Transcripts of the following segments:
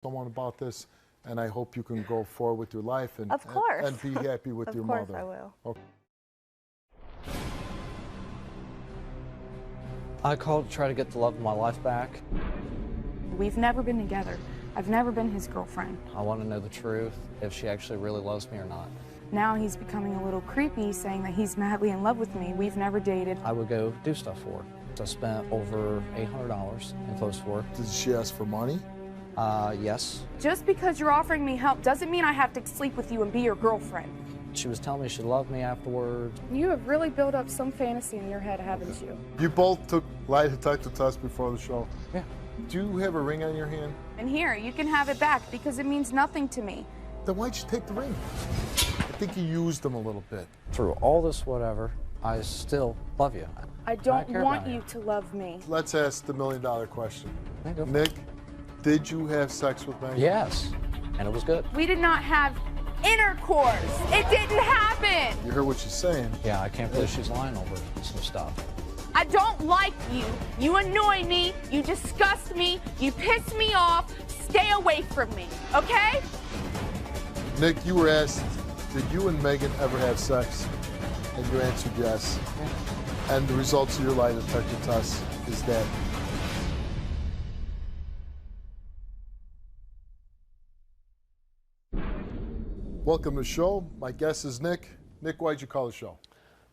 someone about this, and I hope you can go forward with your life and, Of course. and be happy with your mother. Of course I will. Okay. I called to try to get the love of my life back. We've never been together. I've never been his girlfriend. I want to know the truth, if she actually really loves me or not. Now he's becoming a little creepy, saying that he's madly in love with me. We've never dated. I would go do stuff for her. I spent over $800 in clothes for her. Did she ask for money? Yes. Just because you're offering me help doesn't mean I have to sleep with you and be your girlfriend. She was telling me she loved me afterwards. You have really built up some fantasy in your head, haven't you? You both took lie detector tests before the show. Yeah. Do you have a ring on your hand? And here, you can have it back because it means nothing to me. Then why'd you take the ring? I think you used them a little bit. Through all this whatever, I still love you. I don't care want about you to love me. Let's ask the million-dollar question. Yeah, go for it. Nick, did you have sex with Megan? Yes, and it was good. We did not have intercourse. It didn't happen. You heard what she's saying. Yeah, I can't believe she's lying over some stuff. I don't like you. You annoy me. You disgust me. You piss me off. Stay away from me, okay? Nick, you were asked, did you and Megan ever have sex? And you answered yes. And the results of your lie detector test is that welcome to the show. My guest is Nick. Nick, why'd you call the show?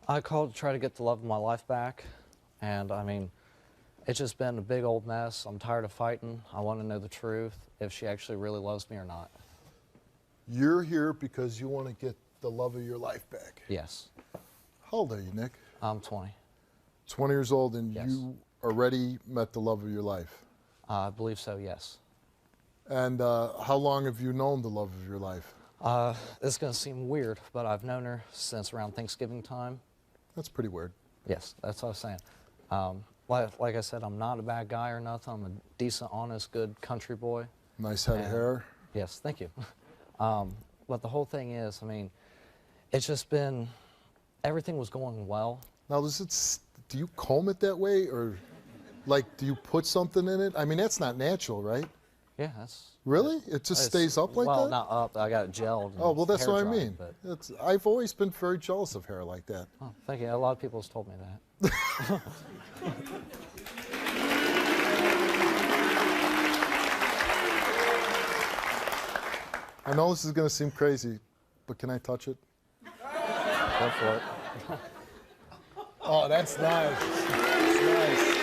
I called to try to get the love of my life back, and I mean, it's just been a big old mess. I'm tired of fighting. I want to know the truth, if she actually really loves me or not. You're here because you want to get the love of your life back. Yes. How old are you, Nick? I'm 20. 20 years old, and Yes. you already met the love of your life. I believe so, yes. And how long have you known the love of your life? It's going to seem weird, but I've known her since around Thanksgiving time. That's pretty weird. Yes, that's what I was saying. Like I said, I'm not a bad guy or nothing. I'm a decent, honest, good country boy. Nice head of hair. Yes, thank you. But the whole thing is, I mean, it's just been, everything was going well. Now, do you comb it that way, or like, do you put something in it? I mean, that's not natural, right? Yeah, that's... Really? It just stays up like that? Well, not up. I got it gelled. Oh, well, that's hair what I dried, mean. but- I've always been very jealous of hair like that. Oh, thank you. A lot of people have told me that. I know this is going to seem crazy, but can I touch it? Go for it. Oh, that's nice. That's nice.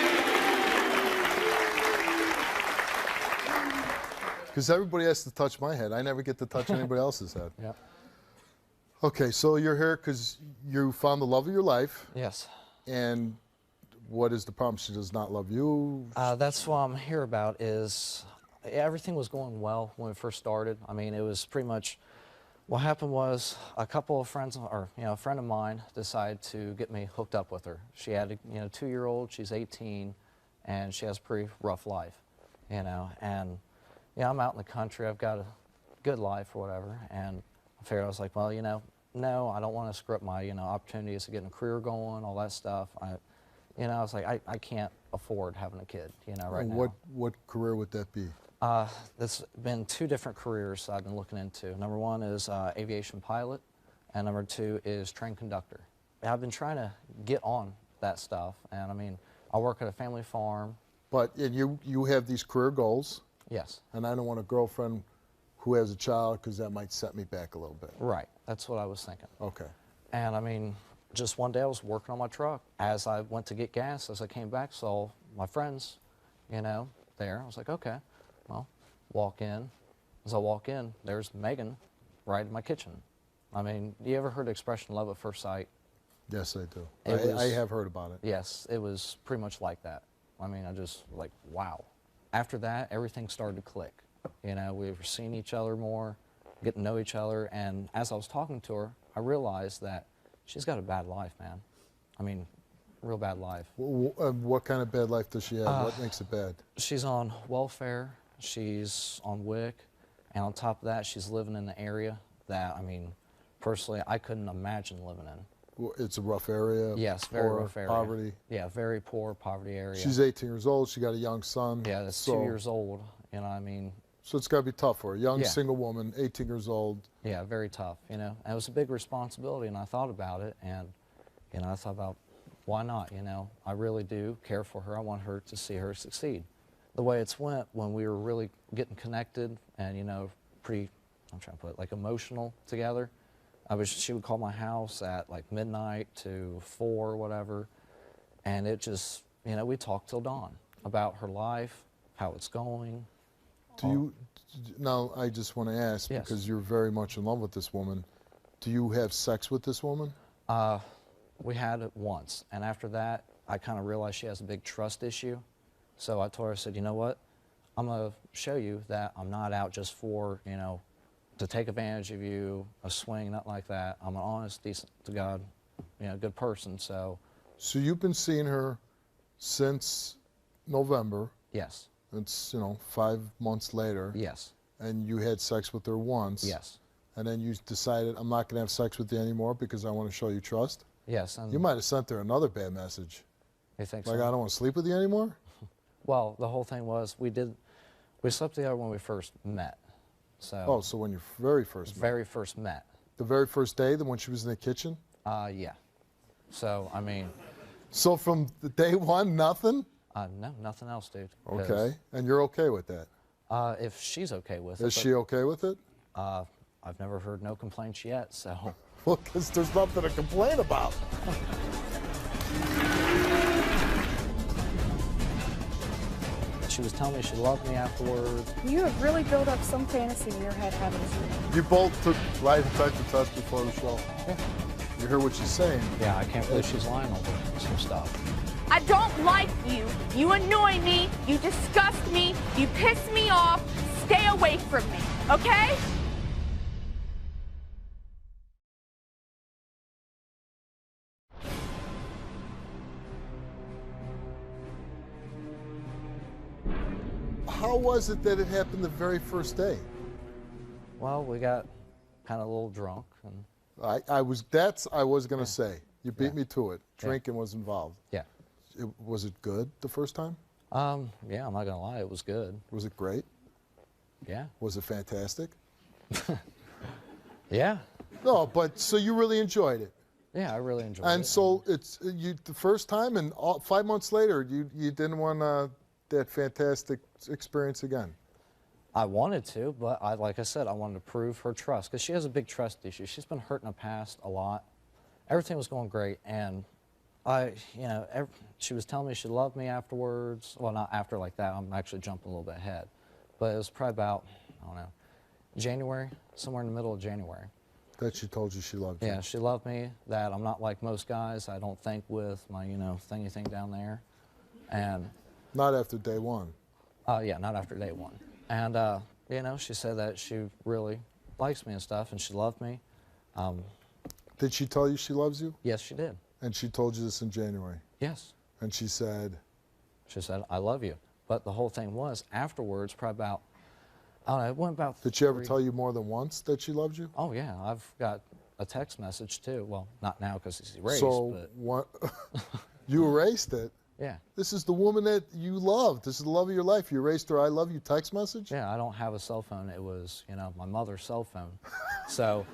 Because everybody has to touch my head. I never get to touch anybody else's head. Yeah. Okay, so you're here because you found the love of your life. Yes. And what is the problem? She does not love you? That's what I'm here about is everything was going well when we first started. I mean, it was pretty much, what happened was a couple of friends, or a friend of mine decided to get me hooked up with her. She had a 2-year-old, she's 18, and she has a pretty rough life, and I'm out in the country, I've got a good life or whatever, and I figured, I was like, well, no, I don't want to screw up my, opportunities to get a career going, all that stuff. I was like, I can't afford having a kid, right now. What career would that be? There's been 2 different careers I've been looking into. Number 1 is aviation pilot, and number 2 is train conductor. I've been trying to get on that stuff, and I mean, I work at a family farm. But you have these career goals. Yes. And I don't want a girlfriend who has a child because that might set me back a little bit. Right. That's what I was thinking. Okay. And I mean, just one day I was working on my truck. As I went to get gas, as I came back, saw my friends, there. I was like, okay, well, walk in. As I walk in, there's Megan right in my kitchen. I mean, you ever heard the expression love at first sight? Yes, I do. I have heard about it. Yes, it was pretty much like that. I mean, I just like, wow. After that, everything started to click. We were seeing each other more, getting to know each other, and as I was talking to her, I realized that she's got a bad life, man. I mean, real bad life. What kind of bad life does she have? What makes it bad? She's on welfare, she's on WIC, and on top of that, she's living in an area that, I mean, personally, I couldn't imagine living in. It's a rough area. Yes, very rough area. Poverty. Yeah, very poor, poverty area. She's 18 years old. She got a young son. Yeah, that's 2 years old. I mean. So it's got to be tough for a young Yeah. single woman, 18 years old. Yeah, very tough, you know. And it was a big responsibility, and I thought about it, and, you know, I thought about why not, you know. I really do care for her. I want her to see her succeed. The way it's went, when we were really getting connected and, you know, pretty, I'm trying to put it, like emotional together, she would call my house at like midnight to 4 or whatever, and it just, you know, we talked till dawn about her life, how it's going. Do you, now I just want to ask, Yes. because you're very much in love with this woman, do you have sex with this woman? We had it once, and after that, I kind of realized she has a big trust issue. So I told her, I said, you know what, I'm going to show you that I'm not out just for, you know, to take advantage of you, a swing, nothing like that. I'm an honest, decent to God, you know, good person, so. So you've been seeing her since November. Yes. It's, you know, 5 months later. Yes. And you had sex with her once. Yes. And then you decided, I'm not going to have sex with you anymore because I want to show you trust. Yes. And You might have sent her another bad message. you think Like, so? I don't want to sleep with you anymore? Well, the whole thing was we slept together when we first met. So. Oh, so when you very first met. Very first met. The very first day, the when she was in the kitchen? Yeah. So, I mean. So from the day one, nothing? No, nothing else, dude. 'Cause, Okay. And you're okay with that? if she's okay with it. Is she okay with it? I've never heard no complaints yet, so. Well, because there's nothing to complain about. She was telling me she loved me afterwards. You have really built up some fantasy in your head, haven't you? You both took lie detector test before the show. Yeah. You hear what she's saying? Yeah, I can't believe she's lying over some stuff. I don't like you. You annoy me. You disgust me. You piss me off. Stay away from me, okay? How was it that it happened the very first day? Well, we got kind of a little drunk, and I was going to say. You beat Yeah. me to it. Yeah. Drinking was involved. yeah. Was it good the first time? Yeah, I'm not gonna lie, it was good. Was it great? Yeah. Was it fantastic? Yeah. No, but so you really enjoyed it. Yeah, I really enjoyed it. And so it's you the first time, and 5 months later, you didn't want that fantastic experience again. I wanted to, but like I said, I wanted to prove her trust, because she has a big trust issue. She's been hurt in the past a lot. Everything was going great, and she was telling me she loved me afterwards. Well, not after like that. I'm actually jumping a little bit ahead. But it was probably about, I don't know, January, somewhere in the middle of January. That she told you she loved you. Yeah, she loved me, that I'm not like most guys. I don't think with my, thingy thing down there. And Not after day one. yeah, not after day one. And, she said that she really likes me and stuff, and she loved me. Did she tell you she loves you? Yes, she did. And she told you this in January. Yes. And she said, I love you. But the whole thing was, afterwards, probably about, I don't know, it went about did she ever 3 tell you more than once that she loved you? Oh, yeah. I've got a text message, too. Well, not now because it's erased, So but what? You erased it. yeah. This is the woman that you loved. This is the love of your life. You erased her I love you text message? Yeah, I don't have a cell phone. It was, my mother's cell phone. So,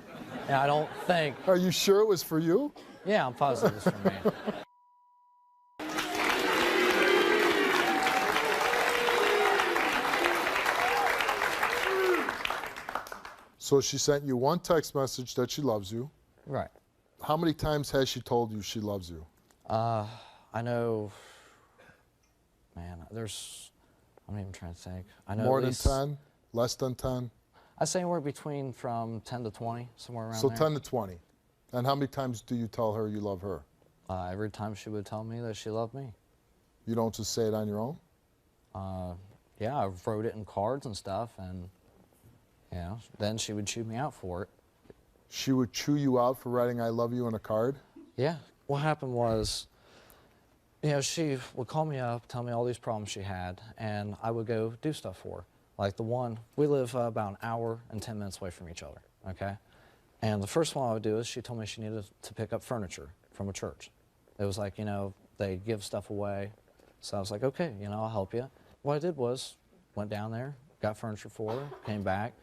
yeah, I don't think, Are you sure it was for you? yeah, I'm positive it's for me. So she sent you one text message that she loves you. Right. How many times has she told you she loves you? I know, man, I'm even trying to think. I know More at than least, 10? Less than 10? I'd say we're between from 10 to 20, somewhere around So there. 10 to 20. And how many times do you tell her you love her? Every time she would tell me that she loved me. You don't just say it on your own? Yeah, I wrote it in cards and stuff, and, then she would chew me out for it. She would chew you out for writing I love you on a card? Yeah. What happened was, she would call me up, tell me all these problems she had, and I would go do stuff for her. Like the one, we live about an hour and 10 minutes away from each other, okay? And the first one I would do is she told me she needed to pick up furniture from a church. It was like, they give stuff away. So I was like, okay, I'll help you. What I did was, went down there, got furniture for her, came back.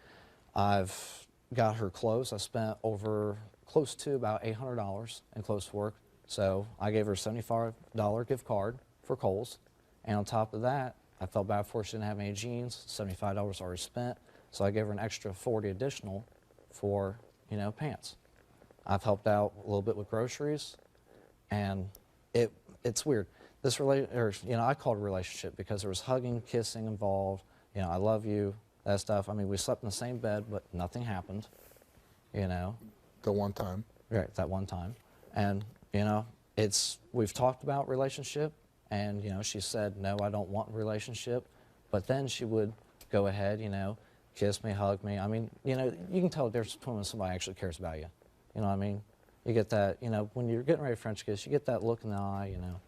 I've got her clothes. I spent over close to about $800 in clothes for her. So I gave her a $75 gift card for Kohl's. And on top of that, I felt bad for her. She didn't have any jeans. $75 already spent. So I gave her an extra $40 additional for, you know, pants. I've helped out a little bit with groceries, and it's weird. This you know, I call it a relationship because there was hugging, kissing involved. You know, I love you, that stuff. I mean, we slept in the same bed, but nothing happened. You know. The one time. Right, that one time, and you know, we've talked about relationship, and you know, she said no, I don't want a relationship, but then she would go ahead, you know, kiss me, hug me. I mean, you know, you can tell the difference between when somebody actually cares about you. You know what I mean? You get that, you know, when you're getting ready to French kiss, you get that look in the eye, you know.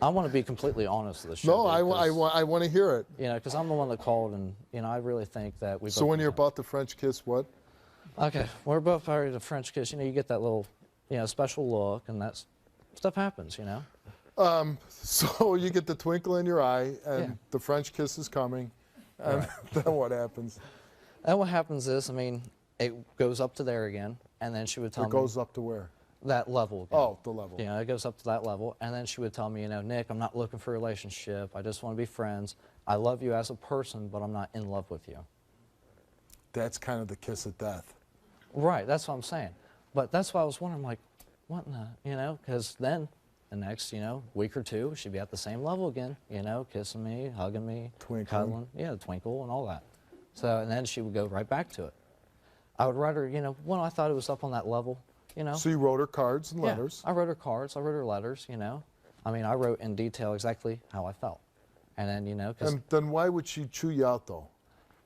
I want to be completely honest with the show. No, I want to hear it. You know, because I'm the one that called, and, you know, I really think that we So when you're about to French kiss, what? Okay, we're both ready to French kiss. You know, you get that little, you know, special look, and that stuff happens, you know. So you get the twinkle in your eye, and Yeah. the French kiss is coming, and then what happens? And what happens is, I mean, it goes up to there again, and then she would tell me. It goes up to where? That level again. Oh, the level. You know, it goes up to that level, and then she would tell me, you know, Nick, I'm not looking for a relationship. I just want to be friends. I love you as a person, but I'm not in love with you. That's kind of the kiss of death. Right, that's what I'm saying. But that's why I was wondering, like, what in the, you know, because then the next, you know, week or two, she'd be at the same level again, you know, kissing me, hugging me, Twinkling. cuddling, yeah, the twinkle and all that. So, and then she would go right back to it. I would write her, you know, when I thought it was up on that level, you know. So you wrote her cards and Yeah, letters. I wrote her cards, I wrote her letters, you know. I mean, I wrote in detail exactly how I felt. And then, you know, because And then why would she chew you out, though?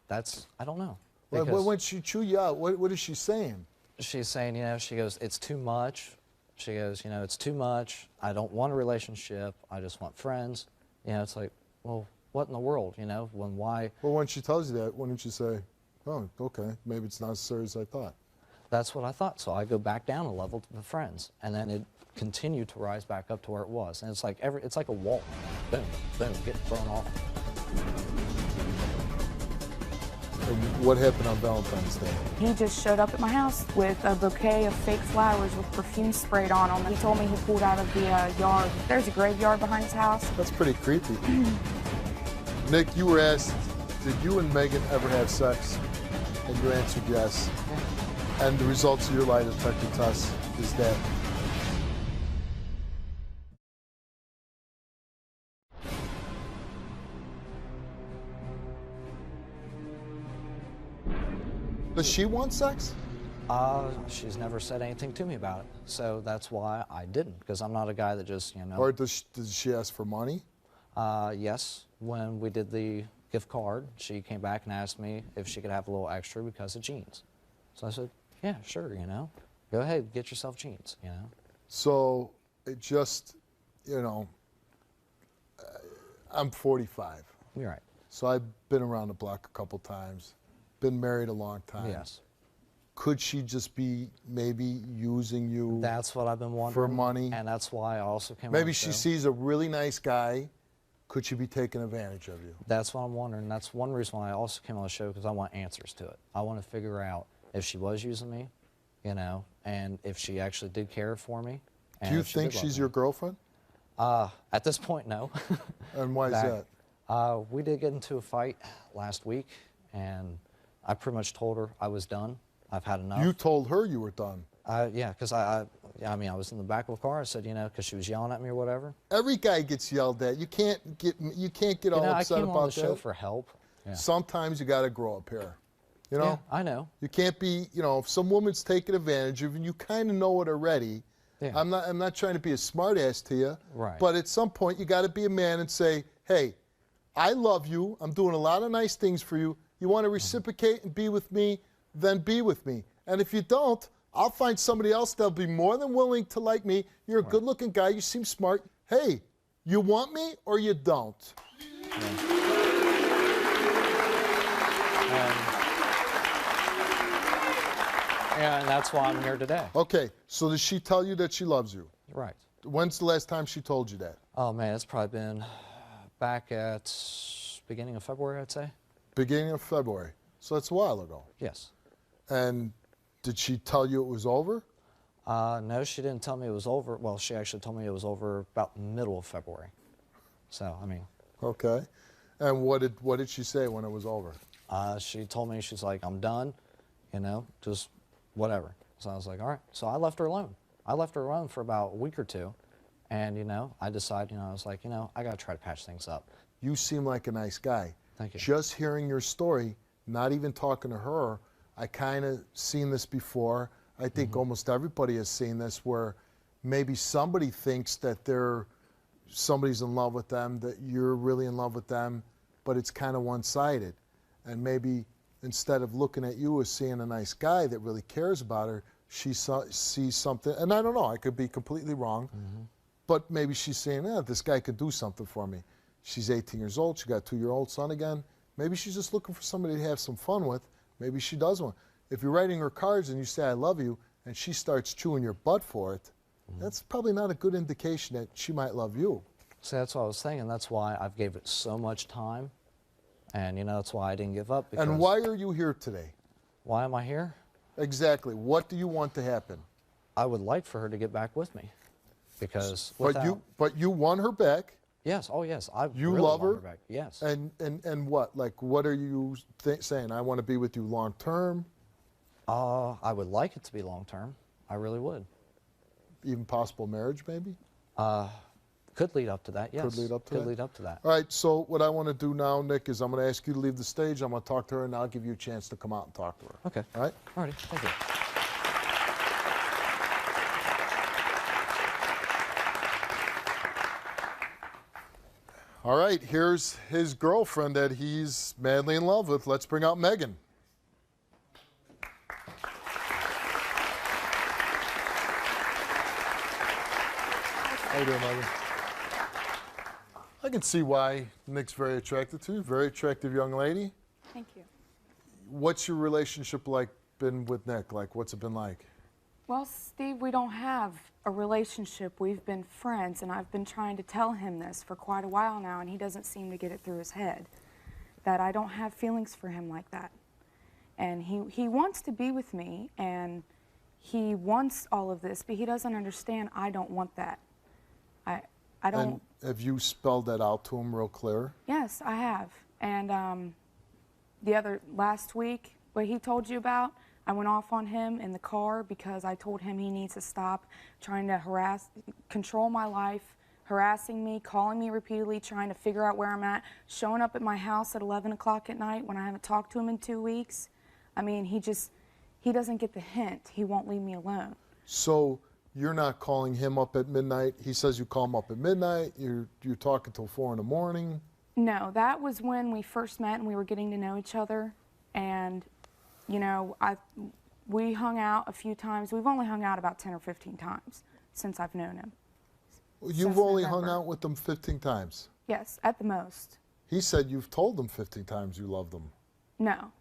that's, I don't know. Well, Because when she chew you out, what is she saying? she's saying, you know, she goes, it's too much. She goes, you know, it's too much. I don't want a relationship. I just want friends. You know, it's like, well, what in the world, you know, why? Well, when she tells you that, why don't you say, oh, okay, maybe it's not as serious as I thought? That's what I thought. So I go back down a level to the friends, and then it continued to rise back up to where it was. And it's like it's like a wall. Boom, boom, get thrown off. And what happened on Valentine's Day? He just showed up at my house with a bouquet of fake flowers with perfume sprayed on them. He told me he pulled out of the yard. There's a graveyard behind his house. That's pretty creepy. Nick, you were asked, did you and Megan ever have sex? And you answered yes. And the results of your lie detector test is that does she want sex? She's never said anything to me about it. So that's why I didn't, because I'm not a guy that just, you know. Or does she ask for money? Yes, when we did the gift card, she came back and asked me if she could have a little extra because of jeans. So I said, yeah, sure, you know. Go ahead, get yourself jeans, you know. So it just, you know, I'm 45. You're right. So I've been around the block a couple times, been married a long time. Yes. Could she just be maybe using you That's what I've been wondering. for money? And that's why I also came on Maybe the she show. sees a really nice guy. Could she be taking advantage of you? That's what I'm wondering. That's one reason why I also came on the show, because I want answers to it. I want to figure out if she was using me, you know, and if she actually did care for me. Do you think she's your girlfriend? At this point, no. And why is that? We did get into a fight last week, and I pretty much told her I was done. I've had enough. You told her you were done. Yeah, because I mean, I was in the back of the car. I said, you know, because she was yelling at me or whatever. Every guy gets yelled at. You can't get You all know, I upset came about on the show that. for help. Yeah. Sometimes you got to grow up here. You know? Yeah, I know. You can't be, you know, if some woman's taking advantage of you and you kind of know it already. Yeah. I'm not trying to be a smart ass to you. Right. But at some point you got to be a man and say, hey, I love you. I'm doing a lot of nice things for you. You want to reciprocate and be with me, then be with me. And if you don't, I'll find somebody else that'll be more than willing to like me. You're a good-looking guy. You seem smart. Hey, you want me or you don't? Yeah, and that's why I'm here today. Okay, so does she tell you that she loves you? Right. When's the last time she told you that? Oh, man, it's probably been back at beginning of February, I'd say. Beginning of February. So that's a while ago. Yes. And did she tell you it was over? No, she didn't tell me it was over. Well, she actually told me it was over about middle of February. So, I mean. Okay. And what did she say when it was over? She told me, she's like, I'm done, you know, just whatever. So I was like, all right. So I left her alone. I left her alone for about a week or two. And, you know, I decided, you know, I was like, you know, I got to try to patch things up. You seem like a nice guy. Thank you. Just hearing your story, not even talking to her, I kind of seen this before. I think almost everybody has seen this, where maybe somebody thinks that somebody's in love with them, that you're really in love with them, but it's kind of one-sided. And maybe instead of looking at you as seeing a nice guy that really cares about her, she sees something, and I don't know, I could be completely wrong, but maybe she's saying, this guy could do something for me. She's 18 years old, she got a 2-year-old son again. Maybe she's just looking for somebody to have some fun with. Maybe she does want. If you're writing her cards and you say, I love you, and she starts chewing your butt for it, that's probably not a good indication that she might love you. So that's what I was thinking. That's why I've gave it so much time. And, you know, that's why I didn't give up. And why are you here today? Why am I here? Exactly. What do you want to happen? I would like for her to get back with me. Because But you won her back. Yes, oh yes. You really love want her? back. Yes. And what? Like, what are you saying? I want to be with you long term? I would like it to be long term. I really would. Even possible marriage, maybe? Could lead up to that, yes. Could lead up to Could that? lead up to that. All right, so what I want to do now, Nick, is I'm going to ask you to leave the stage. I'm going to talk to her, and I'll give you a chance to come out and talk to her. Okay. All right? All righty, thank you. All right, here's his girlfriend that he's madly in love with. Let's bring out Megan. How you doing, Megan? I can see why Nick's very attracted to you. Very attractive young lady. Thank you. What's your relationship been with Nick? Like, what's it been like? Well, Steve, we don't have a relationship. We've been friends, and I've been trying to tell him this for quite a while now, and he doesn't seem to get it through his head, that I don't have feelings for him like that. And he wants to be with me, and he wants all of this, but he doesn't understand I don't want that. I don't. And have you spelled that out to him real clear? Yes, I have. And last week, what he told you about, I went off on him in the car because I told him he needs to stop trying to control my life, harassing me, calling me repeatedly, trying to figure out where I'm at, showing up at my house at 11 o'clock at night when I haven't talked to him in 2 weeks. I mean, he doesn't get the hint. He won't leave me alone. So you're not calling him up at midnight. He says you call him up at midnight. You're talking till 4 in the morning. No, that was when we first met and we were getting to know each other. And, you know, we hung out a few times. We've only hung out about 10 or 15 times since I've known him. You've only hung out with him 15 times? Yes, at the most. He said you've told him 15 times you love him. No,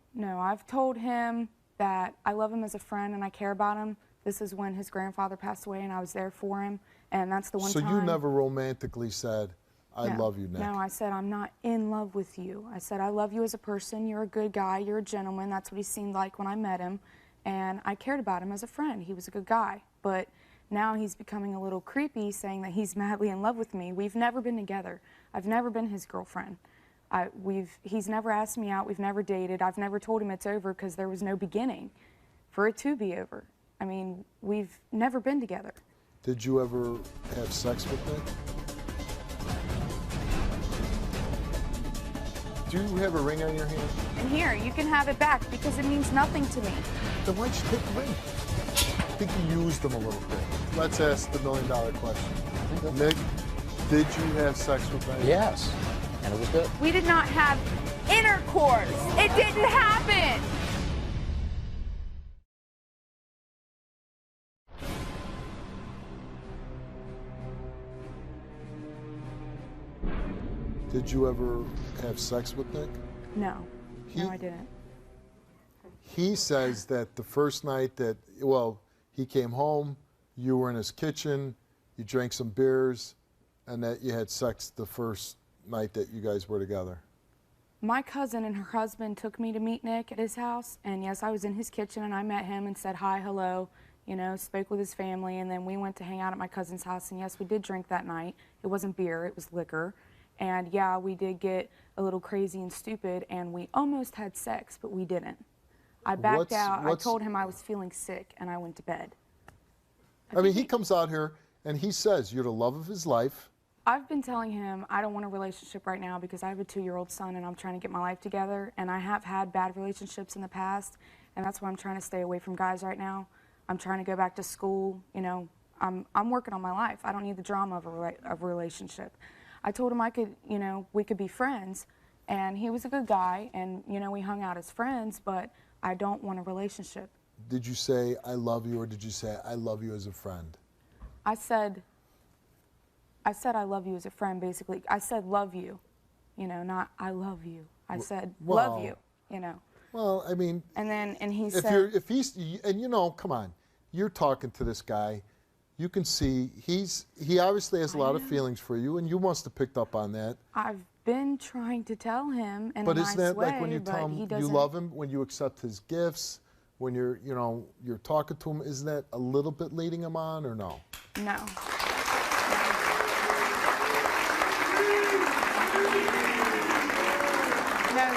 I've told him that I love him as a friend and I care about him. This is when his grandfather passed away and I was there for him, and that's the one time. So you never romantically said, I love you, Nick? No, I said, I'm not in love with you. I said, I love you as a person. You're a good guy. You're a gentleman. That's what he seemed like when I met him, and I cared about him as a friend. He was a good guy, but now he's becoming a little creepy, saying that he's madly in love with me. We've never been together. I've never been his girlfriend. He's never asked me out. We've never dated. I've never told him it's over because there was no beginning for it to be over. I mean, we've never been together. Did you ever have sex with Nick? Do you have a ring on your hand? And here, you can have it back because it means nothing to me. Then why'd you take the ring? I think you used them a little bit. Let's ask the million-dollar question. Nick, did you have sex with Nick? Yes, and it was good. We did not have intercourse. It didn't happen. Did you ever have sex with Nick? No, I didn't. He says that the first night that, he came home, you were in his kitchen, you drank some beers, and that you had sex the first night that you guys were together. My cousin and her husband took me to meet Nick at his house, and yes, I was in his kitchen and I met him and said hi, hello, you know, spoke with his family, and then we went to hang out at my cousin's house, and yes, we did drink that night. It wasn't beer, it was liquor. And yeah, we did get a little crazy and stupid, and we almost had sex, but we didn't. I backed out, I told him I was feeling sick, and I went to bed. I mean, he comes out here and he says you're the love of his life. I've been telling him I don't want a relationship right now because I have a 2-year-old son and I'm trying to get my life together, and I have had bad relationships in the past, and that's why I'm trying to stay away from guys right now. I'm trying to go back to school, you know, I'm working on my life. I don't need the drama of a relationship. I told him I could, you know, we could be friends, and he was a good guy, and, you know, we hung out as friends, but I don't want a relationship. Did you say I love you, or did you say I love you as a friend? I said I love you as a friend, basically. I said love you, you know, not I love you. I said love you, you know. Well, I mean, and he if said, if he's, and you know, come on, you're talking to this guy, you can see he obviously has a lot of feelings for you, and you must have picked up on that. I've been trying to tell him in a nice way, but isn't that like when you tell him you love him, when you accept his gifts, when you're, you know, you're talking to him, isn't that a little bit leading him on, or no? No. No,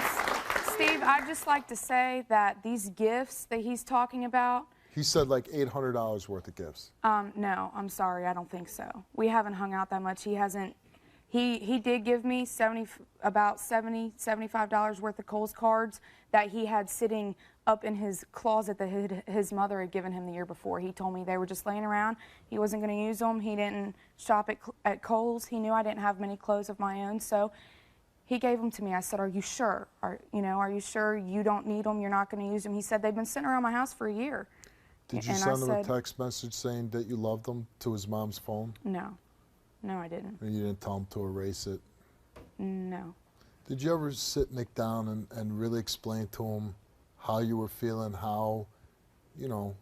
Steve, I'd just like to say that these gifts that he's talking about. He said like $800 worth of gifts. No, I'm sorry, I don't think so. We haven't hung out that much. He hasn't. He did give me about $75 worth of Kohl's cards that he had sitting up in his closet that his mother had given him the year before. He told me they were just laying around. He wasn't going to use them. He didn't shop at Kohl's. He knew I didn't have many clothes of my own, so he gave them to me. I said, "Are you sure? Are you sure you don't need them? You're not going to use them?" He said, "They've been sitting around my house for a year." Did you send him a text message saying that you loved him to his mom's phone? No. No, I didn't. And you didn't tell him to erase it? No. Did you ever sit Nick down and really explain to him how you were feeling, how, you know,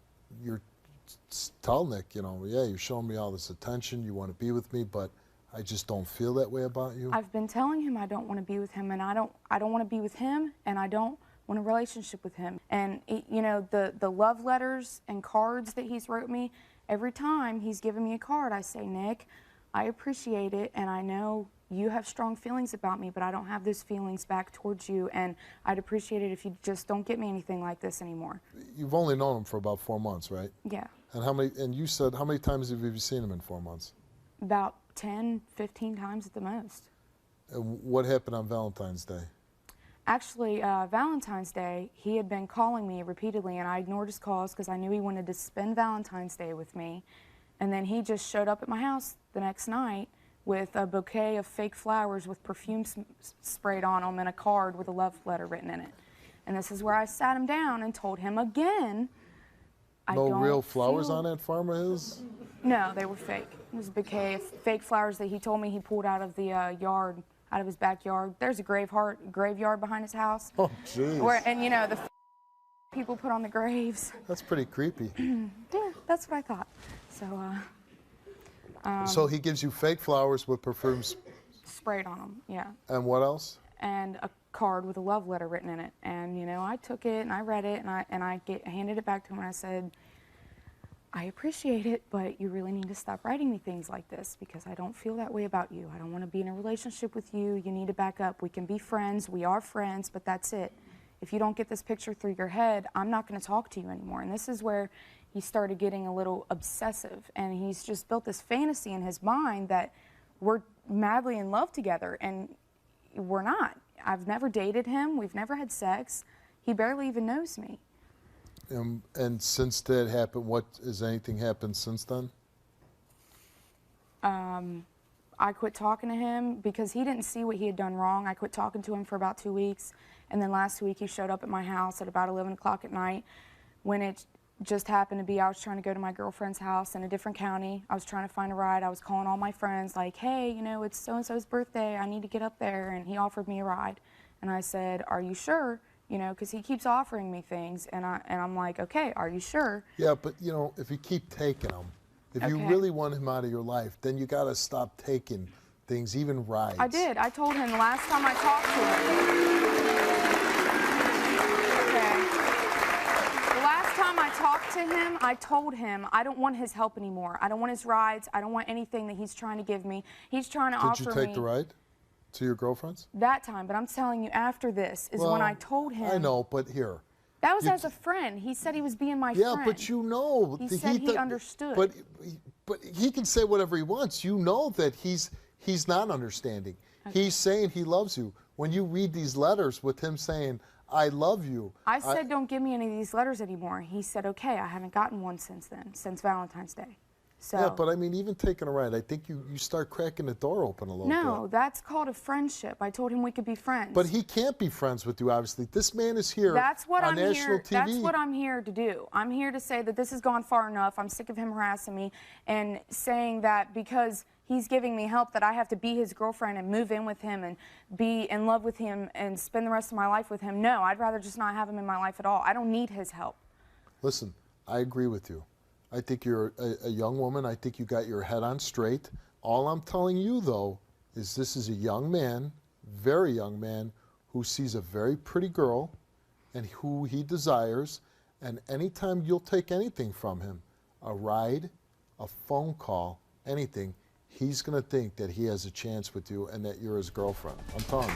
tell Nick, you know, yeah, you're showing me all this attention, you want to be with me, but I just don't feel that way about you? I've been telling him I don't want to be with him, and I don't want to be with him, and I don't want a relationship with him. And, you know, the love letters and cards that he's wrote me, every time he's given me a card, I say, "Nick, I appreciate it, and I know you have strong feelings about me, but I don't have those feelings back towards you, and I'd appreciate it if you just don't get me anything like this anymore." You've only known him for about 4 months, right? Yeah. And you said, how many times have you seen him in 4 months? About 10, 15 times at the most. And what happened on Valentine's Day? Actually, Valentine's Day, he had been calling me repeatedly, and I ignored his calls because I knew he wanted to spend Valentine's Day with me. And then he just showed up at my house the next night with a bouquet of fake flowers with perfume sprayed on them and a card with a love letter written in it. And this is where I sat him down and told him again, No real flowers on that farm of his? No, they were fake. It was a bouquet of fake flowers that he told me he pulled out of the yard, out of his backyard. There's a graveyard behind his house. Oh, jeez. And, you know, the people put on the graves. That's pretty creepy. Yeah, that's what I thought. So, so he gives you fake flowers with perfumes sprayed on them, yeah. And what else? And a card with a love letter written in it. And, you know, I took it and I read it and I handed it back to him and I said, "I appreciate it, but you really need to stop writing me things like this because I don't feel that way about you. I don't want to be in a relationship with you. You need to back up. We can be friends. We are friends, but that's it. If you don't get this picture through your head, I'm not going to talk to you anymore." And this is where he started getting a little obsessive, and he's just built this fantasy in his mind that we're madly in love together, and we're not. I've never dated him. We've never had sex. He barely even knows me. And since that happened, has anything happened since then? I quit talking to him because he didn't see what he had done wrong. I quit talking to him for about 2 weeks, and then last week he showed up at my house at about 11 o'clock at night when it just happened to be I was trying to go to my girlfriend's house in a different county. I was trying to find a ride. I was calling all my friends like, "Hey, you know, it's so-and-so's birthday. I need to get up there." And he offered me a ride. And I said, "Are you sure?" You know, because he keeps offering me things. And I'm like, "Okay, are you sure?" Yeah, but, you know, if you keep taking them, if you really want him out of your life, then you got to stop taking things, even rides. I did. I told him the last time I talked to him. to him, I told him I don't want his help anymore. I don't want his rides. I don't want anything that he's trying to give me. He's trying to offer me. Did you take the ride to your girlfriend's? That time, but I'm telling you, after this is when I told him. I know, but here. That was as a friend. He said he was being my yeah, friend. Yeah, but you know. He said he understood. But he can say whatever he wants. You know that he's not understanding. Okay. He's saying he loves you. When you read these letters with him saying, I love you. I said, don't give me any of these letters anymore. He said, okay, I haven't gotten one since then, since Valentine's Day. So, yeah, but I mean, even taking a ride, I think you start cracking the door open a little bit. No, that's called a friendship. I told him we could be friends. But he can't be friends with you, obviously. This man is here that's what on I'm national here, TV. That's what I'm here to do. I'm here to say that this has gone far enough. I'm sick of him harassing me and saying that because he's giving me help that I have to be his girlfriend and move in with him and be in love with him and spend the rest of my life with him. No, I'd rather just not have him in my life at all. I don't need his help. Listen, I agree with you. I think you're a young woman. I think you got your head on straight. All I'm telling you, though, is this is a young man, very young man, who sees a very pretty girl and who he desires. And anytime you'll take anything from him, a ride, a phone call, anything, he's going to think that he has a chance with you and that you're his girlfriend. I'm telling you.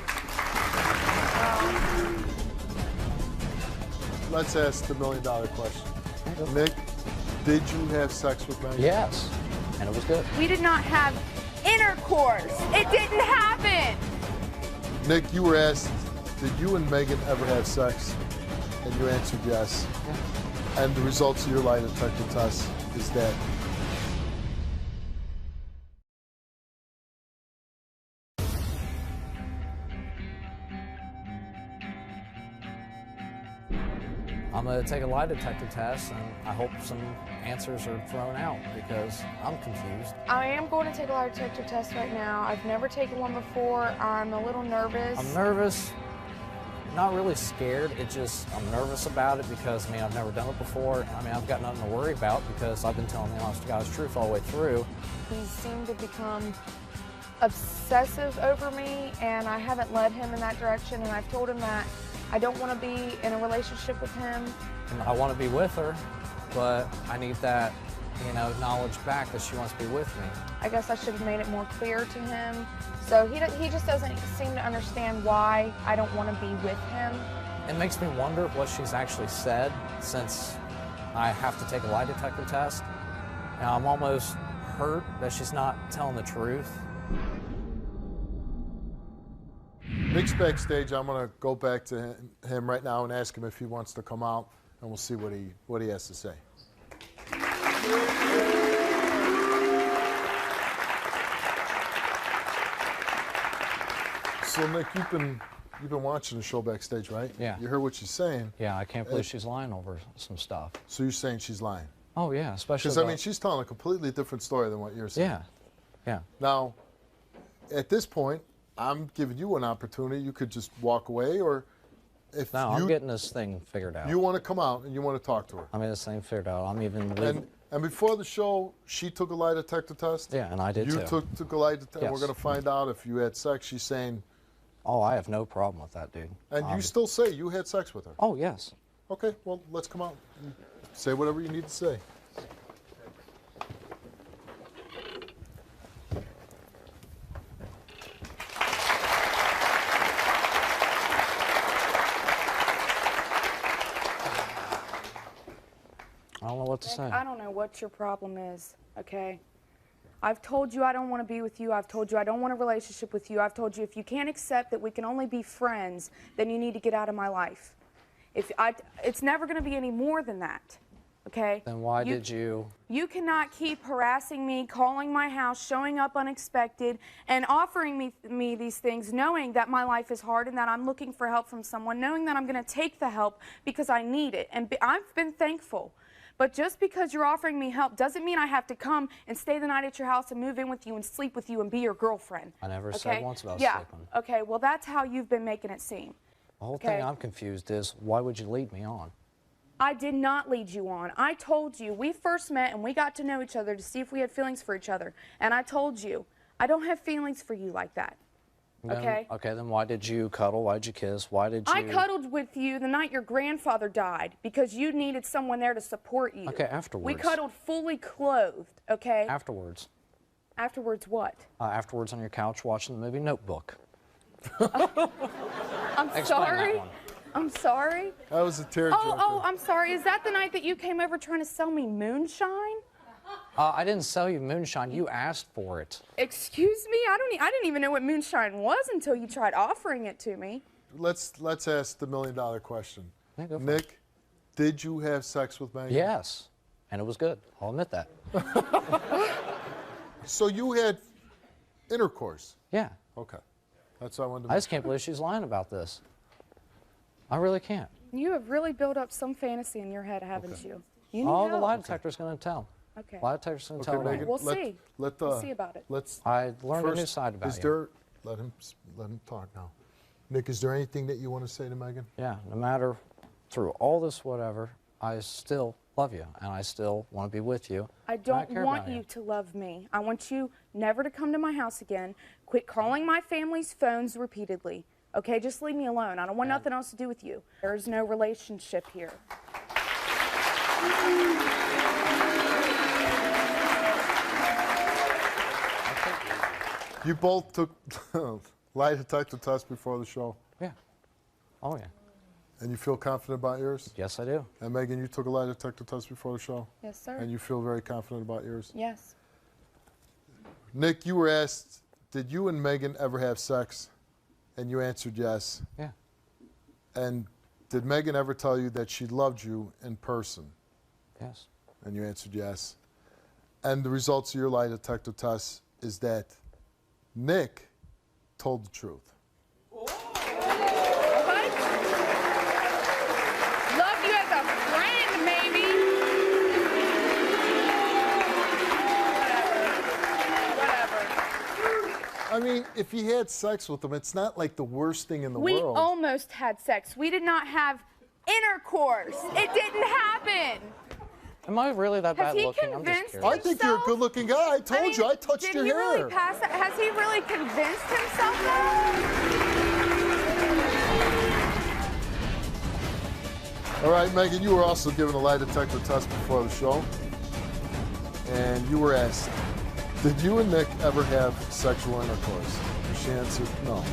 Let's ask the $1,000,000 question. Nick, did you have sex with Megan? Yes, and it was good. We did not have intercourse. It didn't happen. Nick, you were asked, did you and Megan ever have sex? And you answered yes. Yeah. And the results of your lie detector test is that I'm going to take a lie detector test, and I hope some answers are thrown out because I'm confused. I am going to take a lie detector test right now. I've never taken one before. I'm a little nervous. I'm nervous, not really scared. I'm nervous about it because, I mean, I've never done it before. I mean, I've got nothing to worry about because I've been telling the honest to God's truth all the way through. He seemed to become obsessive over me, and I haven't led him in that direction, and I've told him that I don't want to be in a relationship with him. And I want to be with her, but I need that, knowledge back that she wants to be with me. I guess I should have made it more clear to him. So he just doesn't seem to understand why I don't want to be with him. It makes me wonder what she's actually said since I have to take a lie detector test. Now, I'm almost hurt that she's not telling the truth. Nick's backstage. I'm going to go back to him right now and ask him if he wants to come out, and we'll see what he has to say. So Nick, you've been watching the show backstage, right? Yeah. You heard what she's saying. Yeah, I can't believe she's lying over some stuff. So you're saying she's lying? Oh yeah, especially because I mean she's telling a completely different story than what you're saying. Yeah. Yeah. Now, at this point, I'm giving you an opportunity. You could just walk away, or if I'm getting this thing figured out. You want to come out and you want to talk to her. I'm getting this thing figured out. I'm even leaving. And before the show, she took a lie detector test. Yeah, and I did too. You took a lie detector. Yes. We're going to find out if you had sex. She's saying. Oh, I have no problem with that, dude. And you still say you had sex with her. Oh, yes. Okay, well, let's come out and say whatever you need to say. I don't know what to say. I don't know what your problem is, okay? I've told you I don't want to be with you. I've told you I don't want a relationship with you. I've told you if you can't accept that we can only be friends, then you need to get out of my life. It's never going to be any more than that, okay? Then why did you? You cannot keep harassing me, calling my house, showing up unexpected, and offering me these things, knowing that my life is hard and that I'm looking for help from someone, knowing that I'm going to take the help because I need it. And I've been thankful. But just because you're offering me help doesn't mean I have to come and stay the night at your house and move in with you and sleep with you and be your girlfriend. I never said once about sleeping. Okay, well, that's how you've been making it seem. The whole thing I'm confused is, why would you lead me on? I did not lead you on. I told you, we first met and we got to know each other to see if we had feelings for each other. And I told you, I don't have feelings for you like that. Okay? Okay, then why did you cuddle? Why did you kiss? Why did you... I cuddled with you the night your grandfather died because you needed someone there to support you. Okay, afterwards. We cuddled fully clothed, okay? Afterwards. Afterwards what? Afterwards on your couch watching the movie Notebook. I'm Explain sorry. that one. I'm sorry. That was a tearjerker. Oh, I'm sorry. Is that the night that you came over trying to sell me moonshine? I didn't sell you moonshine. You asked for it. Excuse me? I didn't even know what moonshine was until you tried offering it to me. Let's ask the $1,000,000 question. Yeah, go for it. Nick, did you have sex with Megan? Yes, and it was good. I'll admit that. So you had intercourse? Yeah. Okay. That's what I wanted to I make. just can't believe she's lying about this. I really can't. You have really built up some fantasy in your head, haven't you? You need All the help. lie detector's going to tell. Okay. Lie detector's going to Okay, tell Megan, me. We'll see. We'll see about it. I learned a new first, side about is you. there, let him talk now. Nick, is there anything that you want to say to Megan? Yeah, no matter through all this whatever, I still love you, and I still want to be with you. I and don't care want about you to love me. I want you never to come to my house again. Quit calling my family's phones repeatedly. Okay, just leave me alone. I don't want nothing else to do with you. There's no relationship here. You both took lie detector test before the show, Yeah. Oh, yeah. and you feel confident about yours? Yes, I do. And Megan, you took a lie detector test before the show, Yes, sir. and you feel very confident about yours? Yes. Nick, you were asked, did you and Megan ever have sex? And you answered yes. Yeah. And did Megan ever tell you that she loved you in person? Yes. And you answered yes. And the results of your lie detector test is that Nick told the truth. What? Love you as a friend, maybe. Whatever. I mean, if you had sex with him, it's not like the worst thing in the We world. almost had sex. We did not have intercourse. It didn't happen. Am I really that Has bad he looking? I'm just convinced curious. I think you're a himself? good-looking guy. I told you, I touched did your he hair. Really pass that? Has he really convinced himself that? All right, Megan, you were also given a lie detector test before the show. And you were asked, did you and Nick ever have sexual intercourse? And she answered no.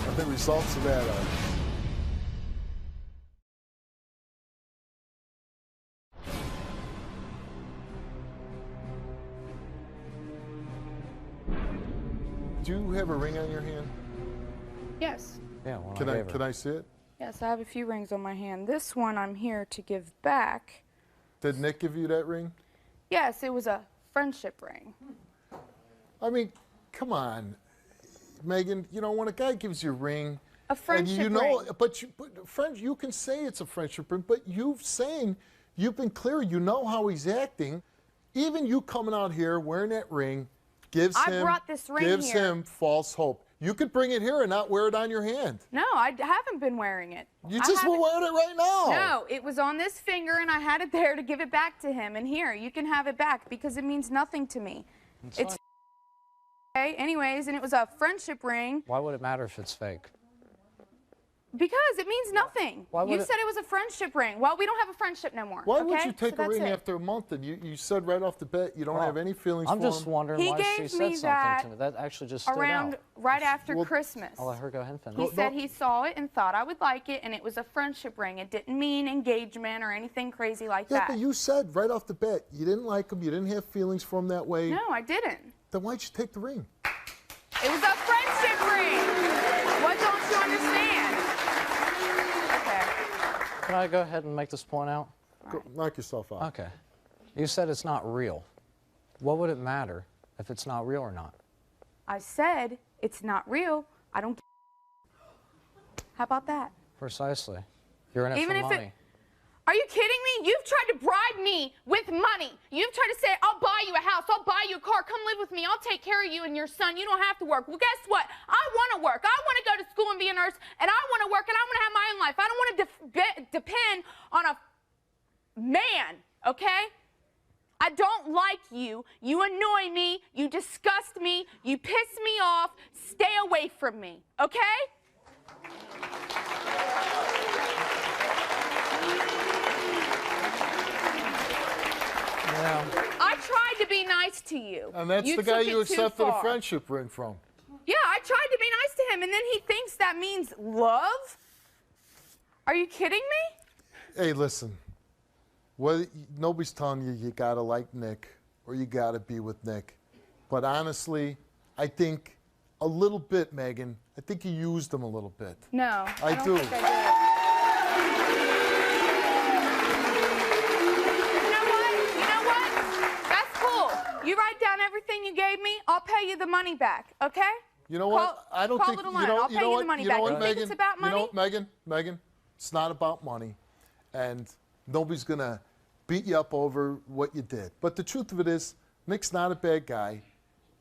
And the results of that are... Do you have a ring on your hand? Yes. Yeah, well, Can I gave her. can I see it? Yes, I have a few rings on my hand. This one I'm here to give back. Did Nick give you that ring? Yes, it was a friendship ring. I mean, come on, Megan. You know, when a guy gives you a ring, A friendship and you know, ring. but friends, you can say it's a friendship ring, but you've been clear. You know how he's acting. Even you coming out here wearing that ring gives I brought this ring gives here. him false hope. You could bring it here and not wear it on your hand. No, I haven't been wearing it. You I just were haven't- wearing it right now. No, it was on this finger and I had it there to give it back to him. And here, you can have it back because it means nothing to me. It's okay. Anyways, and it was a friendship ring Why would it matter if it's fake? because it means nothing. Why would You it- said it was a friendship ring. Well, we don't have a friendship no more. Why okay? would you take So a ring that's it. after a month? And you said right off the bat you don't Well, have any feelings I'm for just him. wondering He why she gave said me something that to me. That actually just stood Around out. right after Well, Christmas. I'll let her go ahead and finish. He Well, said no. he saw it and thought I would like it, and it was a friendship ring. It didn't mean engagement or anything crazy like Yeah, that. but you said right off the bat you didn't like him. You didn't have feelings for him that way. No, I didn't. Then why'd you take the ring? It was a friendship ring. What don't you understand? Okay. Can I go ahead and make this point out? Go, knock yourself out. Okay. You said it's not real. What would it matter if it's not real or not? I said it's not real. I don't. How about that? Precisely. You're in it Even for if it- money. Are you kidding me? You've tried to bribe me with money. You've tried to say, I'll buy you a house, I'll buy you a car, come live with me, I'll take care of you and your son. You don't have to work. Well, guess what? I want to work. I want to go to school and be a nurse, and I want to work, and I want to have my own life. I don't want to depend on a man, okay? I don't like you. You annoy me. You disgust me. You piss me off. Stay away from me, okay? Yeah. I tried to be nice to you. And that's the guy you accepted a friendship ring from. Yeah, I tried to be nice to him, and then he thinks that means love? Are you kidding me? Hey, listen. Nobody's telling you you gotta like Nick or you gotta be with Nick. But honestly, I think a little bit, Megan. I think you used him a little bit. No, I don't do. think I You know what? That's cool. You write down everything you gave me, I'll pay you the money back, okay? You know what? I don't think it a you line. know. I'll You pay know you what? the money You know back. what, You Megan? think it's about money? You know what, Megan? It's not about money, and nobody's gonna beat you up over what you did. But the truth of it is, Nick's not a bad guy.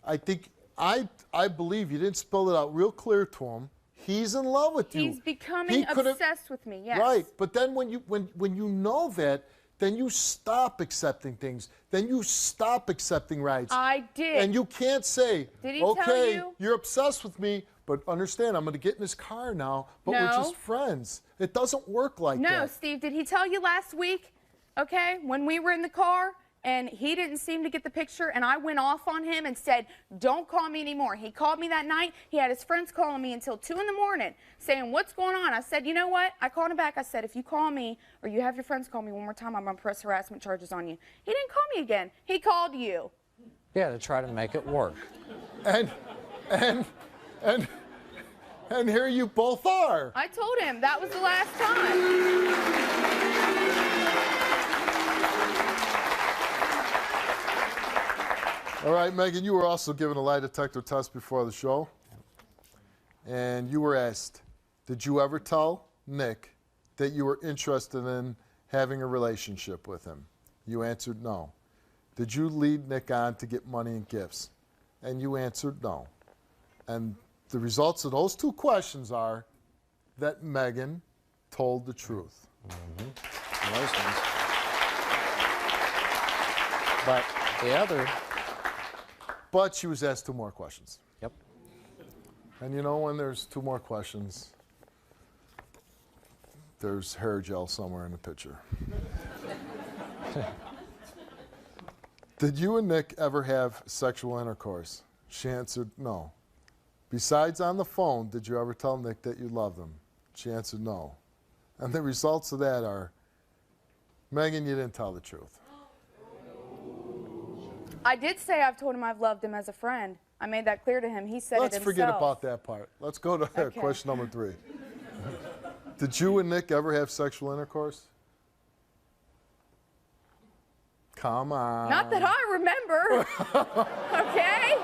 I think I believe you didn't spell it out real clear to him. He's in love with you. He's becoming obsessed with me, yes. Right, but then when you know that, then you stop accepting things. Then you stop accepting rights. I did. And you can't say, Did he tell okay, you? You're obsessed with me, but understand, I'm going to get in his car now, but we're No. just friends. It doesn't work like that. No, Steve, did he tell you last week, okay, when we were in the car and he didn't seem to get the picture and I went off on him and said, don't call me anymore. He called me that night. He had his friends calling me until 2 in the morning saying, what's going on? I said, you know what? I called him back. I said, if you call me or you have your friends call me one more time, I'm going to press harassment charges on you. He didn't call me again. He called you. Yeah, to try to make it work. And here you both are. I told him that was the last time. All right, Megan, you were also given a lie detector test before the show. And you were asked, did you ever tell Nick that you were interested in having a relationship with him? You answered no. Did you lead Nick on to get money and gifts? And you answered no. And the results of those two questions are that Megan told the truth. Mm-hmm. But the other... But she was asked 2 more questions. Yep. And you know when there's 2 more questions, there's hair gel somewhere in the picture. Did you and Nick ever have sexual intercourse? She answered no. Besides on the phone, did you ever tell Nick that you loved him? She answered no. And the results of that are, Megan, you didn't tell the truth. I did say I've told him I've loved him as a friend. I made that clear to him. He said Let's it himself. forget about that part. Let's go to Okay. question number 3. Did you and Nick ever have sexual intercourse? Come on. Not that I remember. Okay?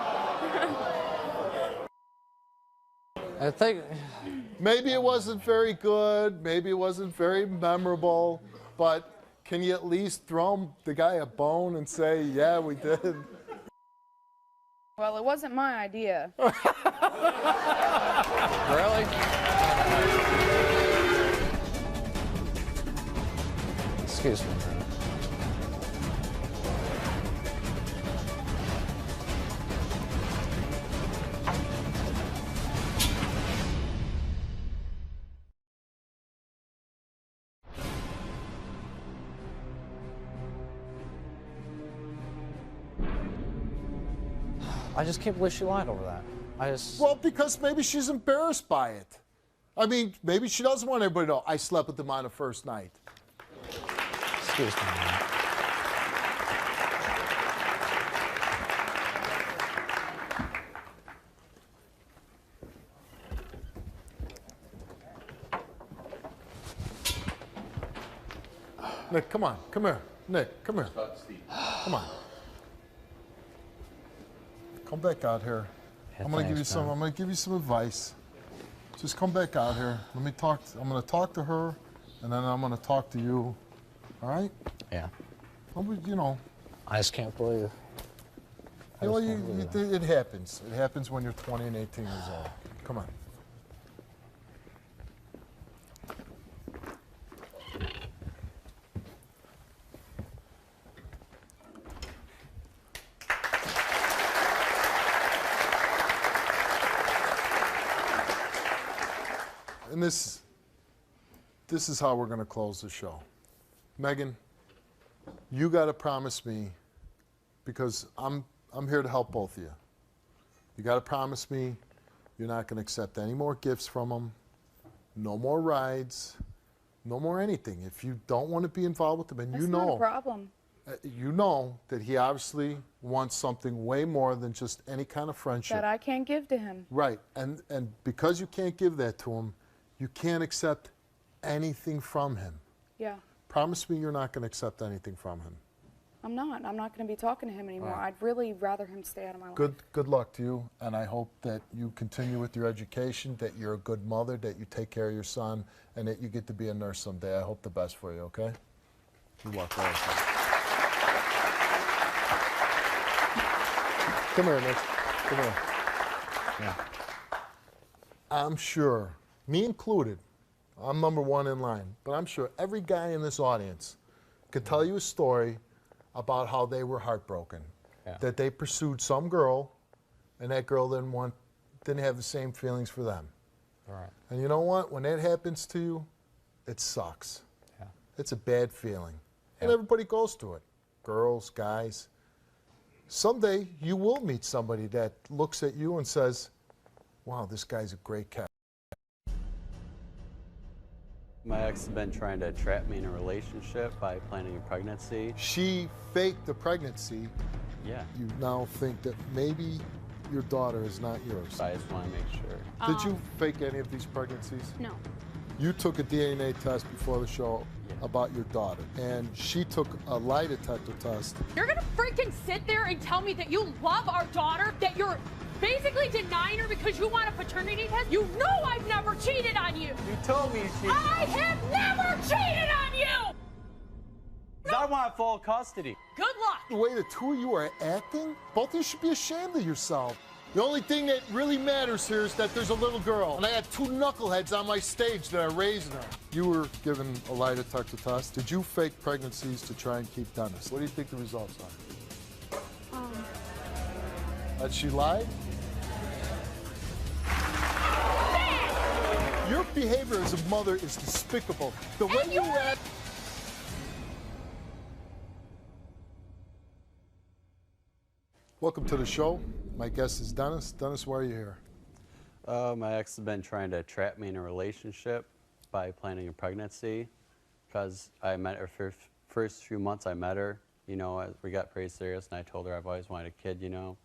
I think... Maybe it wasn't very good. Maybe it wasn't very memorable. But can you at least throw the guy a bone and say, yeah, we did? Well, it wasn't my idea. Really? Excuse me. I just can't believe she lied over that. Well, because maybe she's embarrassed by it. I mean, maybe she doesn't want everybody to know I slept with him on the first night. Excuse me. Man. Nick, come on. Come here. Nick, come here. Come on. Come back out here. Yeah, I'm gonna give you thanks, some. man. I'm gonna give you some advice. Just come back out here. Let me talk. I'm gonna talk to her, and then I'm gonna talk to you. All right? Yeah. You know. I just can't believe. You know, it happens. It happens when you're 20 and 18 years old. Come on. this is how we're going to close the show. Megan, you got to promise me, because I'm here to help both of you. You got to promise me you're not going to accept any more gifts from him, no more rides, no more anything. If you don't want to be involved with him, and That's you not a know, problem. you know that he obviously wants something way more than just any kind of friendship. That I can't give to him. Right, and because you can't give that to him, you can't accept anything from him. Yeah. Promise me you're not going to accept anything from him. I'm not. I'm not going to be talking to him anymore. Right. I'd really rather him stay out of my life. Good luck to you, and I hope that you continue with your education, that you're a good mother, that you take care of your son, and that you get to be a nurse someday. I hope the best for you, okay? Good luck. Come here, Nick. Come here. Yeah. I'm sure, me included, I'm number one in line, but I'm sure every guy in this audience could tell you a story about how they were heartbroken, that they pursued some girl, and that girl didn't have the same feelings for them. All right. And you know what? When that happens to you, it sucks. Yeah. It's a bad feeling. And Yeah. everybody goes through it. Girls, guys. Someday you will meet somebody that looks at you and says, wow, this guy's a great cat. My ex has been trying to trap me in a relationship by planning a pregnancy. She faked the pregnancy. Yeah. You now think that maybe your daughter is not yours. I just want to make sure. Did you fake any of these pregnancies? No. You took a DNA test before the show about your daughter, and she took a lie detector test. You're gonna freaking sit there and tell me that you love our daughter, that you're basically denying her because you want a paternity test? You know I've never cheated on you. You told me you cheated. I have never cheated on you. I want full custody. Good luck. The way the two of you are acting, both of you should be ashamed of yourself. The only thing that really matters here is that there's a little girl, and I got two knuckleheads on my stage that are raising her. You were given a lie detector test. Did you fake pregnancies to try and keep Dennis? What do you think the results are? That she lied? Your behavior as a mother is despicable. The way you act. Welcome to the show. My guest is Dennis. Dennis, why are you here? My ex has been trying to trap me in a relationship by planning a pregnancy because I met her first few months I met her. You know, we got pretty serious, and I told her I've always wanted a kid, you know.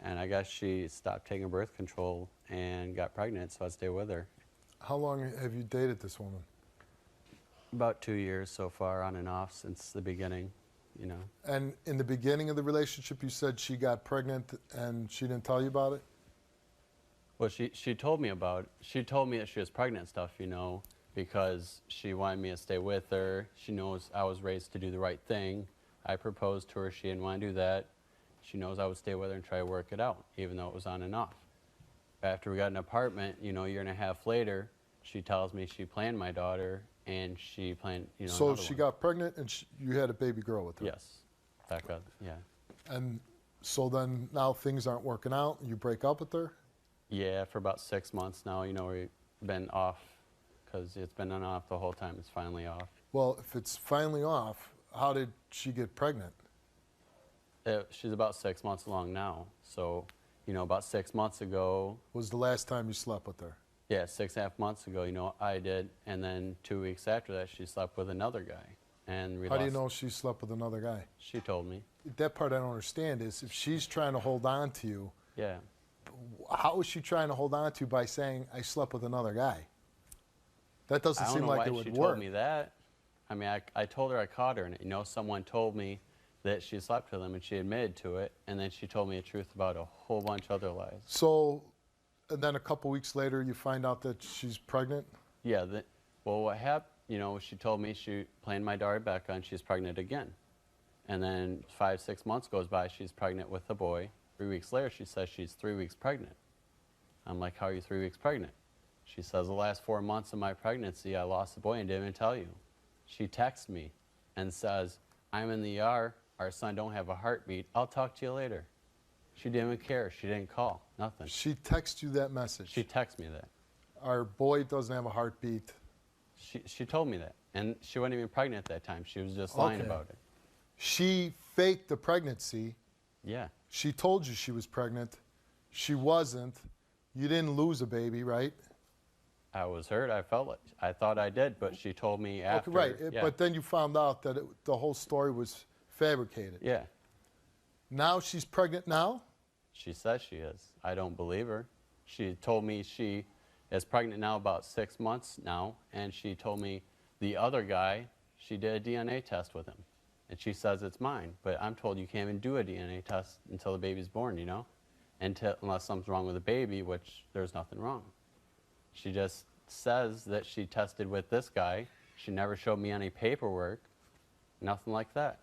And I guess she stopped taking birth control and got pregnant, so I stayed with her. How long have you dated this woman? About 2 years so far, on and off, since the beginning, you know. And in the beginning of the relationship, you said she got pregnant and she didn't tell you about it? Well, she told me about it. She told me that she was pregnant and stuff, you know, because she wanted me to stay with her. She knows I was raised to do the right thing. I proposed to her. She didn't want to do that. She knows I would stay with her and try to work it out, even though it was on and off. After we got an apartment, you know, a year and a half later, she tells me she planned my daughter, and she planned, you know, So she got pregnant and you had a baby girl with her? Yes. Back up, yeah. And so then now things aren't working out, you break up with her? Yeah, for about 6 months now, you know, we've been off, because it's been on and off the whole time. It's finally off. Well, if it's finally off, how did she get pregnant? She's about 6 months along now, so, you know, about 6 months ago. Was the last time you slept with her? Yeah, 6.5 months ago, you know, I did, and then 2 weeks after that, she slept with another guy. And we How do you lost- know she slept with another guy? She told me. That part I don't understand is if she's trying to hold on to you, Yeah. how is she trying to hold on to you by saying, I slept with another guy? That doesn't I don't seem know like why it would she work. told me that. I mean, I told her I caught her, and, you know, someone told me that she slept with him, and she admitted to it, and then she told me the truth about a whole bunch of other lies. So, and then a couple weeks later, you find out that she's pregnant? Yeah, well, what happened, you know, she told me she planned my daughter Becca, and she's pregnant again. And then 5, 6 months goes by, she's pregnant with a boy. 3 weeks later, she says she's 3 weeks pregnant. I'm like, how are you 3 weeks pregnant? She says, the last 4 months of my pregnancy, I lost the boy and didn't even tell you. She texts me and says, I'm in the ER, our son don't have a heartbeat, I'll talk to you later. She didn't even care, she didn't call, nothing. She texted you that message? She texted me that. Our boy doesn't have a heartbeat. She told me that. And she wasn't even pregnant at that time. She was just lying Okay. about it. She faked the pregnancy. Yeah. She told you she was pregnant. She wasn't. You didn't lose a baby, right? I was hurt. I felt it. I thought I did, but she told me after. Okay, right. Yeah. But then you found out that the whole story was fabricated. Yeah. Now she's pregnant now? She says she is. I don't believe her. She told me she is pregnant now about 6 months now, and she told me the other guy, she did a DNA test with him, and she says it's mine. But I'm told you can't even do a DNA test until the baby's born, you know, unless something's wrong with the baby, which there's nothing wrong. She just says that she tested with this guy. She never showed me any paperwork, nothing like that.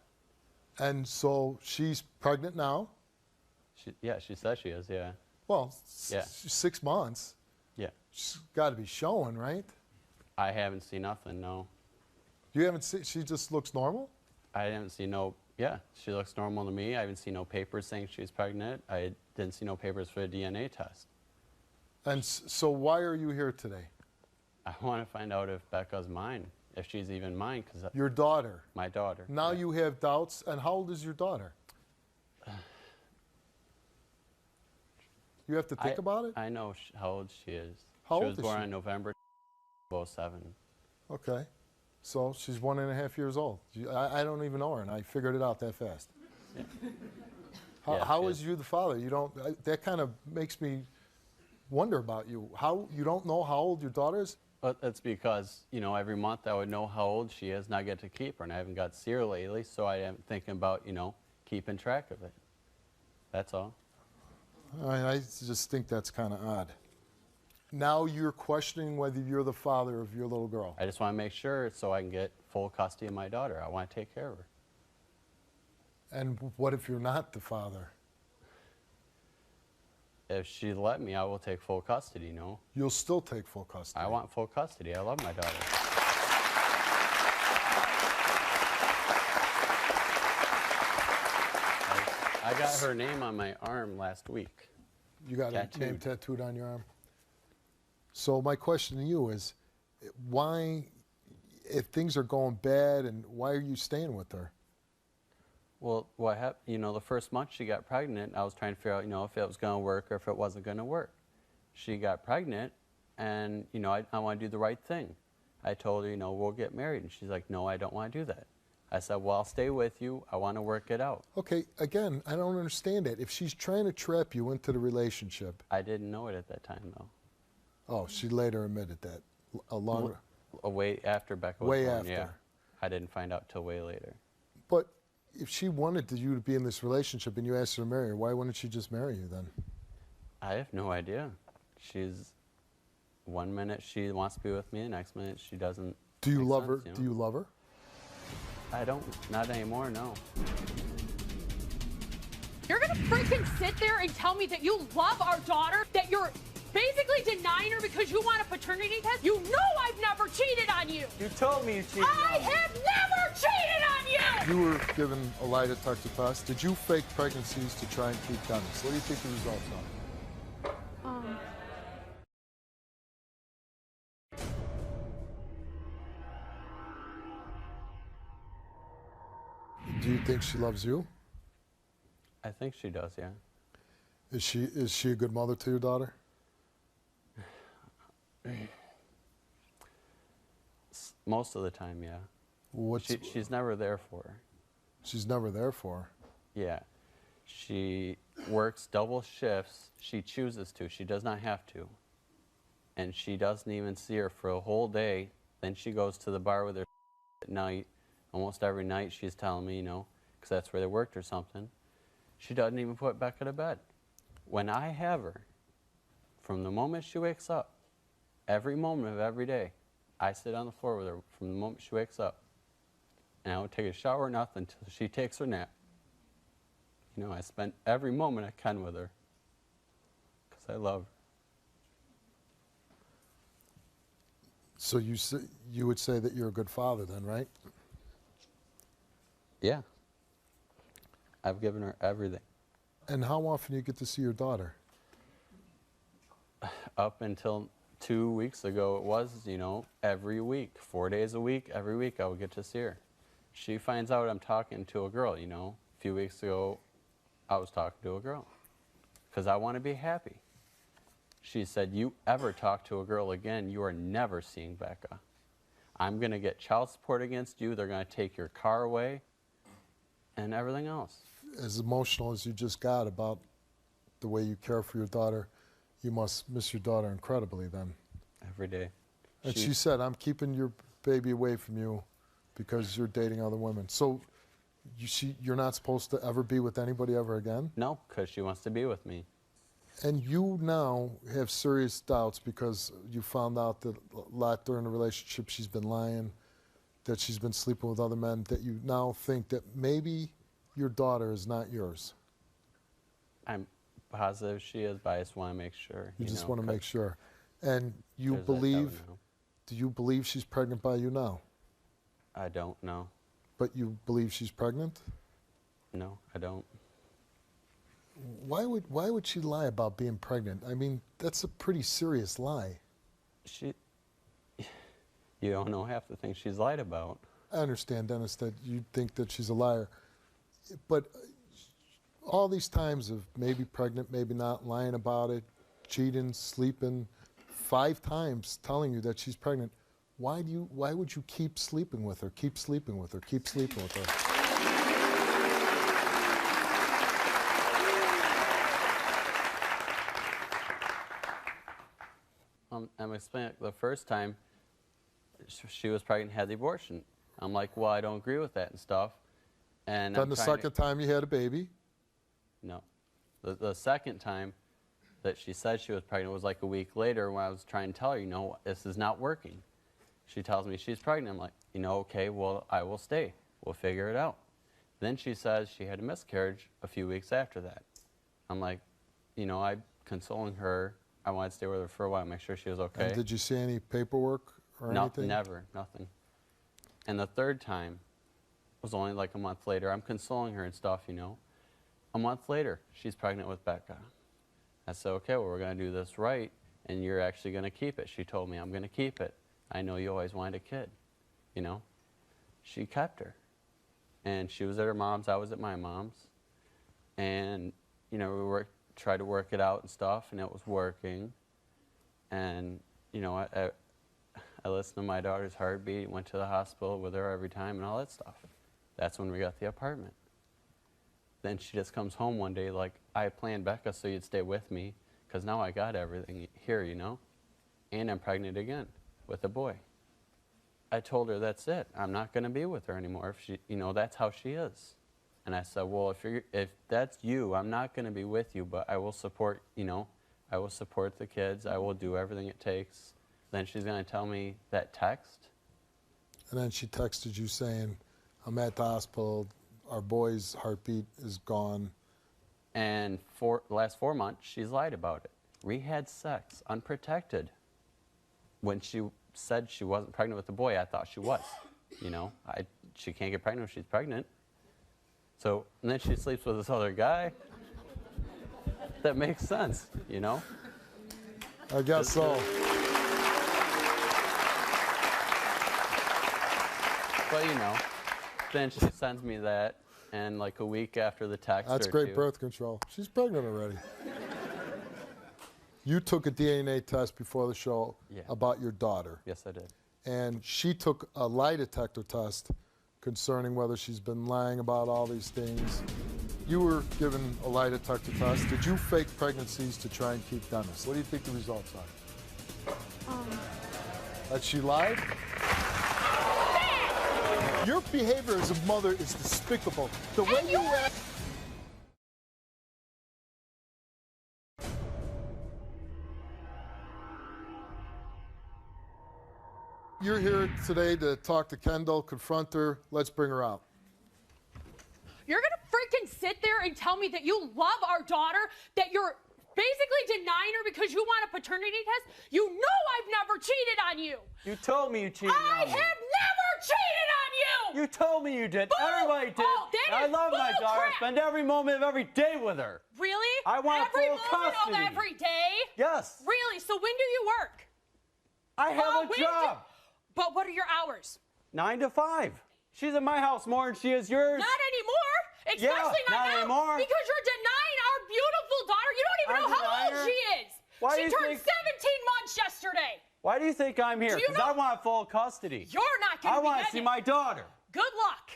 And so she's pregnant now? Yeah, she says she is, yeah. Well, Yeah. 6 months. Yeah. She's got to be showing, right? I haven't seen nothing, no. You haven't seen, she just looks normal? I didn't see no, yeah, she looks normal to me. I haven't seen no papers saying she's pregnant. I didn't see no papers for a DNA test. And so why are you here today? I want to find out if Becca's mine, if she's even mine, because Your daughter. my daughter. Now Yeah. you have doubts. And how old is your daughter? You have to think about it? I know how old she is. How she old was is born she? on November 07. Okay. So she's 1.5 years old. I don't even know her, and I figured it out that fast. Yeah. How Yeah, she is you the father? You don't. That kind of makes me wonder about you. How you don't know how old your daughter is? But it's because, you know, every month I would know how old she is and I get to keep her. And I haven't got to see her lately, so I am thinking about, you know, keeping track of it. That's all. I just think that's kind of odd. Now you're questioning whether you're the father of your little girl. I just want to make sure so I can get full custody of my daughter. I want to take care of her. And what if you're not the father? If she let me, I will take full custody, you know. You'll still take full custody. I want full custody. I love my daughter. I got her name on my arm last week. You got a name Tattooed. tattooed on your arm? So my question to you is, why, if things are going bad, and why are you staying with her? Well, what happened, you know, the first month she got pregnant, I was trying to figure out, you know, if it was going to work or if it wasn't going to work. She got pregnant, and, you know, I want to do the right thing. I told her, you know, we'll get married. And she's like, no, I don't want to do that. I said, well, I'll stay with you. I want to work it out. Okay, again, I don't understand that. If she's trying to trap you into the relationship. I didn't know it at that time, though. Oh, she later admitted that. A longer. Way after Becca was Way born, after. yeah. I didn't find out till way later. But if she wanted you to be in this relationship and you asked her to marry her, why wouldn't she just marry you then? I have no idea. She's, one minute she wants to be with me, the next minute she doesn't. Do you Makes love sense, her? you know? Do you love her? I don't, not anymore, no. You're gonna freaking sit there and tell me that you love our daughter, that you're basically denying her because you want a paternity test? You know I've never cheated on you. You told me you cheated I on me. have never cheated on you. You were given a lie detector test. Did you fake pregnancies to try and keep Dennis? What do you think the results are? Do you think she loves you? I think she does, yeah. Is she a good mother to your daughter? Most of the time, yeah. She's never there for her. She's never there for her. Yeah. She works double shifts. She chooses to. She does not have to. And she doesn't even see her for a whole day. Then she goes to the bar with her at night. Almost every night she's telling me, you know, because that's where they worked or something. She doesn't even put Becca to bed. When I have her, from the moment she wakes up, every moment of every day, I sit on the floor with her from the moment she wakes up. And I don't take a shower or nothing until she takes her nap. You know, I spend every moment I can with her because I love her. So you would say that you're a good father then, right? Yeah. I've given her everything. And how often do you get to see your daughter? Up until 2 weeks ago it was, you know, every week, 4 days a week, every week I would get to see her. She finds out I'm talking to a girl, you know. A few weeks ago, I was talking to a girl because I want to be happy. She said, you ever talk to a girl again, you are never seeing Becca. I'm going to get child support against you. They're going to take your car away and everything else. As emotional as you just got about the way you care for your daughter, you must miss your daughter incredibly then. Every day. And she said, I'm keeping your baby away from you because you're dating other women. So you're not supposed to ever be with anybody ever again? No, because she wants to be with me. And you now have serious doubts because you found out that a lot during the relationship she's been lying, that she's been sleeping with other men, that you now think that maybe your daughter is not yours. I'm positive she is, but I just want to make sure. You just know, want to make sure. And you there's that believe, now. do you believe she's pregnant by you now? I don't know. But you believe she's pregnant? No, I don't. Why would she lie about being pregnant? I mean, that's a pretty serious lie. You don't know half the things she's lied about. I understand, Dennis, that you think that she's a liar. But all these times of maybe pregnant, maybe not, lying about it, cheating, sleeping, 5 times telling you that she's pregnant, why would you keep sleeping with her, keep sleeping with her, keep sleeping with her? I'm explaining the first time she was pregnant, had the abortion. I'm like, well, I don't agree with that and stuff. And Then the second time you had a baby? No. The second time that she said she was pregnant was like a week later when I was trying to tell her, you know, this is not working. She tells me she's pregnant. I'm like, you know, okay, well, I will stay. We'll figure it out. Then she says she had a miscarriage a few weeks after that. I'm like, you know, I'm consoling her. I wanted to stay with her for a while, make sure she was okay. And did you see any paperwork or No, anything? never, nothing. And the third time was only like a month later. I'm consoling her and stuff, you know. A month later, she's pregnant with Becca. I said, okay, well, we're going to do this right, and you're actually going to keep it. She told me, I'm going to keep it. I know you always wanted a kid, you know. She kept her. And she was at her mom's, I was at my mom's. And, you know, we tried to work it out and stuff, and it was working. And, you know, I listened to my daughter's heartbeat, went to the hospital with her every time and all that stuff. That's when we got the apartment. Then she just comes home one day like, I planned Becca so you'd stay with me because now I got everything here, you know, and I'm pregnant again with a boy. I told her that's it. I'm not going to be with her anymore. If she, you know, that's how she is. And I said, well, if that's you, I'm not going to be with you, but I will support, you know, I will support the kids. I will do everything it takes. Then she's going to tell me that text. And then she texted you saying, I'm at the hospital, our boy's heartbeat is gone. And for the last 4 months, she's lied about it. We had sex, unprotected. When she said she wasn't pregnant with the boy, I thought she was. You know, she can't get pregnant if she's pregnant. So, and then she sleeps with this other guy. That makes sense, you know? I guess so. But, you know, then she sends me that, and like a week after the text That's or great two, birth control. She's pregnant already. You took a DNA test before the show about your daughter. Yes, I did. And she took a lie detector test concerning whether she's been lying about all these things. You were given a lie detector test. Did you fake pregnancies to try and keep Dennis? What do you think the results are? That she lied? Your behavior as a mother is despicable. The way you act. You're here today to talk to Kendall, confront her. Let's bring her out. You're gonna freaking sit there and tell me that you love our daughter, that you're basically denying her because you want a paternity test? You know I've never cheated on you. You told me you cheated I on me. have never cheated on you. You told me you did. Bull. Everybody did. Oh, that I is love my bull daughter. crap. Spend every moment of every day with her. Really? I want every full moment custody. of every day? Yes. Really? So when do you work? I have a job. But what are your hours? 9 to 5. She's in my house more than she is yours. Not anymore. Especially not now, anymore. because you're denying our beautiful daughter. You don't even I'm know how denying old her? she is. Why She do you turned think- 17 months yesterday. Why do you think I'm here? Do you Because I know- want full custody. You're not going I to be want to getting see it. my daughter. Good luck.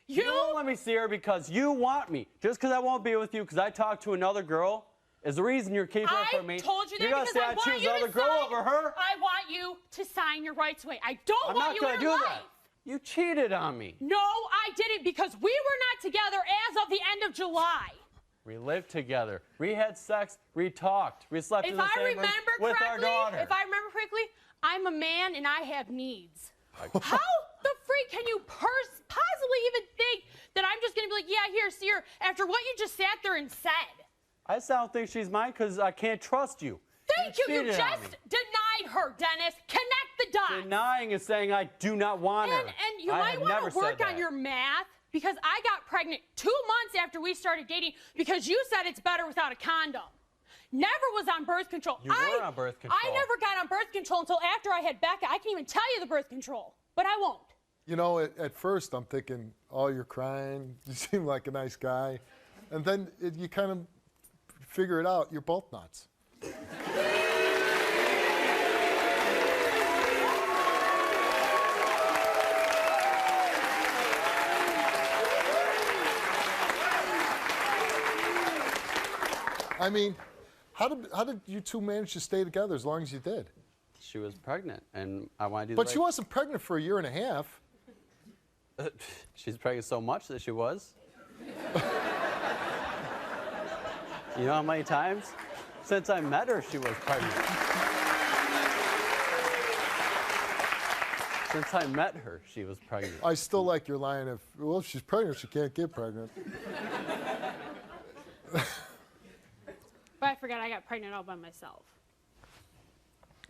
You won't let me see her because you want me. Just because I won't be with you because I talked to another girl is the reason you're keeping her from me. I told you that You're gonna because say I want choose you another to girl sign. over her? I want you to sign your rights away. I don't I'm want not you going in to her do life. that. You cheated on me. No, I didn't because we were not together as of the end of July. We lived together. We had sex. We talked. We slept in If the I same room remember with our correctly, daughter. if I remember correctly, I'm a man and I have needs. How the freak can you possibly even think that I'm just going to be like, yeah, here, see her, after what you just sat there and said? I don't think she's mine because I can't trust you. Thank you. You cheated on just me. denied her, Dennis. Connect the dots. Denying is saying I do not want her. And you I might have want never to work said on that. your math because I got pregnant 2 months after we started dating because you said it's better without a condom. Never was on birth control. You were on birth control. I never got on birth control until after I had Becca. I can't even tell you the birth control, but I won't. You know, at first I'm thinking, oh, you're crying. You seem like a nice guy. And then you kind of figure it out. You're both nuts. I mean, how did you two manage to stay together as long as you did? She was pregnant, and I want to do But the she wasn't pregnant for a year and a half. She's pregnant so much that she was. You know how many times? Since I met her, she was pregnant. Since I met her, she was pregnant. I still like your line of, well, if she's pregnant, she can't get pregnant. But I forgot I got pregnant all by myself.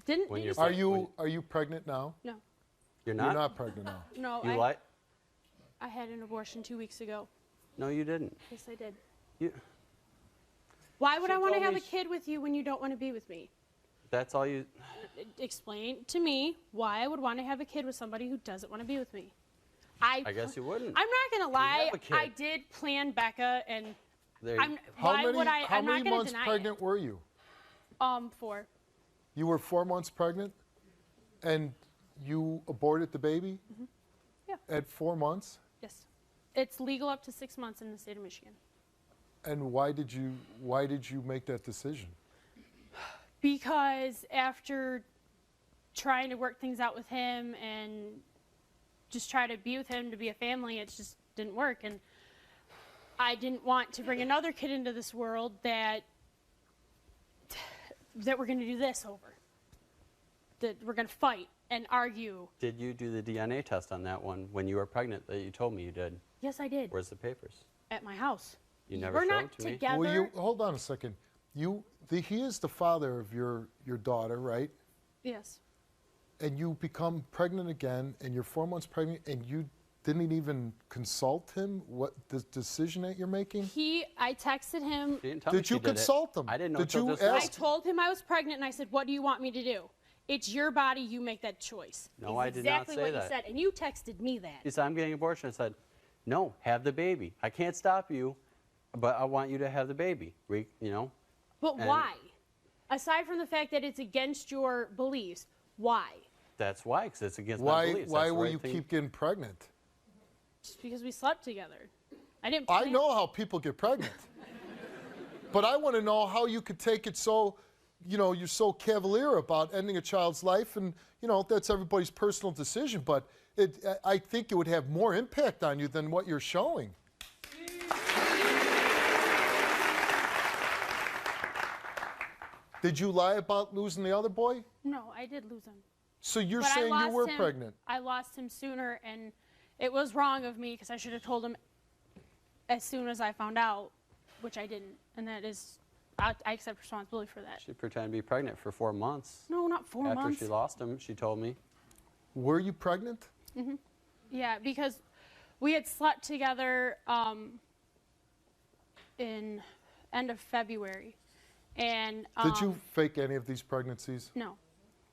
Didn't When you you're say- Are you pregnant now? No. You're not? You're not pregnant now. No, You like? I had an abortion 2 weeks ago. No, you didn't. Yes, I did. You. Why would She I want to told have me a kid with you when you don't want to be with me? That's all you. Explain to me why I would want to have a kid with somebody who doesn't want to be with me. I guess you wouldn't. I'm not gonna lie. have a kid. I did plan Becca, and There- why would I? How I'm many not gonna months deny pregnant were you? it. 4. You were 4 months pregnant, and you aborted the baby Yeah. at 4 months. Yes. It's legal up to 6 months in the state of Michigan. And why did you make that decision? Because after trying to work things out with him and just try to be with him to be a family, it just didn't work. And I didn't want to bring another kid into this world that we're going to do this over. That we're going to fight and argue. Did you do the DNA test on that one when you were pregnant that you told me you did? Yes, I did. Where's the papers? At my house. You never We're showed not them to me? together. Well, you hold on a second. He is the father of your daughter, right? Yes. And you become pregnant again, and you're 4 months pregnant, and you didn't even consult him what the decision that you're making? I texted him. She didn't tell me Did she you did it. consult him? I didn't know Did till you just I ask- told him I was pregnant, and I said, "What do you want me to do? It's your body. You make that choice." No, Is I did not exactly say what that. you said, and you texted me that. He said, I'm getting an abortion. I said, no, have the baby. I can't stop you, but I want you to have the baby. You know? But And- why? Aside from the fact that it's against your beliefs, why? That's why, because it's against my Why beliefs. why That's the will right you thing. keep getting pregnant? Just because we slept together. I didn't. I plan- know how people get pregnant. But I want to know how you could take it so, you're so cavalier about ending a child's life, and, that's everybody's personal decision, but I think it would have more impact on you than what you're showing. Did you lie about losing the other boy? No, I did lose him. So you're But I saying you lost were him- pregnant? I lost him sooner, and it was wrong of me because I should have told him as soon as I found out, which I didn't. And that is, I accept responsibility for that. She pretended to be pregnant for 4 months. No, not 4 After months. she lost him, she told me. Were you pregnant? Yeah, because we had slept together in end of February, and Did you fake any of these pregnancies? No,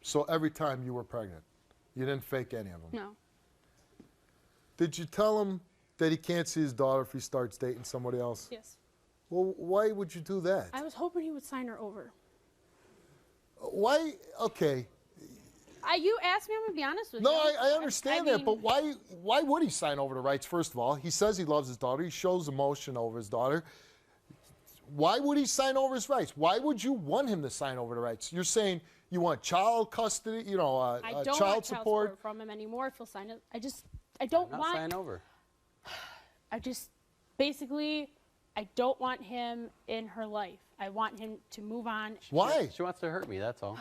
So every time you were pregnant, you didn't fake any of them? No. Did you tell him that he can't see his daughter if he starts dating somebody else? Yes. Well, why would you do that? I was hoping he would sign her over. Why? Okay. You asked me, I'm going to be honest with No, you. I understand I that, mean, but why would he sign over the rights, first of all? He says he loves his daughter. He shows emotion over his daughter. Why would he sign over his rights? Why would you want him to sign over the rights? You're saying you want child custody, I don't child want support? from him anymore if he'll sign it. I don't Not want. sign over. Basically, I don't want him in her life. I want him to move on. Why? She wants to hurt me, that's all.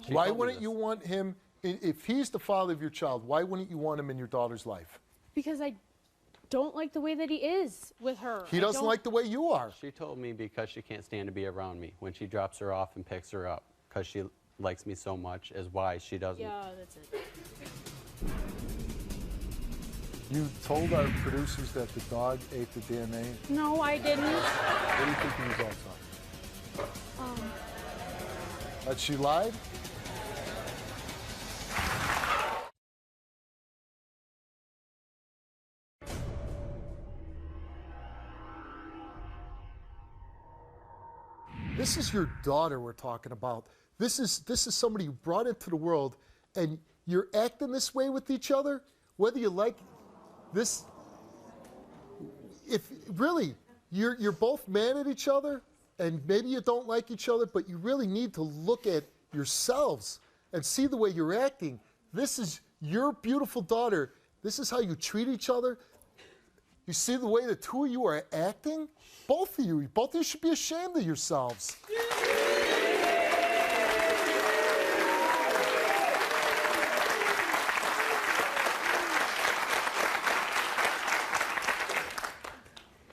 She Why told me wouldn't this. you want him, if he's the father of your child, why wouldn't you want him in your daughter's life? Because I don't like the way that he is with her. He doesn't like the way you are. She told me because she can't stand to be around me. When she drops her off and picks her up, because she likes me so much, is why she doesn't. Yeah, that's it. You told our producers that the dog ate the DNA. No, I didn't. What do you think the results are? That she lied? This is your daughter we're talking about. This is somebody you brought into the world, and you're acting this way with each other, whether you like this. If really you're both mad at each other, and maybe you don't like each other, but you really need to look at yourselves and see the way you're acting. This is your beautiful daughter. This is how you treat each other. You see the way the two of you are acting? Both of you should be ashamed of yourselves.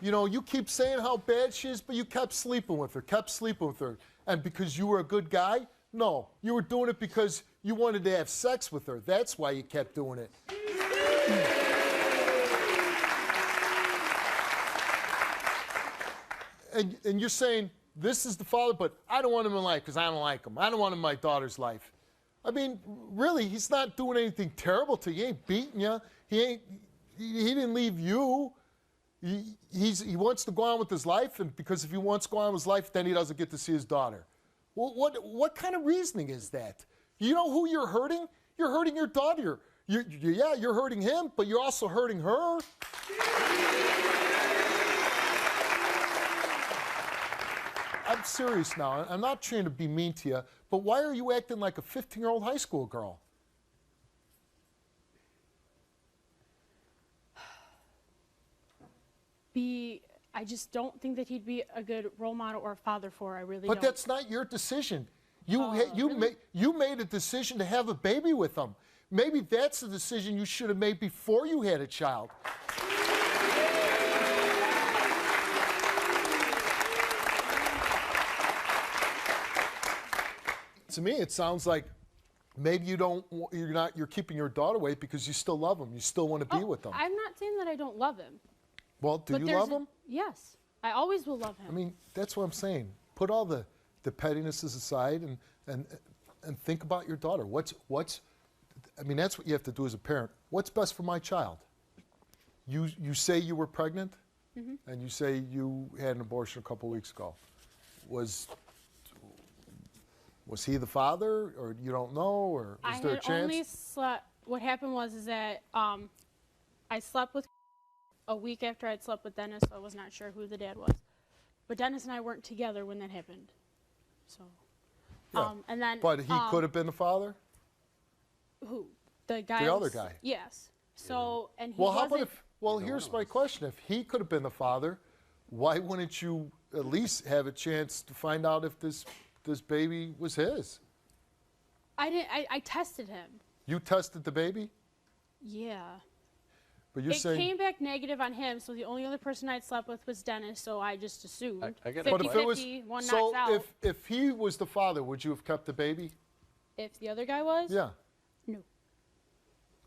You know, you keep saying how bad she is, but you kept sleeping with her. And because you were a good guy? No, you were doing it because you wanted to have sex with her. That's why you kept doing it. And you're saying, this is the father, but I don't want him in life because I don't like him. I don't want him in my daughter's life. I mean, really, he's not doing anything terrible to you. He ain't beating you. He didn't leave you. He wants to go on with his life, and because if he wants to go on with his life, then he doesn't get to see his daughter. Well, what kind of reasoning is that? You know who you're hurting? You're hurting your daughter. You're hurting him, but you're also hurting her. I'm serious now. I'm not trying to be mean to you, but why are you acting like a 15-year-old high school girl? I just don't think that he'd be a good role model or a father for her. I really But don't. that's not your decision. You Really? made a decision to have a baby with him. Maybe that's the decision you should have made before you had a child. To me, it sounds like maybe you're keeping your daughter away because you still love him. You still want to be with him. I'm not saying that I don't love him. Well, do But you there's love him? Yes. I always will love him. I mean, that's what I'm saying. Put all the pettinesses aside and think about your daughter. I mean, that's what you have to do as a parent. What's best for my child? You say you were pregnant, and you say you had an abortion a couple weeks ago. Was he the father, or you don't know, or is there a chance? I had only slept. What happened was that I slept with a week after I'd slept with Dennis, so I was not sure who the dad was. But Dennis and I weren't together when that happened. So, Yeah. and then. But he could have been the father? Who? The guy. The other guy. Yes. So, and he Well, how wasn't. about if, well, here's my question. If he could have been the father, why wouldn't you at least have a chance to find out if this baby was his? I didn't. I tested him. You tested the baby? Yeah. But you're It saying... came back negative on him, so the only other person I'd slept with was Dennis, so I just assumed. I get it. 50-50, But if it was... one So knocks out. if he was the father, would you have kept the baby? If the other guy was? Yeah. No.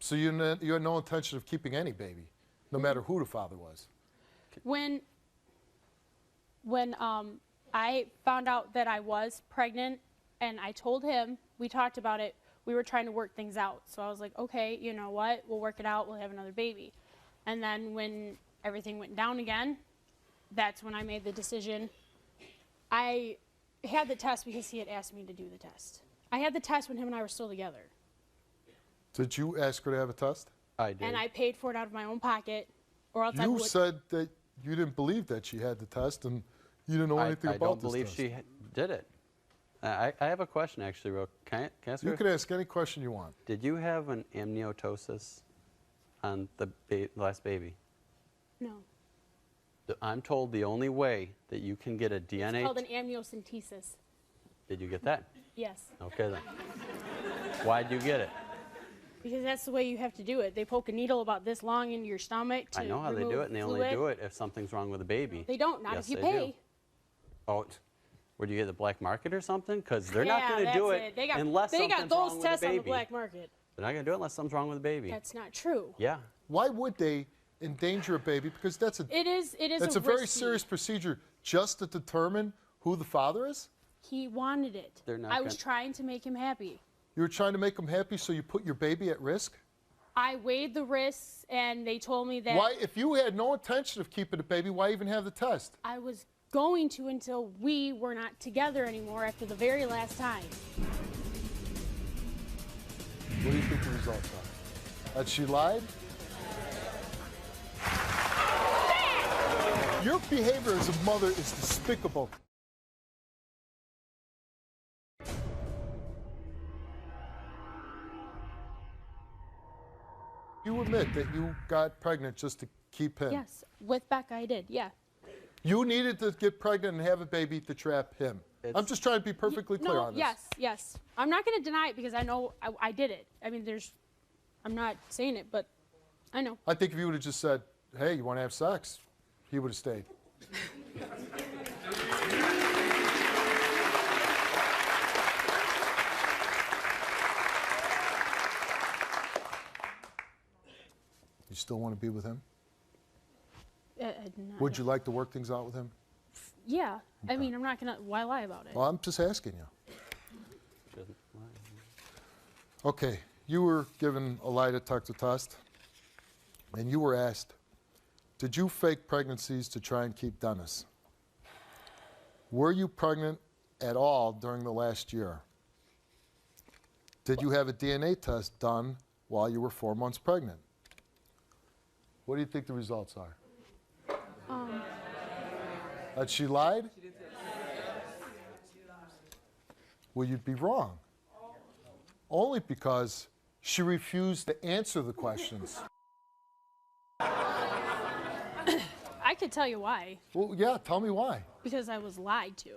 So you had no intention of keeping any baby, no matter who the father was? When I found out that I was pregnant and I told him, we talked about it, we were trying to work things out. So I was like, okay, you know what? We'll work it out. We'll have another baby. And then when everything went down again, that's when I made the decision. I had the test because he had asked me to do the test. I had the test when him and I were still together. Did you ask her to have a test? I did. And I paid for it out of my own pocket, or else I You would. said that you didn't believe that she had the test and you didn't know anything I about don't this believe test. she did it. I have a question, actually, real. Can I ask You her? can ask any question you want. Did you have an amniotosis on the last baby? No. I'm told the only way that you can get a DNA. It's called an amniocentesis. Did you get that? Yes. Okay then. Why'd you get it? Because that's the way you have to do it. They poke a needle about this long into your stomach to I know how they do remove it, and they fluid. only do it if something's wrong with the baby. They don't, not Yes, if you they pay. do. Oh, where do you get the black market or something? Because they're Yeah, not going to do that's it They got, unless they something's got those wrong tests with the on the baby. black market. They're not going to do it unless something's wrong with the baby. That's not true. Yeah. Why would they endanger a baby? Because that's a It is that's a a very risky. serious procedure just to determine who the father is. He wanted it. They're not I was gonna- trying to make him happy. You were trying to make him happy, so you put your baby at risk. I weighed the risks, and they told me that Why, if you had no intention of keeping the baby, why even have the test? I was going to until we were not together anymore after the very last time. What do you think the results are? That she lied? Your behavior as a mother is despicable. You admit that you got pregnant just to keep him. Yes, with Becca I did, yeah. You needed to get pregnant and have a baby to trap him. I'm just trying to be perfectly clear No, on this. yes. I'm not going to deny it because I know I did it. I mean, I'm not saying it, but I know. I think if you would have just said, hey, you want to have sex, he would have stayed. You still want to be with him? No. Would you like to work things out with him? Yeah. I mean, I'm not going to. Why lie about it? Well, I'm just asking you. She doesn't lie. Okay, you were given a lie detector test, and you were asked, did you fake pregnancies to try and keep Dennis? Were you pregnant at all during the last year? Did you have a DNA test done while you were 4 months pregnant? What do you think the results are? That she lied? Well, you'd be wrong. Only because she refused to answer the questions. I could tell you why. Well, yeah, tell me why. Because I was lied to.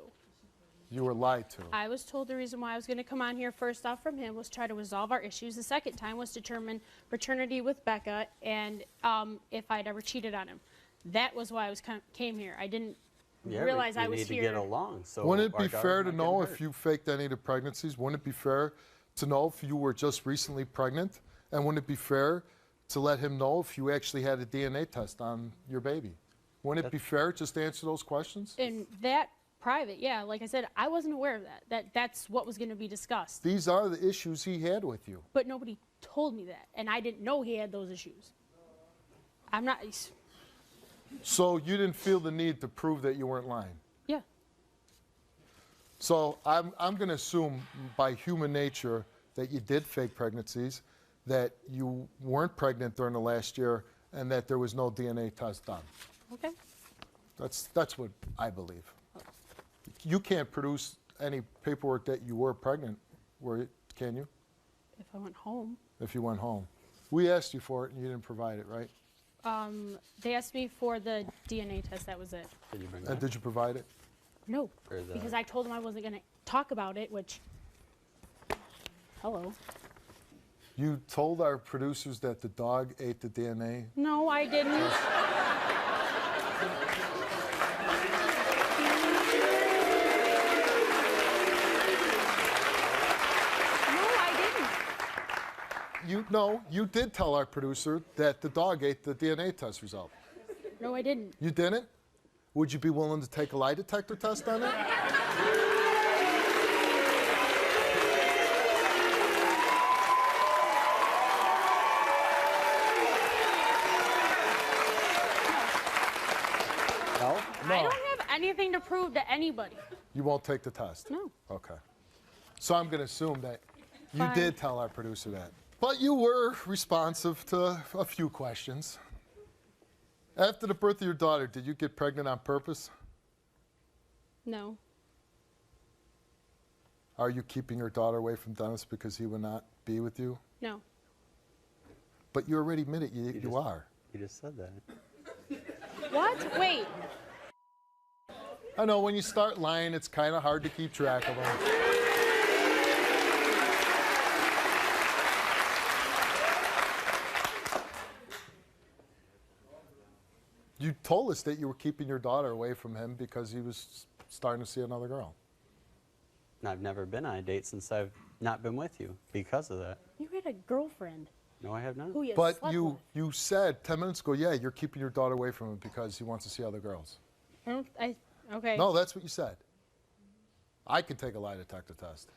You were lied to. I was told the reason why I was going to come on here first off from him was try to resolve our issues. The second time was determine paternity with Becca and if I'd ever cheated on him. That was why I came here. I didn't realize I was need here. to get along. So Wouldn't it our be daughter's fair to not know getting if hurt. you faked any of the pregnancies? Wouldn't it be fair to know if you were just recently pregnant? And wouldn't it be fair to let him know if you actually had a DNA test on your baby? Wouldn't it be fair just to answer those questions? And that private, yeah, like I said, I wasn't aware of that. That's what was going to be discussed. These are the issues he had with you. But nobody told me that, and I didn't know he had those issues. I'm not. So you didn't feel the need to prove that you weren't lying. Yeah. So I'm going to assume by human nature that you did fake pregnancies, that you weren't pregnant during the last year, and that there was no DNA test done. Okay. That's what I believe. You can't produce any paperwork that you were pregnant, can you? If I went home. If you went home. We asked you for it and you didn't provide it, right? They asked me for the DNA test. That was it. Did you bring And that? did you provide it? No, Or the- because I told them I wasn't going to talk about it, which, hello. You told our producers that the dog ate the DNA. No, I didn't. You did tell our producer that the dog ate the DNA test result. No, I didn't. You didn't? Would you be willing to take a lie detector test on it? No. I don't have anything to prove to anybody. You won't take the test? No. Okay. So I'm going to assume that you Fine. did tell our producer that. But you were responsive to a few questions. After the birth of your daughter, did you get pregnant on purpose? No. Are you keeping your daughter away from Dennis because he would not be with you? No. But you already admitted you are. You just said that. What? Wait. I know when you start lying, it's kind of hard to keep track of them. You told us that you were keeping your daughter away from him because he was starting to see another girl. And I've never been on a date since I've not been with you because of that. You had a girlfriend No, I have not. who you But slept you, with. you said 10 minutes ago, yeah, you're keeping your daughter away from him because he wants to see other girls. Okay. No, that's what you said. I can take a lie detector test.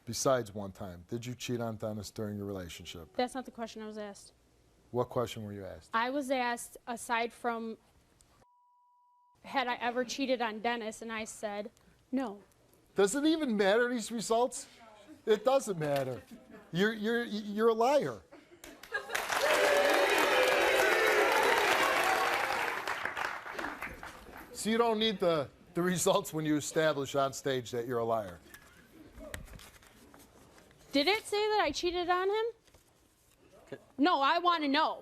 Besides one time, did you cheat on Dennis during your relationship? That's not the question I was asked. What question were you asked? I was asked, aside from, had I ever cheated on Dennis, and I said, no. Does it even matter, these results? It doesn't matter. You're a liar. So you don't need the results when you establish on stage that you're a liar. Did it say that I cheated on him? No, I want to know.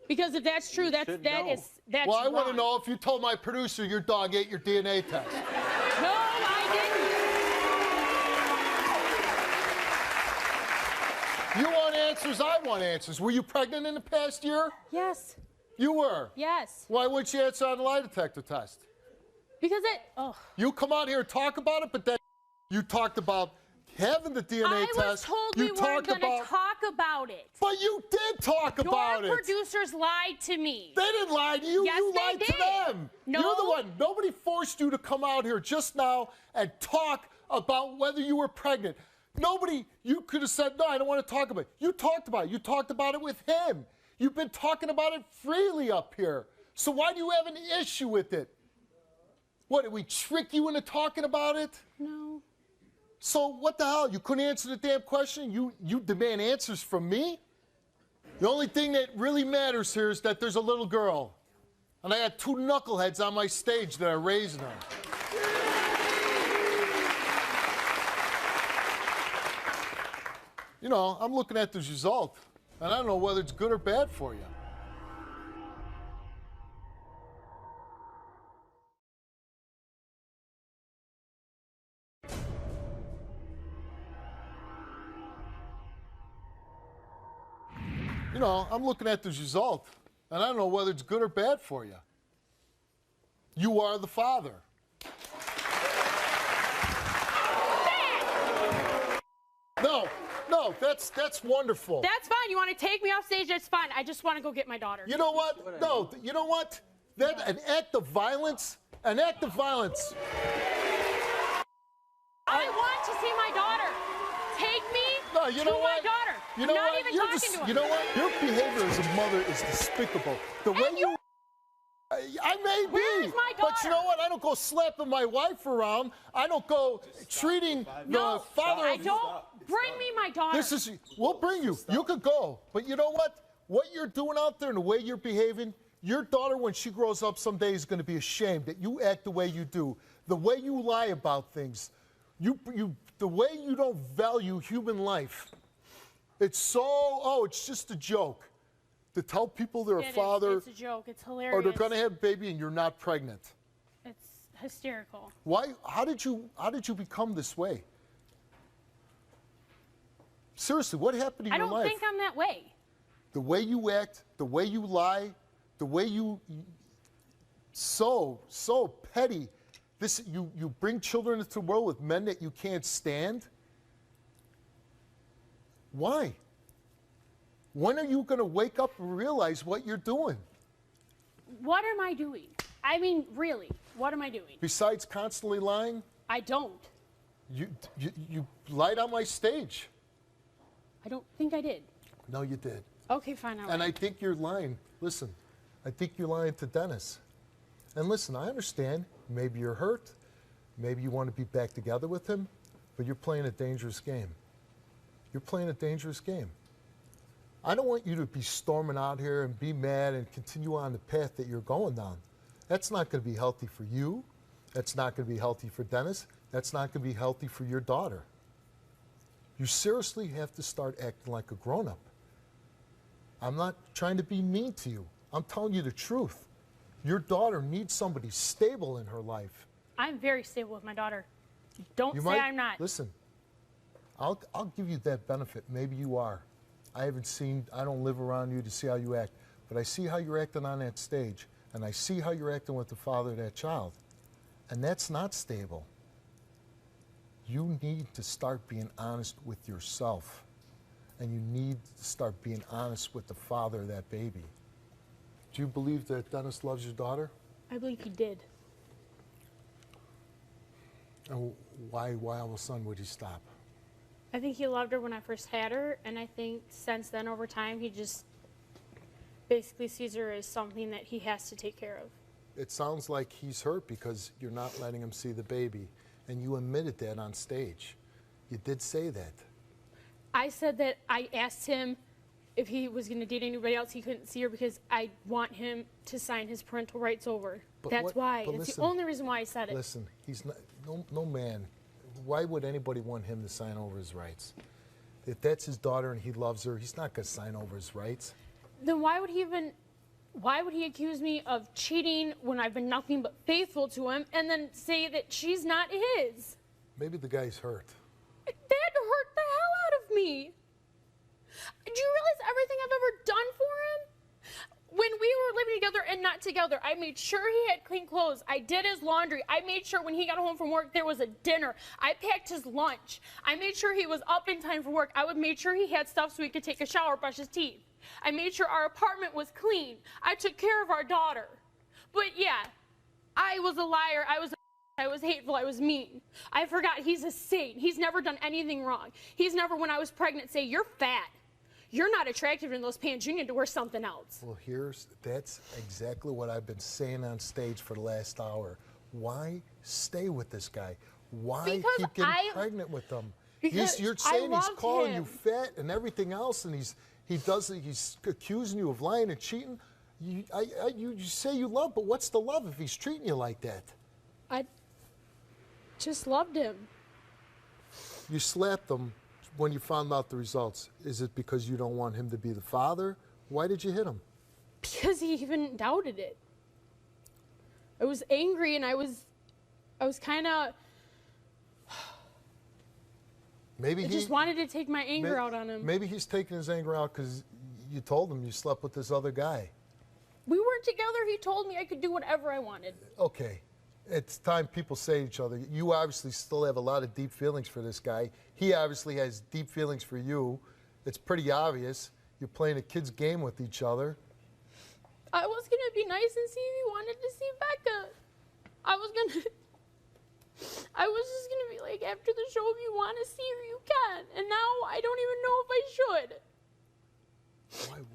Because if that's true, that's should know. that's Well, I want to wrong. know if you told my producer your dog ate your DNA test. No, I didn't. You want answers, I want answers. Were you pregnant in the past year? Yes. You were. Yes. Why wouldn't you answer on the lie detector test? Because You come out here and talk about it, but then you talked about having the DNA I test. was told we you weren't talked going to about, talk about it. But you did talk about Your it. producers lied to me. They didn't lie to you. Yes, you they lied to did. them. No. You're the one. Nobody forced you to come out here just now and talk about whether you were pregnant. Nobody, you could have said, no, I don't want to talk about it. You talked about it. You talked about it with him. You've been talking about it freely up here. So why do you have an issue with it? What, did we trick you into talking about it? No. So what the hell? You couldn't answer the damn question? You demand answers from me? The only thing that really matters here is that there's a little girl. And I got two knuckleheads on my stage that are raising her. You know, I'm looking at this result, and I don't know whether it's good or bad for you. You know, I'm looking at this result, and I don't know whether it's good or bad for you. You are the father. No, that's wonderful. That's fine. You want to take me off stage? That's fine. I just want to go get my daughter. You know what? No, you know what? That an act of violence. An act of violence. I want to see my daughter. Take me to my daughter. You know I'm not what? even You're talking just, to her. you know what? Your behavior as a mother is despicable. The way And you. I may Where's be, my but you know daughter? what? I don't go slapping my wife around. I don't go treating No, the father I of. don't. Bring me my daughter. This is. We'll bring you. You could go, but you know what? What you're doing out there and the way you're behaving, your daughter, when she grows up someday, is going to be ashamed that you act the way you do, the way you lie about things, the way you don't value human life. It's so. Oh, it's just a joke. To tell people they're a father, It's a joke. It's hilarious. or they're going to have a baby and you're not pregnant. It's hysterical. Why? How did you become this way? Seriously, what happened in I your don't life? think I'm that way. The way you act, the way you lie, the way you so petty. This you bring children into the world with men that you can't stand. Why? When are you going to wake up and realize what you're doing? What am I doing? I mean, really, what am I doing? Besides constantly lying, I don't. you lied on my stage. I don't think I did. No, you did. Okay, fine. And I think you're lying. Listen, I think you're lying to Dennis. And listen, I understand. Maybe you're hurt. Maybe you want to be back together with him. But you're playing a dangerous game. You're playing a dangerous game. I don't want you to be storming out here and be mad and continue on the path that you're going down. That's not going to be healthy for you. That's not going to be healthy for Dennis. That's not going to be healthy for your daughter. You seriously have to start acting like a grown-up. I'm not trying to be mean to you. I'm telling you the truth. Your daughter needs somebody stable in her life. I'm very stable with my daughter. Don't You say might, I'm not. Listen, I'll give you that benefit. Maybe you are. I don't live around you to see how you act, but I see how you're acting on that stage, and I see how you're acting with the father of that child, and that's not stable. You need to start being honest with yourself, and you need to start being honest with the father of that baby. Do you believe that Dennis loves your daughter? I believe he did. And why all of a sudden would he stop? I think he loved her when I first had her, and I think since then, over time, he just basically sees her as something that he has to take care of. It sounds like he's hurt because you're not letting him see the baby, and you admitted that on stage. You did say that. I said that I asked him if he was going to date anybody else, he couldn't see her because I want him to sign his parental rights over. That's why. It's the only reason why I said it. Listen, he's not, no man. Why would anybody want him to sign over his rights? If that's his daughter and he loves her, he's not going to sign over his rights. Then why would he accuse me of cheating when I've been nothing but faithful to him and then say that she's not his? Maybe the guy's hurt. That hurt the hell out of me. Do you realize everything I've ever done for him? When we were living together and not together, I made sure he had clean clothes. I did his laundry. I made sure when he got home from work, there was a dinner. I packed his lunch. I made sure he was up in time for work. I would make sure he had stuff so he could take a shower, brush his teeth. I made sure our apartment was clean. I took care of our daughter. But yeah, I was a liar. I was hateful. I was mean. I forgot he's a saint. He's never done anything wrong. He's never, when I was pregnant, say, "You're fat. You're not attractive in those pants. You need to wear something else." Well, that's exactly what I've been saying on stage for the last hour. Why stay with this guy? Why keep getting pregnant with him? You're saying he's calling you fat and everything else, and he's accusing you of lying and cheating. You say you love, but what's the love if he's treating you like that? I just loved him. You slapped him when you found out the results. Is it because you don't want him to be the father? Why did you hit him? Because he even doubted it. I was angry and I was kind of. I just wanted to take my anger out on him. Maybe he's taking his anger out because you told him you slept with this other guy. We weren't together. He told me I could do whatever I wanted. Okay. It's time people say to each other, you obviously still have a lot of deep feelings for this guy. He obviously has deep feelings for you. It's pretty obvious. You're playing a kid's game with each other. I was going to be nice and see if he wanted to see Becca. I was just going to be like, after the show, if you want to see her, you can. And now I don't even know if I should.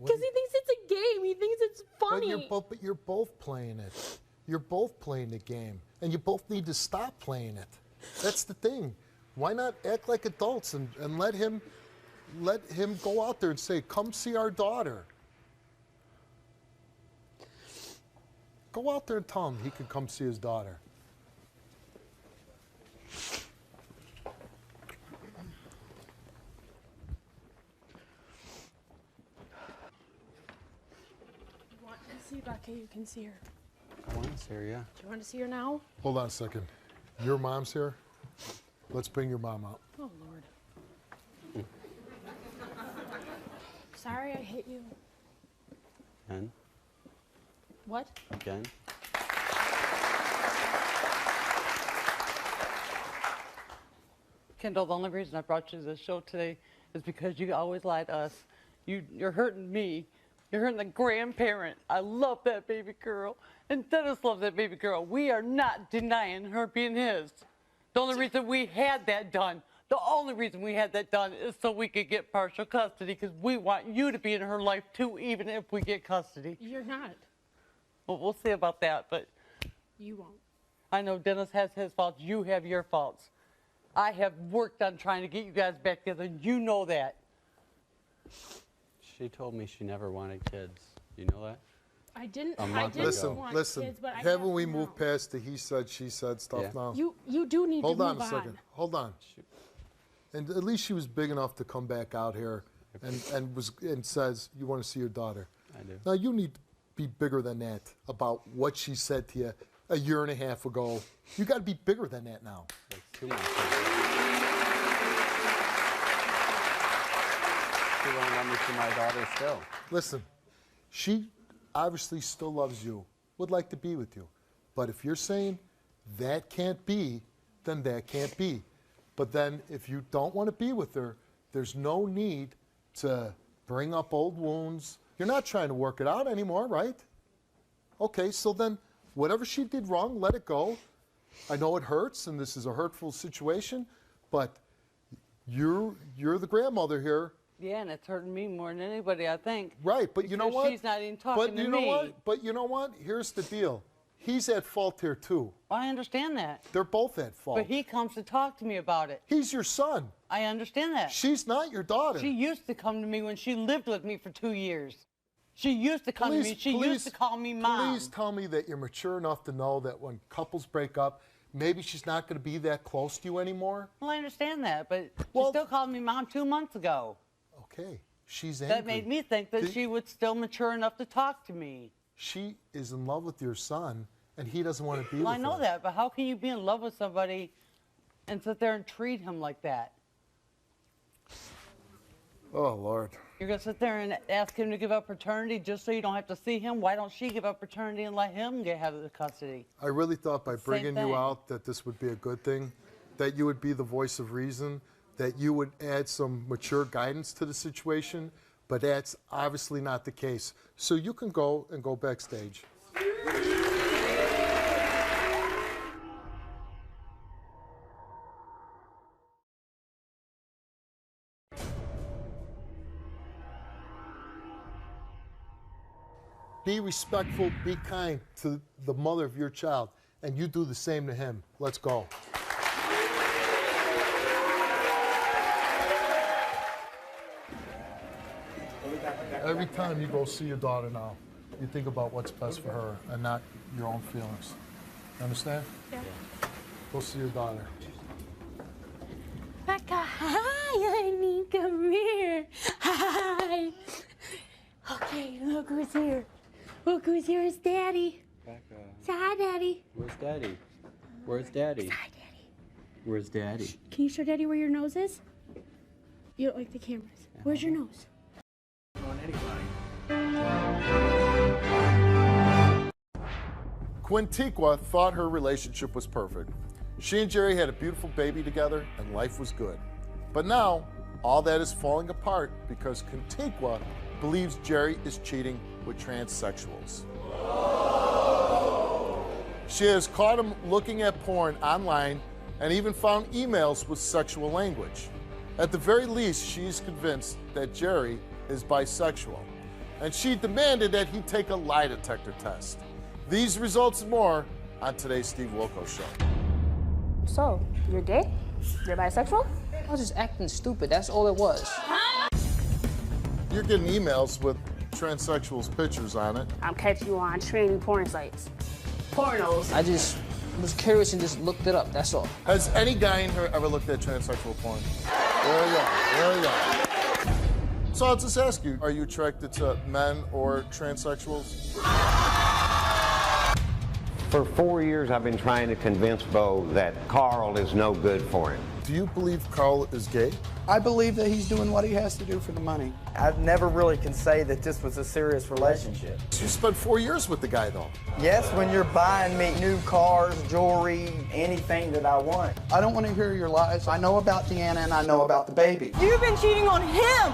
Because he thinks it's a game. He thinks it's funny. But you're both playing it. You're both playing the game, and you both need to stop playing it. That's the thing. Why not act like adults and let him go out there and say, "Come see our daughter." Go out there and tell him he can come see his daughter. You want to see Becca, you can see her. I want to see her, yeah. Do you want to see her now? Hold on a second. Your mom's here? Let's bring your mom out. Oh, Lord. Sorry I hit you. Again? What? Again? Kendall, the only reason I brought you to the show today is because you always lie to us. You're hurting me. You're hurting the grandparent. I love that baby girl. And Dennis loves that baby girl. We are not denying her being his. The only reason we had that done, The only reason we had that done is so we could get partial custody, because we want you to be in her life too, even if we get custody. You're not. Well, we'll see about that, but You won't. I know Dennis has his faults. You have your faults. I have worked on trying to get you guys back together, and you know that. She told me she never wanted kids. You know that? I didn't. A I month didn't ago. want Listen, kids, but I haven't have we to moved know. past the he said, she said stuff Yeah. now? You do need Hold to on move a second. Hold on. And at least she was big enough to come back out here and says, you want to see your daughter. I do. Now, you need to be bigger than that about what she said to you a year and a half ago. You got to be bigger than that now. That's too much. She won't let me see my daughter still. Listen, she obviously still loves you, would like to be with you. But if you're saying that can't be, then that can't be. But then if you don't want to be with her, there's no need to bring up old wounds. You're not trying to work it out anymore, right? Okay, so then whatever she did wrong, let it go. I know it hurts, and this is a hurtful situation, but you're the grandmother here. Yeah, and it's hurting me more than anybody, I think. Right, but you know Because what? she's not even talking to me. But you know what? Here's the deal. He's at fault here too. I understand that. They're both at fault. But he comes to talk to me about it. He's your son. I understand that. She's not your daughter. She used to come to me when she lived with me for 2 years. She used to come to me. She used to call me Mom. Please tell me that you're mature enough to know that when couples break up, maybe she's not going to be that close to you anymore. Well, I understand that, but Well- she still called me Mom 2 months ago. Okay, she's angry. That made me think that she was still mature enough to talk to me. She is in love with your son, and he doesn't want to be Well, with I know her. that, but how can you be in love with somebody and sit there and treat him like that? Oh, Lord. You're going to sit there and ask him to give up paternity just so you don't have to see him? Why don't she give up paternity and let him have the custody? I really thought by bringing you thing. out that this would be a good thing, that you would be the voice of reason, that you would add some mature guidance to the situation, but that's obviously not the case. So you can go and go backstage. Be respectful, be kind to the mother of your child, and you do the same to him. Let's go. Every time you go see your daughter now, you think about what's best for her and not your own feelings. Understand? Yeah. Go see your daughter. Becca, hi, honey, come here. Hi. Okay, look who's here. Look who's here is Daddy. Becca, Say hi, Daddy. where's Daddy? Where's Daddy? Hi, Daddy. Where's Daddy? Can you show Daddy where your nose is? You don't like the cameras. Where's your nose? Quintiqua thought her relationship was perfect. She and Jerry had a beautiful baby together, and life was good. But now, all that is falling apart because Quintiqua believes Jerry is cheating with transsexuals. She has caught him looking at porn online and even found emails with sexual language. At the very least, she is convinced that Jerry is bisexual, and she demanded that he take a lie detector test. These results and more on today's Steve Wilkos Show. So, you're gay? You're bisexual? I was just acting stupid, that's all it was. You're getting emails with transsexuals' pictures on it. I'm catching you on training porn sites. Pornos. I just was curious and just looked it up, that's all. Has any guy in here ever looked at transsexual porn? There you go, there you go. So I'll just ask you, are you attracted to men or transsexuals? For 4 years, I've been trying to convince Bo that Carl is no good for him. Do you believe Carl is gay? I believe that he's doing what he has to do for the money. I never really can say that this was a serious relationship. You spent 4 years with the guy, though. Yes, when you're buying me new cars, jewelry, anything that I want. I don't want to hear your lies. I know about Deanna and I know about the baby. You've been cheating on him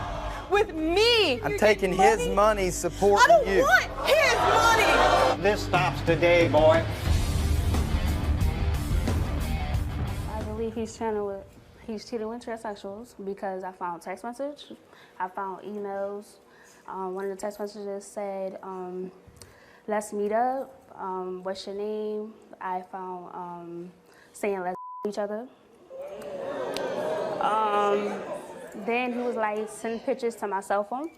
with me. I'm taking his money, supporting I don't you. want his money. This stops today, boy. I believe he's trying to he's cheating with transsexuals because I found text message, I found emails. One of the text messages said, let's meet up, what's your name? I found saying let's each other. Then he was like, send pictures to my cell phone.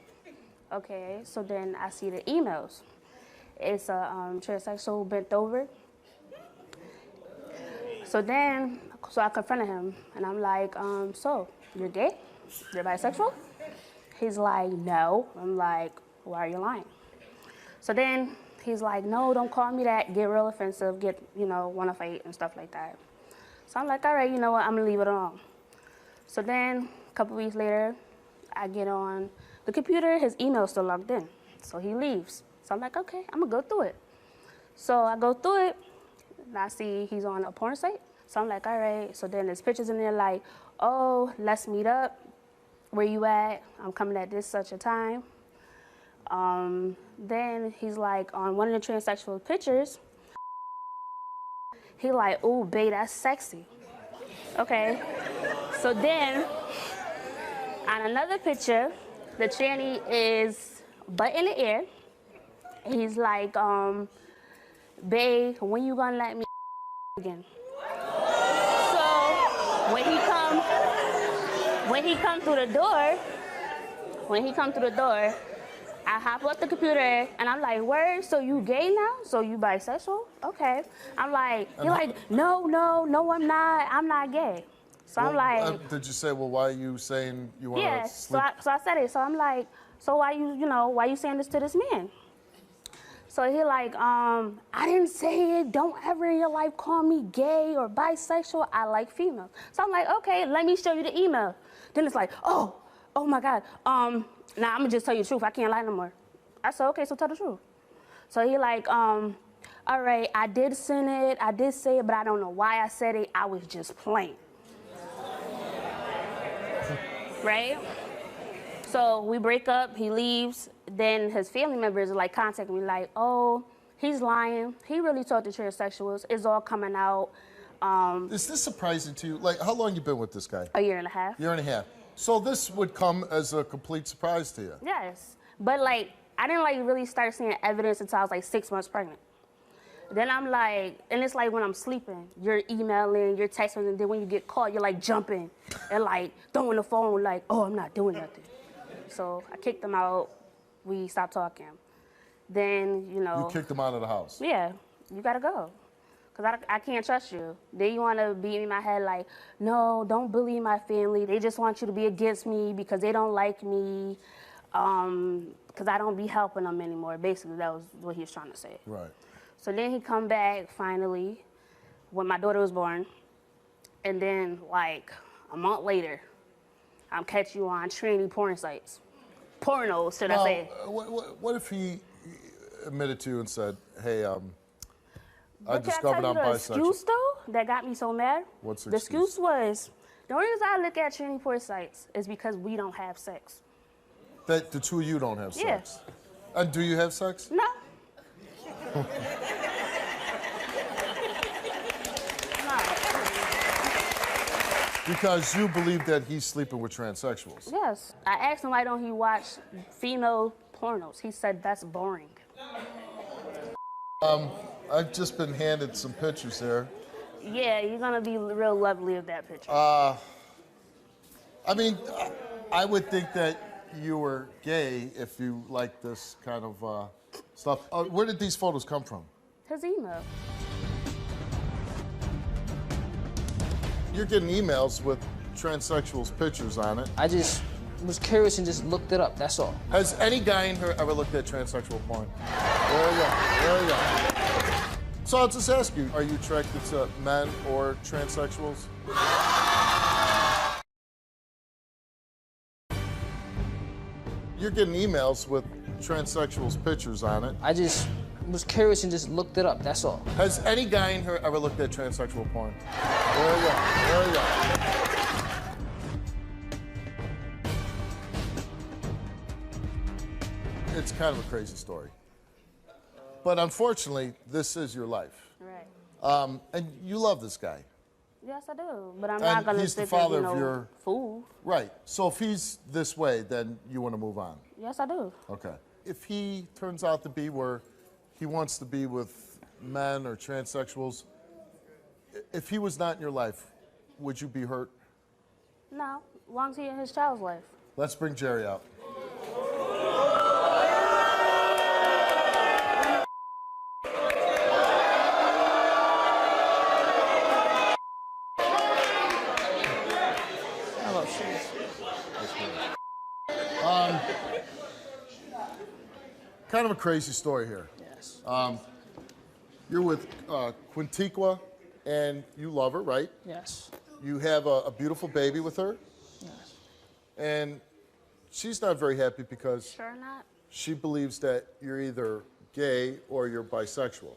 Okay, so then I see the emails. It's a transsexual bent over. So I confronted him, and I'm like, so, you're gay? You're bisexual? He's like, no. I'm like, why are you lying? So then he's like, no, don't call me that. Get real offensive, want to fight and stuff like that. So I'm like, all right, you know what, I'm gonna leave it alone. So then a couple weeks later, I get on the computer, his email's still logged in. So he leaves. So I'm like, okay, I'm gonna go through it. So I go through it, and I see he's on a porn site. So I'm like, all right. So then there's pictures in there like, oh, let's meet up. Where you at? I'm coming at this such a time. Then he's like, on one of the transsexual pictures, he like, ooh, babe, that's sexy. Okay. So then, on another picture, the tranny is butt in the air. He's like, babe, when you gonna let me again? So when he come through the door, I hop up the computer and I'm like, word, so you gay now? So you bisexual? Okay. I'm like, you're like, no, I'm not gay. So I'm like, did you say, well, why are you saying you want to sleep? So I said it. So I'm like, so why you saying this to this man? So he like, I didn't say it. Don't ever in your life call me gay or bisexual. I like females. So I'm like, okay, let me show you the email. Then it's like, oh my God. Now I'm gonna just tell you the truth. I can't lie no more. I said, okay, so tell the truth. So he like, all right, I did send it. I did say it, but I don't know why I said it. I was just playing. Right? So we break up, he leaves, then his family members are like contacting me like, oh, he's lying. He really talked to transsexuals. It's all coming out. Is this surprising to you? Like, how long you been with this guy? A year and a half. Year and a half. So this would come as a complete surprise to you? Yes. But like, I didn't like really start seeing evidence until I was like 6 months pregnant. Then I'm like, and it's like when I'm sleeping, you're emailing, you're texting, and then when you get caught, you're like jumping and like throwing the phone like, oh, I'm not doing nothing. So I kicked him out. We stopped talking. Then, You kicked him out of the house? Yeah, you gotta go. Because I can't trust you. Then you want to beat me in my head like, no, don't bully my family. They just want you to be against me because they don't like me. Because I don't be helping them anymore. Basically, that was what he was trying to say. Right. So then he come back finally when my daughter was born. And then like a month later, I'm catching you on tranny porn sites. Pornos, should I say. What if he admitted to you and said, hey, I But discovered I'm can I tell you the bisexual? excuse though that got me so mad? What's the The excuse? excuse was, the only reason I look at tranny porn sites is because we don't have sex. That the two of you don't have sex? Yeah. And do you have sex? No. Because you believe that he's sleeping with transsexuals? Yes. I asked him why don't he watch female pornos. He said that's boring. I've just been handed some pictures there. Yeah, you're gonna be real lovely with that picture. I mean, I would think that you were gay if you like this kind of stuff. Where did these photos come from? His email. You're getting emails with transsexuals' pictures on it. I just was curious and just looked it up, that's all. Has any guy in here ever looked at transsexual porn? There you go. So I'll just ask you, are you attracted to men or transsexuals? You're getting emails with transsexuals' pictures on it. I just was curious and just looked it up, that's all. Has any guy in here ever looked at transsexual porn? There you go. It's kind of a crazy story. But unfortunately, this is your life. Right. And you love this guy. Yes, I do. But I'm And not going to he's the sit there, father you of know, your- fool. Right. So if he's this way, then you want to move on. Yes, I do. Okay. If he turns out to be where he wants to be with men or transsexuals, if he was not in your life, would you be hurt? No, as long as he in his child's life. Let's bring Jerry out. Kind of a crazy story here. Yes. You're with Quintiqua, and you love her, right? Yes. You have a beautiful baby with her, Yes. and she's not very happy because Sure not. she believes that you're either gay or you're bisexual.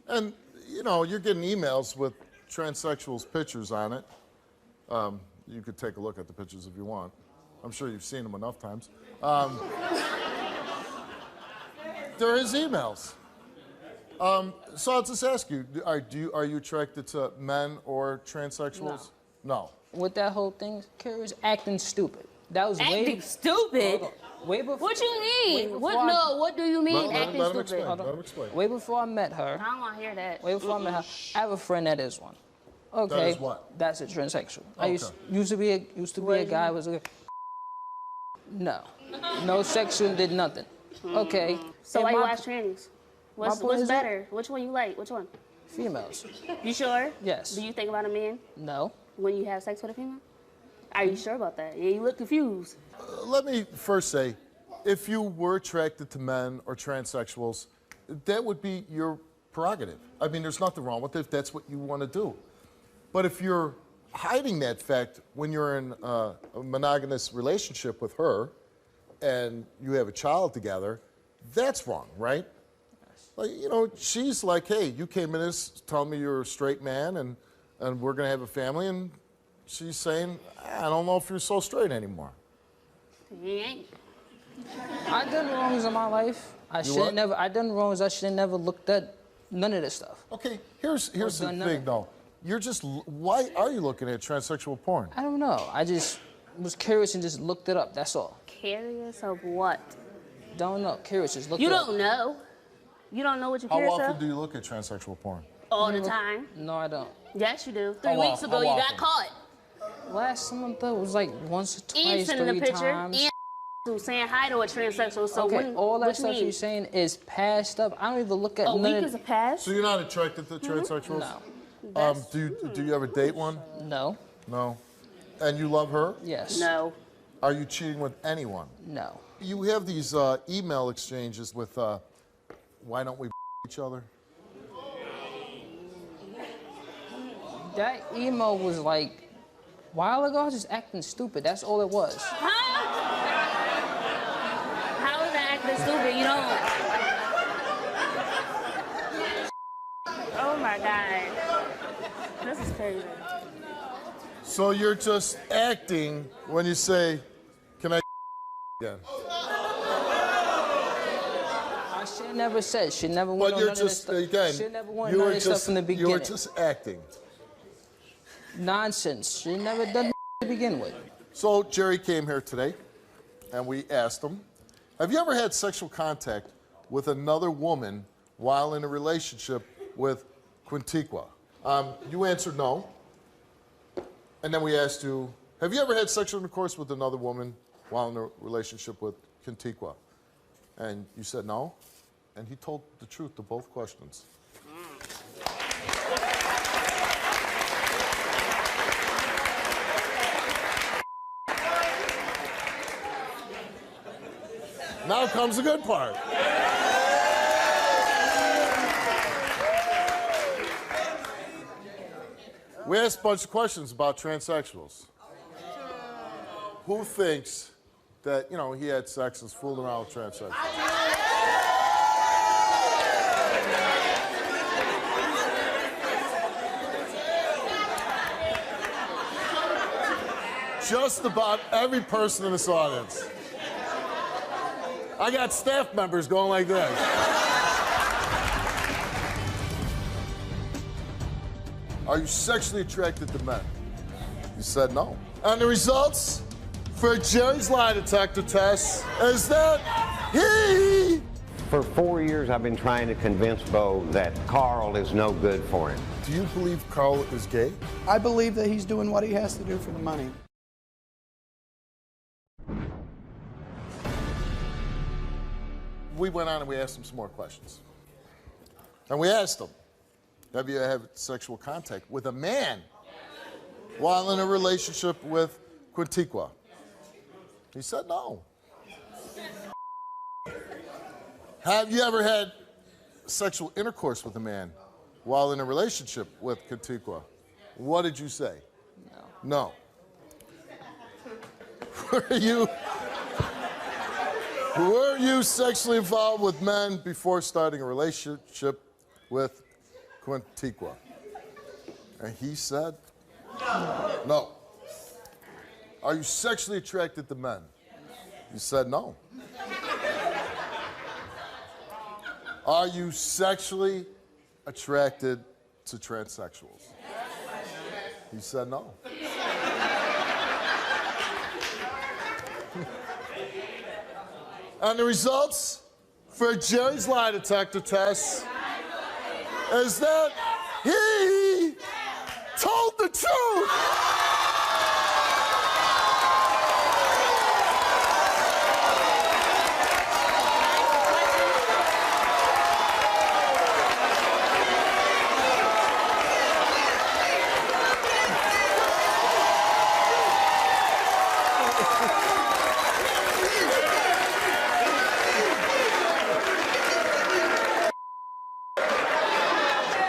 And, you know, you're getting emails with transsexuals' pictures on it. You could take a look at the pictures if you want. I'm sure you've seen them enough times. There is emails. So I'll just ask you, are you attracted to men or transsexuals? No. With that whole thing, Carrie was acting stupid. That was Acting stupid? Way before. What you mean? What do you mean acting Let him stupid? explain. Let him explain. Way before I met her. I don't want to hear that. Way before I met her. I have a friend that is one. Okay. That is what? That's a transsexual. I Okay. used to be a guy. Was a no sexual, did nothing. Okay. So And why you my- watch trannies? my point What's is better? Which one you like? Which one? Females. You sure? Yes. Do you think about a man No. when you have sex with a female? Are you sure about that? Yeah, you look confused. Let me first say, if you were attracted to men or transsexuals, that would be your prerogative. I mean, there's nothing wrong with it if that's what you want to do. But if you're hiding that fact when you're in a monogamous relationship with her and you have a child together, that's wrong, right? Like, you know, she's like, hey, you came in this telling me you're a straight man and we're going to have a family, and she's saying, I don't know if you're so straight anymore. He ain't. I done wrongs in my life. I done wrongs. I should have never looked at none of this stuff. Okay, here's the done thing, nothing. though. Why are you looking at transsexual porn? I don't know. I just was curious and just looked it up. That's all. Curious of what? Don't know. Curious. Just looked You it up. don't know. You don't know what you're How curious often of? do you look at transsexual porn? All the time. No, I don't. Yes, you do. 3 How weeks often? ago, How you often? got caught. Last month though, it was like once or And twice, sending a 3 picture. times. And saying hi to a transsexual. So Okay, when, all that what you stuff mean? you're saying is past stuff. I don't even look at A none week of is a pass? So you're not attracted to transsexuals? No. Do you ever date one? No. No. And you love her? Yes. No. Are you cheating with anyone? No. You have these email exchanges with, why don't we each other? That email was like a while ago. I was just acting stupid. That's all it was. Huh? How is that acting stupid? You don't. Oh my God. This is crazy. So you're just acting when you say, can I again? I should have never said. She never wanted But you're none of this just, stuff. again, She never wanted you none were of this stuff from the you beginning. were just acting. Nonsense. She never done to begin with. So Jerry came here today, and we asked him, have you ever had sexual contact with another woman while in a relationship with Quintiqua? You answered no. And then we asked you, have you ever had sexual intercourse with another woman while in a relationship with Quintiqua? And you said no. And he told the truth to both questions. Now comes the good part. We asked a bunch of questions about transsexuals. Who thinks that, you know, he had sex and fooled around with transsexuals? Just about every person in this audience. I got staff members going like this. Are you sexually attracted to men? You said no. And the results for Jerry's lie detector test is that he... For 4 years, I've been trying to convince Bo that Carl is no good for him. Do you believe Carl is gay? I believe that he's doing what he has to do for the money. We went on and we asked him some more questions. And we asked him, have you had sexual contact with a man while in a relationship with Quintiqua? He said no. Have you ever had sexual intercourse with a man while in a relationship with Quintiqua? What did you say? No. No. Were you sexually involved with men before starting a relationship with Quintiqua? And he said no. Are you sexually attracted to men? You said no. Are you sexually attracted to transsexuals? He said no. And the results for Jerry's lie detector test is that he told the truth.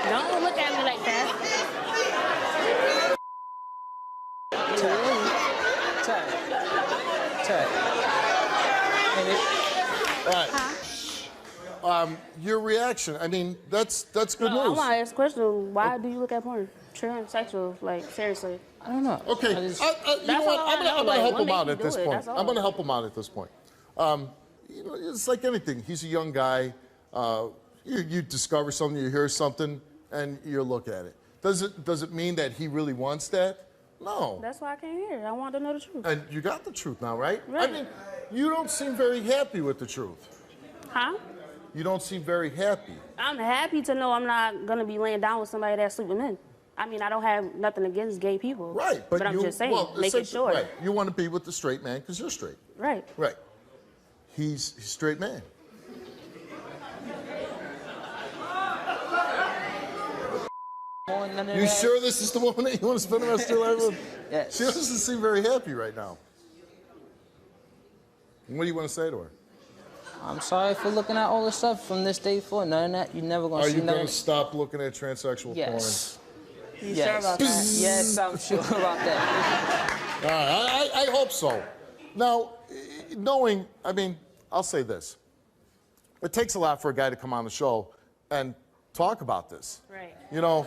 Don't look at me like that. All right. Your reaction, I mean, that's good I news. want to ask a question. Why do you look at porn? Transsexual, like, seriously. I don't know. Okay, you know what? I'm going to help him out at this point. I'm going to help him out at this point. You know, it's like anything. He's a young guy. You discover something, you hear something, and you look at it. Does it mean that he really wants that? No. That's why I came here. I wanted to know the truth. And you got the truth now, right? Right. I mean, you don't seem very happy with the truth. Huh? You don't seem very happy. I'm happy to know I'm not going to be laying down with somebody that sleep with men. I mean, I don't have nothing against gay people. Right, but I'm just saying, making sure. Right, you want to be with the straight man because you're straight. Right. Right. He's a straight man. You sure this is the woman that you want to spend the rest of your life with? Yes. She doesn't seem very happy right now. What do you want to say to her? I'm sorry for looking at all this stuff from this day forward. None of that. You're never going to Are see you none going of to stop looking at transsexual Yes. You yes. sure about that? Yes, I'm sure about that. All right, I hope so. Now, knowing, I mean, I'll say this. It takes a lot for a guy to come on the show and talk about this. Right. You know,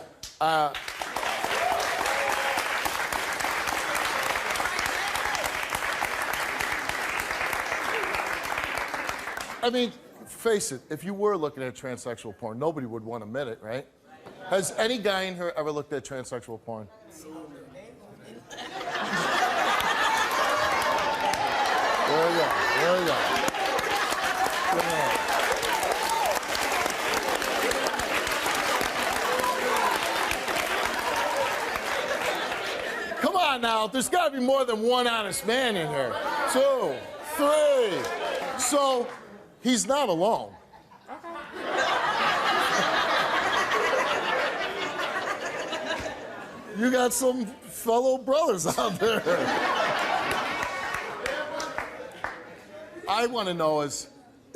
I mean, face it, if you were looking at transsexual porn, nobody would want to admit it, right? Has any guy in here ever looked at transsexual porn? There we go. There we go. Come on now, there's got to be more than one honest man in here. 2, 3. So, he's not alone. You got some fellow brothers out there. I want to know is,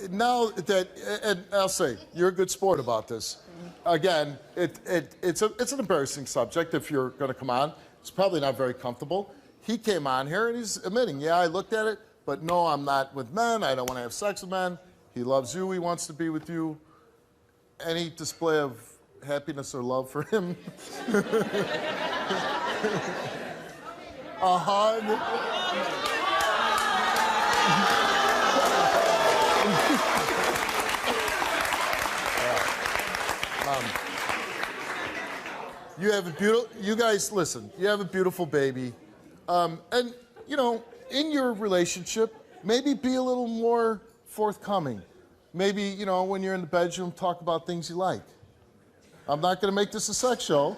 now that, and I'll say, you're a good sport about this. Again, it's an embarrassing subject if you're going to come on. It's probably not very comfortable. He came on here and he's admitting, yeah, I looked at it, but no, I'm not with men. I don't want to have sex with men. He loves you. He wants to be with you. Any display of happiness or love for him? A hug? You have a beautiful. You guys, listen. You have a beautiful baby, and you know, in your relationship, maybe be a little more forthcoming. Maybe, you know, when you're in the bedroom, talk about things you like. I'm not going to make this a sex show.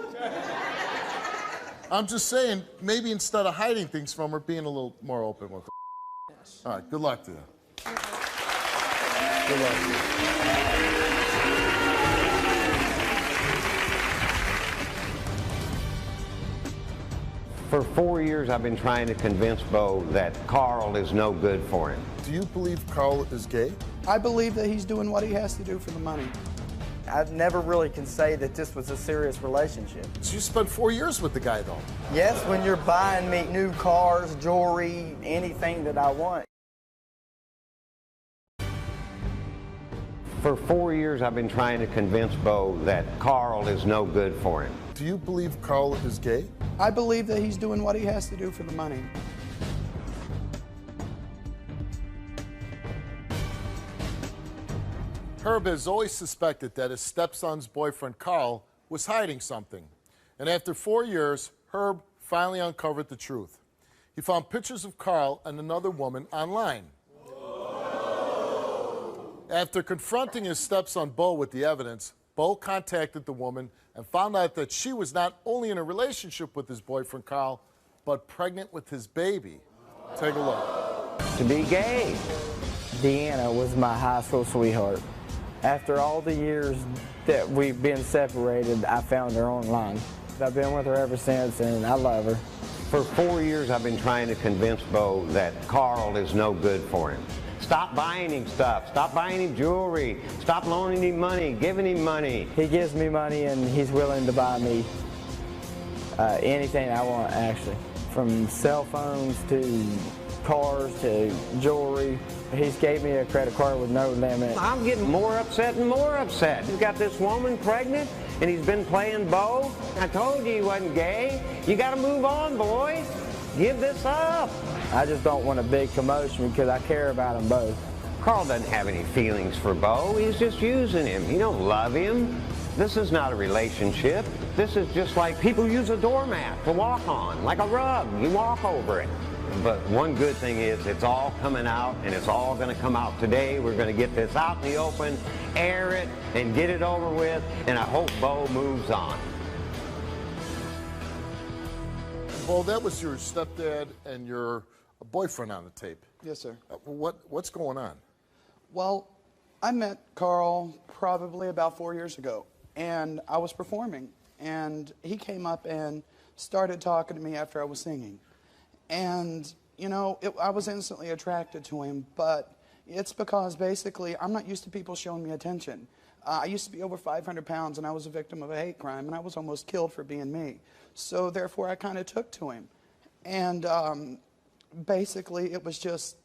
I'm just saying, maybe instead of hiding things from her, being a little more open with her. Yes. All right, good luck to you. Good luck to you. For 4 years, I've been trying to convince Bo that Carl is no good for him. Do you believe Carl is gay? I believe that he's doing what he has to do for the money. I never really can say that this was a serious relationship. So you spent 4 years with the guy, though? Yes, when you're buying me new cars, jewelry, anything that I want. For 4 years, I've been trying to convince Bo that Carl is no good for him. Do you believe Carl is gay? I believe that he's doing what he has to do for the money. Herb has always suspected that his stepson's boyfriend, Carl, was hiding something. And after 4 years, Herb finally uncovered the truth. He found pictures of Carl and another woman online. Whoa. After confronting his stepson, Bo, with the evidence, Bo contacted the woman and found out that she was not only in a relationship with his boyfriend, Carl, but pregnant with his baby. Take a look. To be gay. Deanna was my high school sweetheart. After all the years that we've been separated, I found her online. I've been with her ever since, and I love her. For 4 years, I've been trying to convince Bo that Carl is no good for him. Stop buying him stuff. Stop buying him jewelry. Stop loaning him money, giving him money. He gives me money, and he's willing to buy me anything I want, actually. From cell phones to cars to jewelry. He's gave me a credit card with no limit. I'm getting more upset and more upset. He's got this woman pregnant, and he's been playing Bo. I told you he wasn't gay. You got to move on, boys. Give this up. I just don't want a big commotion because I care about them both. Carl doesn't have any feelings for Bo. He's just using him. He don't love him. This is not a relationship. This is just like people use a doormat to walk on, like a rug. You walk over it. But one good thing is it's all coming out, and it's all going to come out today. We're going to get this out in the open, air it, and get it over with, and I hope Bo moves on. Well, that was your stepdad and your boyfriend on the tape. Yes, sir. What's going on? Well, I met Carl probably about 4 years ago, and I was performing, and he came up and started talking to me after I was singing. And, you know, I was instantly attracted to him, but it's because basically I'm not used to people showing me attention. I used to be over 500 pounds, and I was a victim of a hate crime, and I was almost killed for being me. So therefore, I kind of took to him. And basically, it was just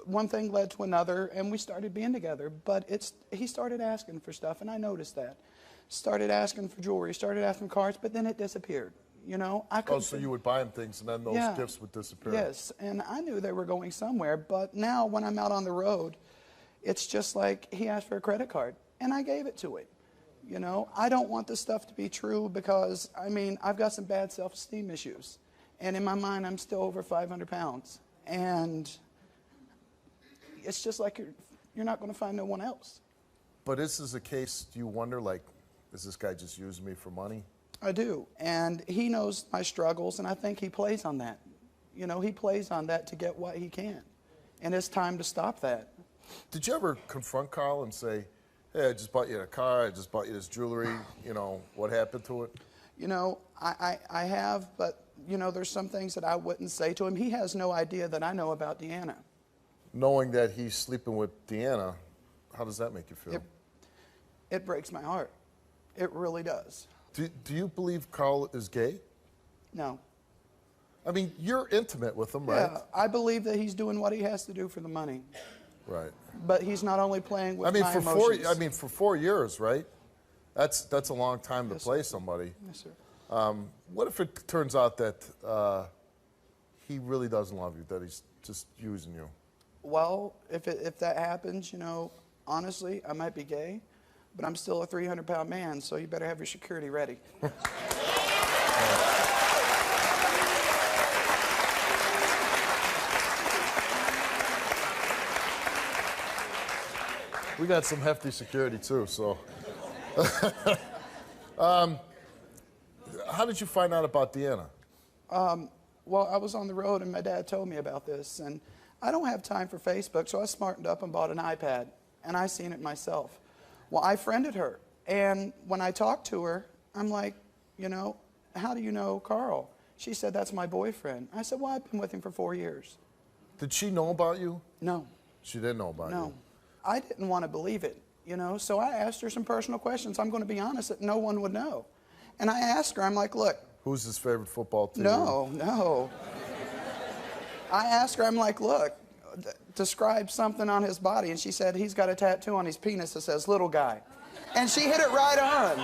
one thing led to another, and we started being together. But he started asking for stuff, and I noticed that. Started asking for jewelry, started asking for cards, but then it disappeared. You know, I couldn't. Oh, so you would buy him things, and then those gifts would disappear. Yes, and I knew they were going somewhere. But now, when I'm out on the road, it's just like he asked for a credit card, and I gave it to him. You know, I don't want this stuff to be true because, I mean, I've got some bad self-esteem issues. And in my mind, I'm still over 500 pounds. And it's just like you're not going to find no one else. But this is a case, do you wonder, like, is this guy just using me for money? I do. And he knows my struggles, and I think he plays on that. You know, he plays on that to get what he can. And it's time to stop that. Did you ever confront Carl and say, hey, I just bought you a car, I just bought you this jewelry, you know, what happened to it? You know, I have, but, you know, there's some things that I wouldn't say to him. He has no idea that I know about Deanna. Knowing that he's sleeping with Deanna, how does that make you feel? It breaks my heart. It really does. Do you believe Carl is gay? No. I mean, you're intimate with him, right? Yeah, I believe that he's doing what he has to do for the money. Right. But he's not only playing with my emotions. For 4 years, right? That's a long time to play somebody. Yes, sir. What if it turns out that he really doesn't love you, that he's just using you? Well, if that happens, you know, honestly, I might be gay, but I'm still a 300-pound man, so you better have your security ready. We got some hefty security too, so. How did you find out about Deanna? Well, I was on the road and my dad told me about this, and I don't have time for Facebook, so I smartened up and bought an iPad, and I seen it myself. Well, I friended her, and when I talked to her, I'm like, you know, how do you know Carl? She said, that's my boyfriend. I said, well, I've been with him for 4 years. Did she know about you? No. She didn't know about you? No. I didn't want to believe it, you know, so I asked her some personal questions. I'm going to be honest that no one would know. And I asked her, I'm like, look. Who's his favorite football team? No. I asked her, I'm like, look, describe something on his body. And she said, he's got a tattoo on his penis that says little guy. And she hit it right on.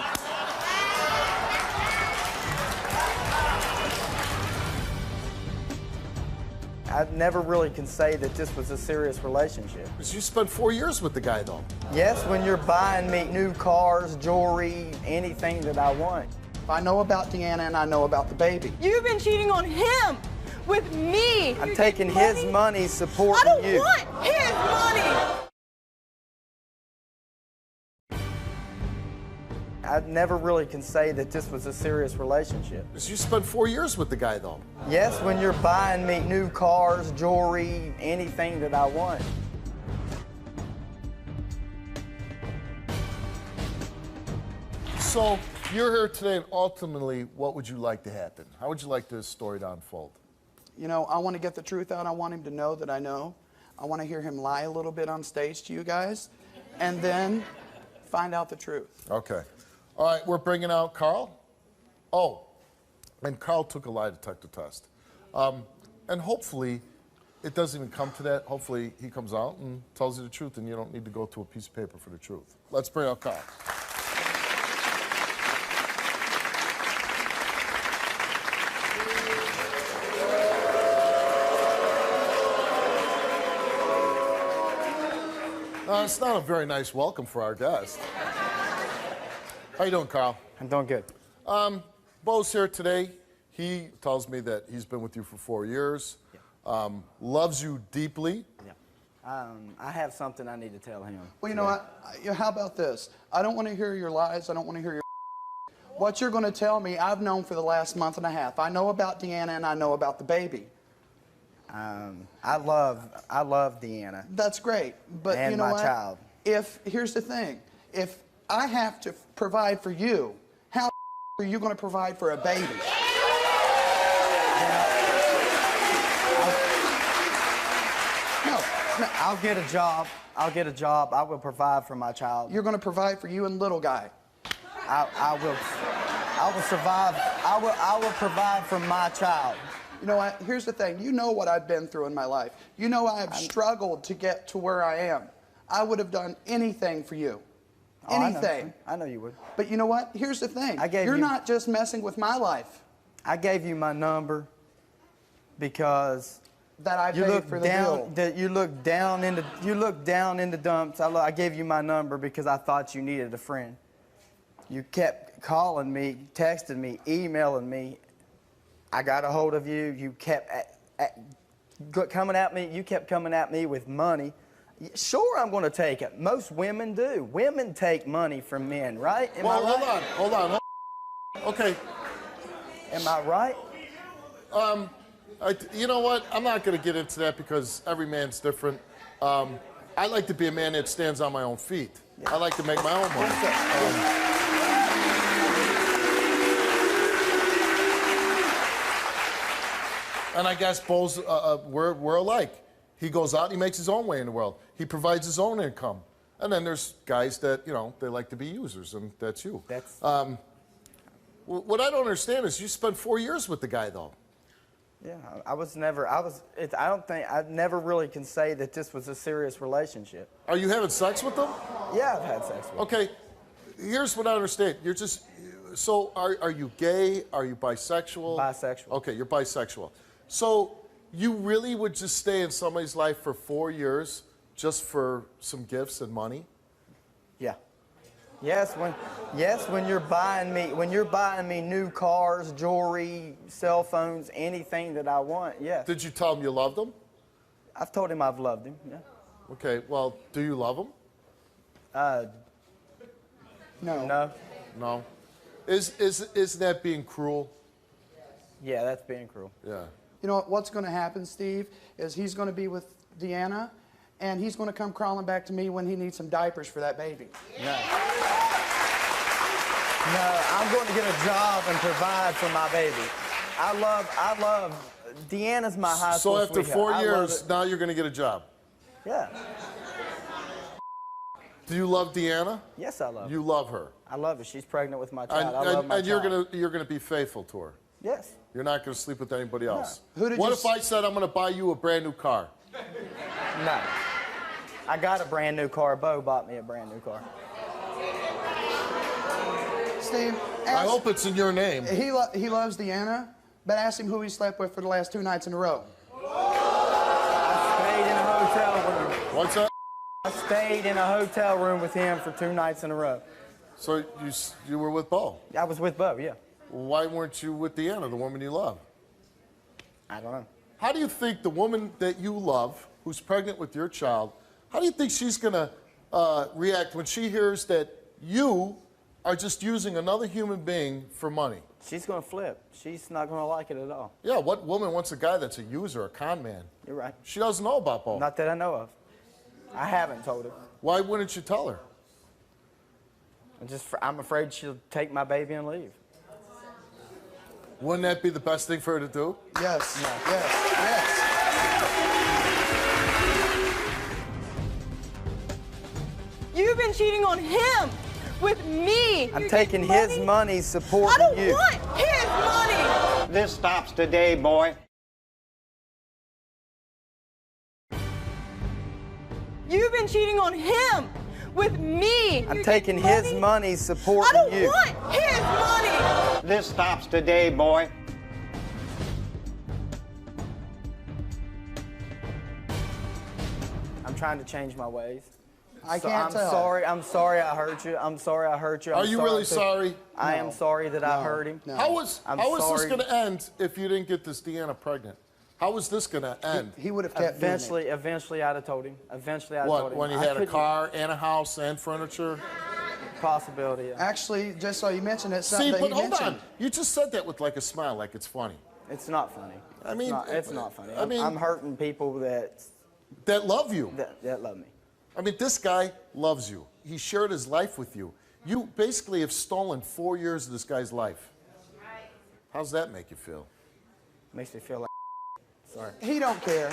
I never really can say that this was a serious relationship. Because you spent 4 years with the guy, though. Yes, when you're buying me new cars, jewelry, anything that I want. I know about Deanna and I know about the baby. You've been cheating on him with me. I'm taking his money, supporting I don't you. want his money. I never really can say that this was a serious relationship. Because you spent 4 years with the guy, though. Yes, when you're buying me new cars, jewelry, anything that I want. So you're here today, and ultimately, what would you like to happen? How would you like this story to unfold? You know, I want to get the truth out. I want him to know that I know. I want to hear him lie a little bit on stage to you guys, and then find out the truth. Okay. All right, we're bringing out Carl. Oh, and Carl took a lie detector test. And hopefully, it doesn't even come to that. Hopefully, he comes out and tells you the truth, and you don't need to go to a piece of paper for the truth. Let's bring out Carl. It's not a very nice welcome for our guest. How you doing, Carl? I'm doing good. Bo's here today. He tells me that he's been with you for 4 years, loves you deeply. Yeah. I have something I need to tell him. Well, you know what? How about this? I don't want to hear your lies. I don't want to hear your what you're going to tell me, I've known for the last month and a half. I know about Deanna and I know about the baby. I love Deanna. That's great, but and you know my what? child. Here's the thing, if I have to provide for you, how are you going to provide for a baby? No, I'll get a job. I'll get a job. I will provide for my child. You're going to provide for you and little guy. I will survive. I will provide for my child. You know what? Here's the thing. You know what I've been through in my life. You know I have struggled to get to where I am. I would have done anything for you. Oh, Anything. I know you would. But you know what? Here's the thing. You're not just messing with my life. I gave you my number because that I paid for the bill. You look down in the dumps. I gave you my number because I thought you needed a friend. You kept calling me, texting me, emailing me. I got a hold of you. You kept coming at me. You kept coming at me with money. Sure, I'm going to take it. Most women do. Women take money from men, right? Am I right? Hold on. Okay. Am I right? You know what? I'm not going to get into that because every man's different. I like to be a man that stands on my own feet. Yeah. I like to make my own money. And I guess Bo's, we're alike. He goes out and he makes his own way in the world. He provides his own income. And then there's guys that, you know, they like to be users, and that's you. That's... what I don't understand is you spent 4 years with the guy, though. Yeah, I never really can say that this was a serious relationship. Are you having sex with them? Yeah, I've had sex with them. Okay, here's what I understand. You're just, so are you gay? Are you bisexual? Bisexual. Okay, you're bisexual. So you really would just stay in somebody's life for 4 years just for some gifts and money? Yeah. Yes, when you're buying me new cars, jewelry, cell phones, anything that I want, yes. Did you tell him you loved him? I've told him I've loved him, yeah. Okay, well, do you love him? No. No. No. Isn't that being cruel? Yeah, that's being cruel. Yeah. You know what's going to happen, Steve, is he's going to be with Deanna, and he's going to come crawling back to me when he needs some diapers for that baby. No. No, I'm going to get a job and provide for my baby. I love, Deanna's my high school So after sweetheart. 4 years, now you're going to get a job. Yeah. Do you love Deanna? Yes, I love her. You love her. I love her. She's pregnant with my child. I love my and child. you're gonna be faithful to her. Yes. You're not gonna sleep with anybody else. Who did what you if I said I'm gonna buy you a brand new car? No. I got a brand new car. Bo bought me a brand new car. Steve, I hope it's in your name. He loves Deanna, but ask him who he slept with for the last 2 nights in a row. I stayed in a hotel room. What's that? I stayed in a hotel room with him for 2 nights in a row. So you were with Bo? I was with Bo, yeah. Why weren't you with Deanna, the woman you love? I don't know. How do you think the woman that you love, who's pregnant with your child, how do you think she's gonna react when she hears that you are just using another human being for money? She's gonna flip. She's not gonna like it at all. Yeah, what woman wants a guy that's a user, a con man? You're right. She doesn't know about Bo. Not that I know of. I haven't told her. Why wouldn't you tell her? I'm afraid she'll take my baby and leave. Wouldn't that be the best thing for her to do? Yes, No. yes. You've been cheating on him with me. I'm taking his money, I supporting don't you. want his money. This stops today, boy. You've been cheating on him with me. I'm taking his money, I supporting don't you. want his money. This stops today, boy. I'm trying to change my ways. I can't tell. I'm sorry I hurt you. I'm sorry I hurt you. Are you really sorry? I am sorry that I hurt him. No. How is this sorry. going to end if you didn't get this Deanna pregnant? How is this going to end? He would have kept doing it. Eventually I'd have told him. Eventually I'd have What, told him. when you I had a couldn't- car and a house and furniture? Possibility, yeah. Actually, just so you mentioned it, See, something that but he hold mentioned. on. You just said that with like a smile, like it's funny. It's not funny. I mean, it's not funny. I mean- I'm hurting people that That love you. love me. I mean, this guy loves you. He shared his life with you. You basically have stolen 4 years of this guy's life. How's that make you feel? Makes me feel like sorry. He don't care.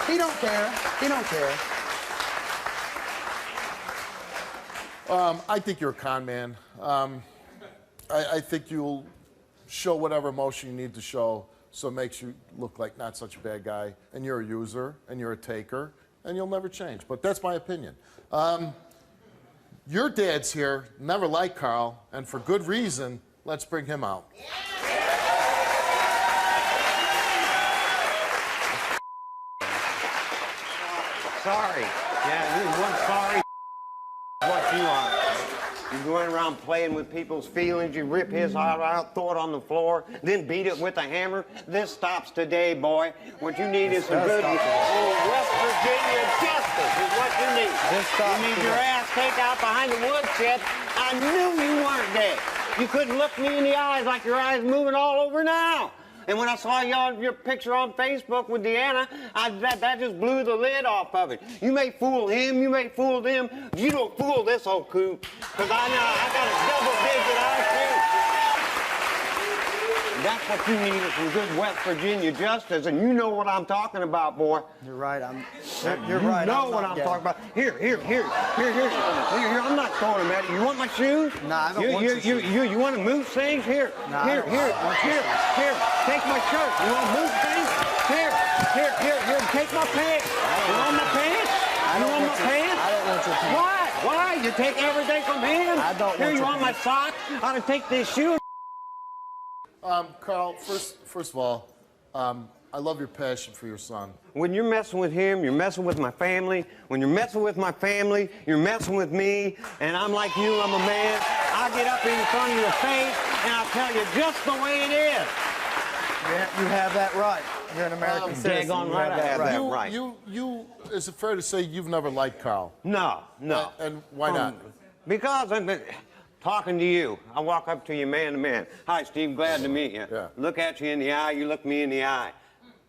He don't care. He don't care. I think you're a con man. I think you'll show whatever emotion you need to show so it makes you look like not such a bad guy. And you're a user, and you're a taker, and you'll never change. But that's my opinion. Your dad's here, never liked Carl, and for good reason. Let's bring him out. Sorry. Yeah, you one sorry what you are. You're going around playing with people's feelings. You rip his heart out, throw it on the floor, then beat it with a hammer. This stops today, boy. What you need is some good old West Virginia justice is what you need. You need your ass taken out behind the woodshed. I knew you weren't dead. You couldn't look me in the eyes like your eyes moving all over now. And when I saw your picture on Facebook with Deanna, that just blew the lid off of it. You may fool him, you may fool them. You don't fool this old coot, because I know I got a double-digit IQ. That's what you need is some good West Virginia justice, and you know what I'm talking about, boy. You're right. You're right. You know what I'm talking about. Here. I'm not throwing them at you. You want my shoes? No, I don't want your shoes. You want to move things? Here. No, Here. Take my shirt. You want to move things? Here. Take my pants. You want my pants? I don't want your pants. Why? You take everything from him? I don't Here, want you your want my socks? I'll take this shoe. Carl, first of all, I love your passion for your son. When you're messing with him, you're messing with my family. When you're messing with my family, you're messing with me. And I'm like you, I'm a man. I'll get up in front of your face and I'll tell you just the way it is. You have that right. You're an American citizen. Daggone You right, I have that You, right. is it fair to say you've never liked Carl? No. And why not? Because I've been talking to you. I walk up to you man to man. Hi, Steve, glad to meet you. Yeah. Look at you in the eye, you look me in the eye.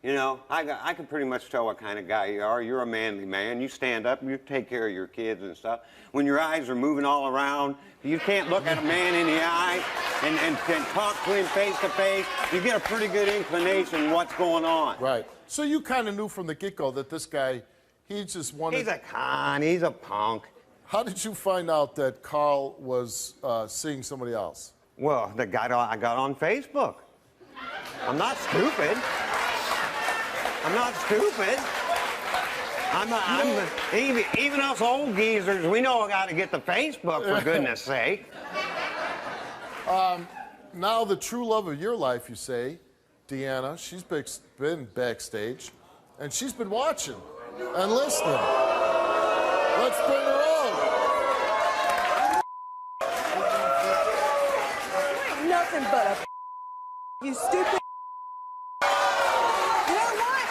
You know, I can pretty much tell what kind of guy you are. You're a manly man. You stand up, you take care of your kids and stuff. When your eyes are moving all around, you can't look at a man in the eye and talk to him face to face. You get a pretty good inclination what's going on. Right. So you kind of knew from the get-go that this guy, he just wanted... He's a con, he's a punk. How did you find out that Carl was seeing somebody else? Well, the guy I got on Facebook. I'm not stupid. I'm not stupid. Even us old geezers, we know how to get to Facebook, for goodness sake. Now the true love of your life, you say, Deanna, she's been backstage, and she's been watching and listening. Let's bring her on. Ain't nothing but a you stupid. You know what?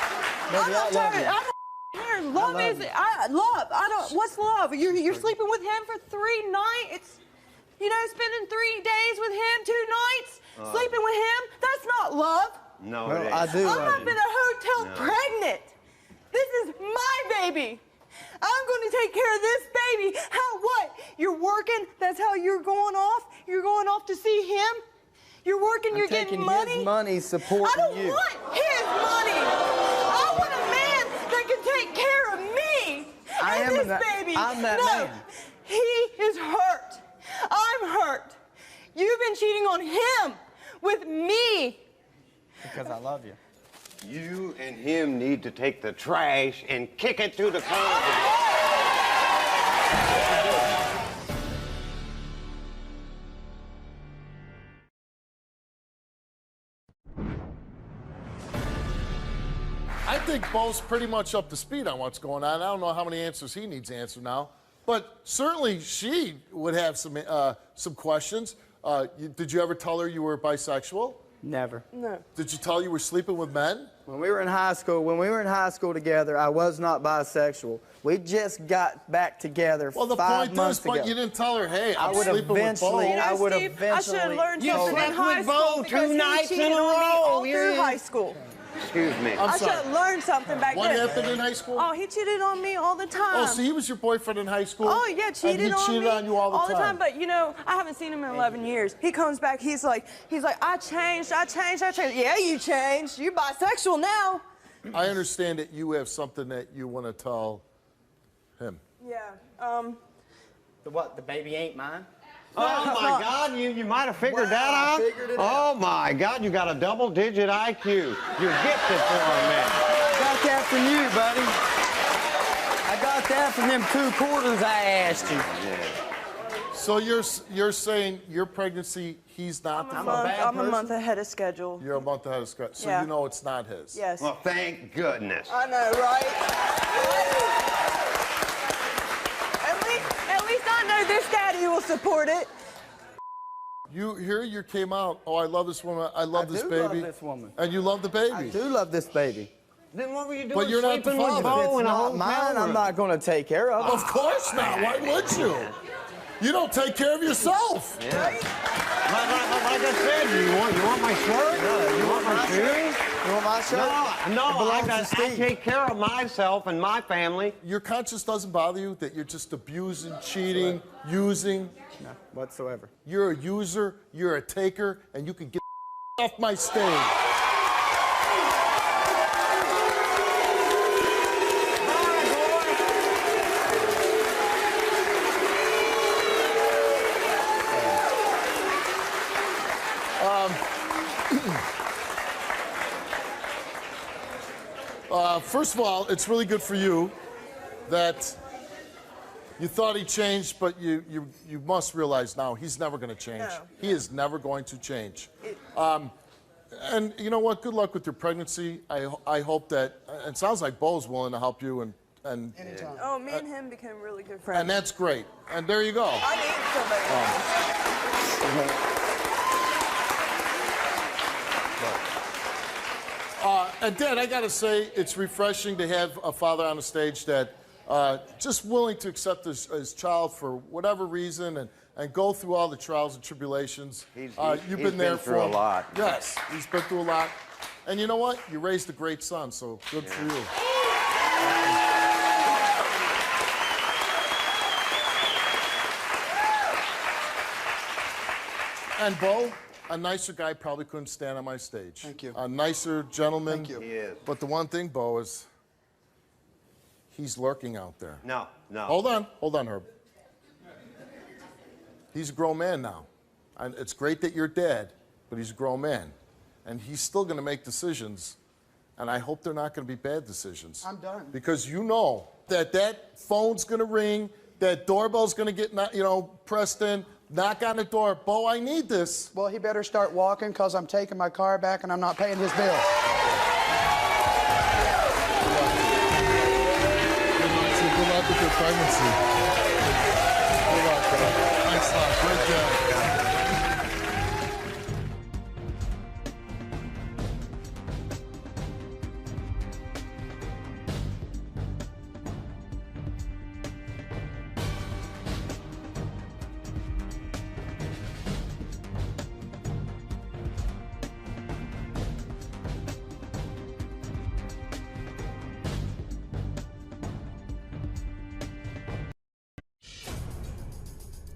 I'm not tired. I don't care. Love is love. I don't. What's love? You're sleeping with him for 3 nights. You know, spending 3 days with him, 2 nights, sleeping with him. That's not love. No, Well, it ain't. I do. I'm up in a hotel pregnant. This is my baby. I'm going to take care of this baby. How what? You're working? That's how you're going off? You're going off to see him? You're working, you're getting money? His money supporting I don't you. want his money. I want a man that can take care of me and this baby. I'm that no, man. he is hurt. I'm hurt. You've been cheating on him with me. Because I love you. You and him need to take the trash and kick it to the curb. I think Bo's pretty much up to speed on what's going on. I don't know how many answers he needs answered now, but certainly she would have some questions. Did you ever tell her you were bisexual? Never. No. Did you tell her you were sleeping with men? When we were in high school together, I was not bisexual. We just got back together Well, the 5 point months is, but ago. you didn't tell her, hey, I I'm would sleeping with Bo. eventually, You know, I would Steve, I should have eventually learned You something in slept high with Bo school 2 because he nights cheated in a on me row. all You're- through high school. Excuse me. I'm I should sorry. have learned something back What then. happened in high school? Oh, he cheated on me all the time. Oh, so he was your boyfriend in high school? Oh, yeah, cheated and he on cheated me on you all the time. But you know, I haven't seen him in 11 years. He comes back, he's like, I changed. Yeah, you changed. You're bisexual now. I understand that you have something that you want to tell him. Yeah. The what? The baby ain't mine? Oh my God, you might have figured that Wow, I out. figured it Oh my God, you got a double-digit IQ. You're gifted for a man. I got that from you, buddy. I got that from them 2 quarters I asked you. So you're saying your pregnancy, he's not the father? I'm a month ahead of schedule. You're a month ahead of schedule, so Yeah. you know it's not his. Yes. Well, thank goodness. I know, right? At least I know this daddy will support it. You came out, oh, I love this woman, I love this do baby. love this woman. And you love the baby. I do love this baby. Then what were you doing But you're not the sleeping with father. Bo It's in a not hotel mine. I'm room? not going to take care of it. Of course not. Why would you? You don't take care of yourself. Yeah. Like I said, you want my shirt? You want my shoes? You want my shirt? No, It belongs to I Steve. take care of myself and my family. Your conscience doesn't bother you that you're just abusing, cheating, using? No, whatsoever. You're a user, you're a taker, and you can get off my stage. First of all, it's really good for you that you thought he changed, but you must realize now he's never going to change. No. He is never going to change. And you know what? Good luck with your pregnancy. I hope that. It sounds like Bo's willing to help you and. Anytime. Oh, me and him became really good friends. And that's great. And there you go. I need somebody. And Dad, I got to say, it's refreshing to have a father on the stage that just willing to accept his child for whatever reason and go through all the trials and tribulations. You've been there for a lot. Yes, he's been through a lot. And you know what? You raised a great son, so good for you. And Bo, a nicer guy probably couldn't stand on my stage. Thank you. A nicer gentleman. Thank you. He is. But the one thing, Bo, is he's lurking out there. No. Hold on, Herb. He's a grown man now. And it's great that you're dead, but he's a grown man. And he's still going to make decisions, and I hope they're not going to be bad decisions. I'm done. Because you know that phone's going to ring, that doorbell's going to get, pressed in. Knock on the door. Bo, I need this. Well, he better start walking because I'm taking my car back and I'm not paying his bill. Good luck with your pregnancy. Good luck, bro. Thanks a lot. Great job.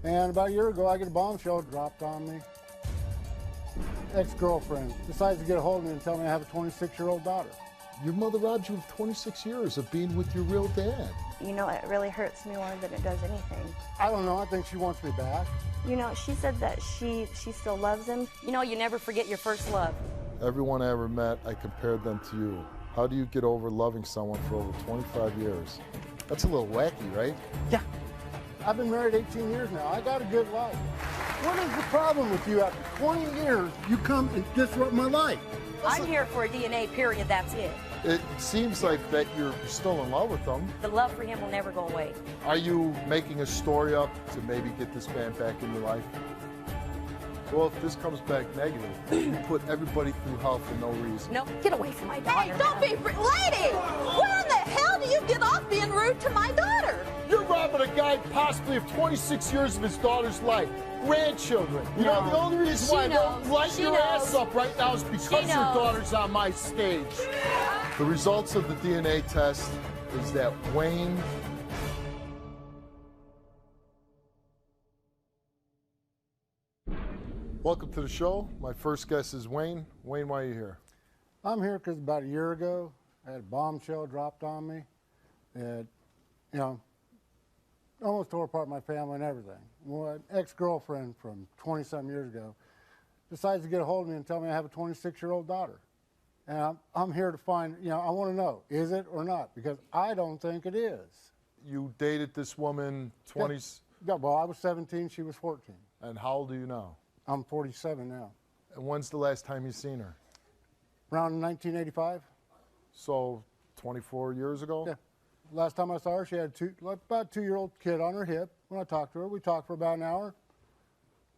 And about a year ago, I get a bombshell dropped on me. Ex-girlfriend decides to get a hold of me and tell me I have a 26-year-old daughter. Your mother robbed you of 26 years of being with your real dad. You know, it really hurts me more than it does anything. I don't know. I think she wants me back. You know, she said that she still loves him. You know, you never forget your first love. Everyone I ever met, I compared them to you. How do you get over loving someone for over 25 years? That's a little wacky, right? Yeah. I've been married 18 years now. I got a good life. What is the problem with you? After 20 years, you come and disrupt my life. I'm here for a DNA, period, that's it. It seems like that you're still in love with them. The love for him will never go away. Are you making a story up to maybe get this man back in your life? Well, if this comes back negative, you put everybody through hell for no reason. No, get away from my daughter. Hey, don't be lady! Where in the hell do you get off being rude to my daughter? You're robbing a guy possibly of 26 years of his daughter's life. Grandchildren. You know, the only reason why I don't light your ass up right now is because your daughter's on my stage. The results of the DNA test is that Wayne Welcome to the show. My first guest is Wayne. Wayne, why are you here? I'm here because about a year ago, I had a bombshell dropped on me that, almost tore apart my family and everything. Well, an ex-girlfriend from 20-some years ago decides to get a hold of me and tell me I have a 26-year-old daughter. And I'm here to find, I want to know, is it or not? Because I don't think it is. You dated this woman 20s? Yeah, well, I was 17, she was 14. And how old are you now? I'm 47 now. And when's the last time you seen her? Around 1985. So 24 years ago? Yeah. Last time I saw her, she had about a 2-year-old kid on her hip. When I talked to her, we talked for about an hour.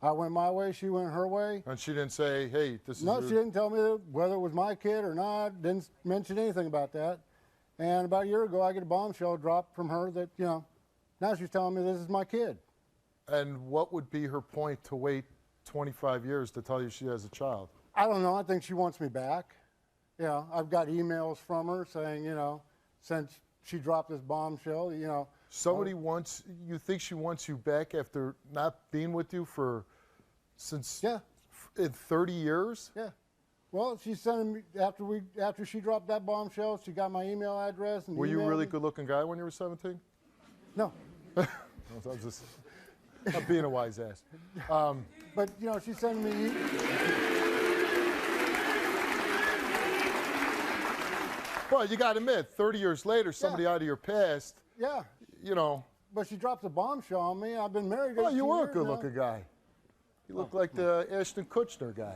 I went my way, she went her way. And she didn't say, hey, this is No, she didn't tell me whether it was my kid or not, didn't mention anything about that. And about a year ago, I get a bombshell dropped from her that, now she's telling me this is my kid. And what would be her point to wait 25 years to tell you she has a child? I don't know. I think she wants me back. I've got emails from her saying, since she dropped this bombshell, Somebody wants, you think she wants you back after not being with you since 30 years? Yeah. Well, she's sending me, after she dropped that bombshell, she got my email address. And were you a really good-looking guy when you were 17? No. I'm being a wise ass. But, she's sending me... Well, you got to admit, 30 years later, somebody out of your past, Yeah. But she dropped a bombshell on me. I've been married 18 well, you were a years good-looking guy. You look like the Ashton Kutcher guy.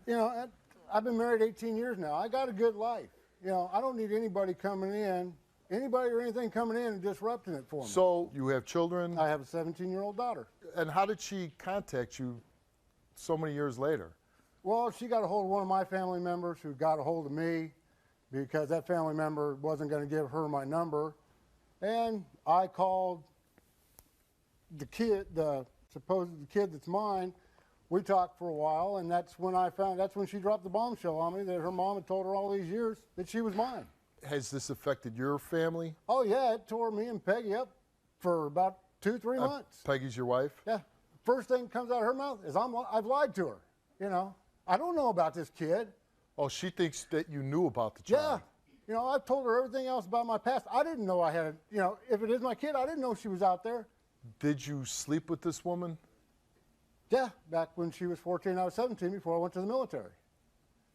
You know, I've been married 18 years now. I got a good life. You know, I don't need anybody coming in, anybody or anything coming in and disrupting it for me. So you have children? I have a 17-year-old daughter. And how did she contact you so many years later? Well, she got a hold of one of my family members who got a hold of me because that family member wasn't going to give her my number. And I called the kid, the supposed kid that's mine. We talked for a while, and that's when she dropped the bombshell on me that her mom had told her all these years that she was mine. Has this affected your family? Oh, yeah, it tore me and Peggy up for about 2-3 months. Peggy's your wife? Yeah. First thing that comes out of her mouth is I've lied to her. You know, I don't know about this kid. Oh, she thinks that you knew about the child. Yeah. You know, I've told her everything else about my past. I didn't know I had, you know, if it is my kid, I didn't know she was out there. Did you sleep with this woman? Yeah, back when she was 14, I was 17 before I went to the military.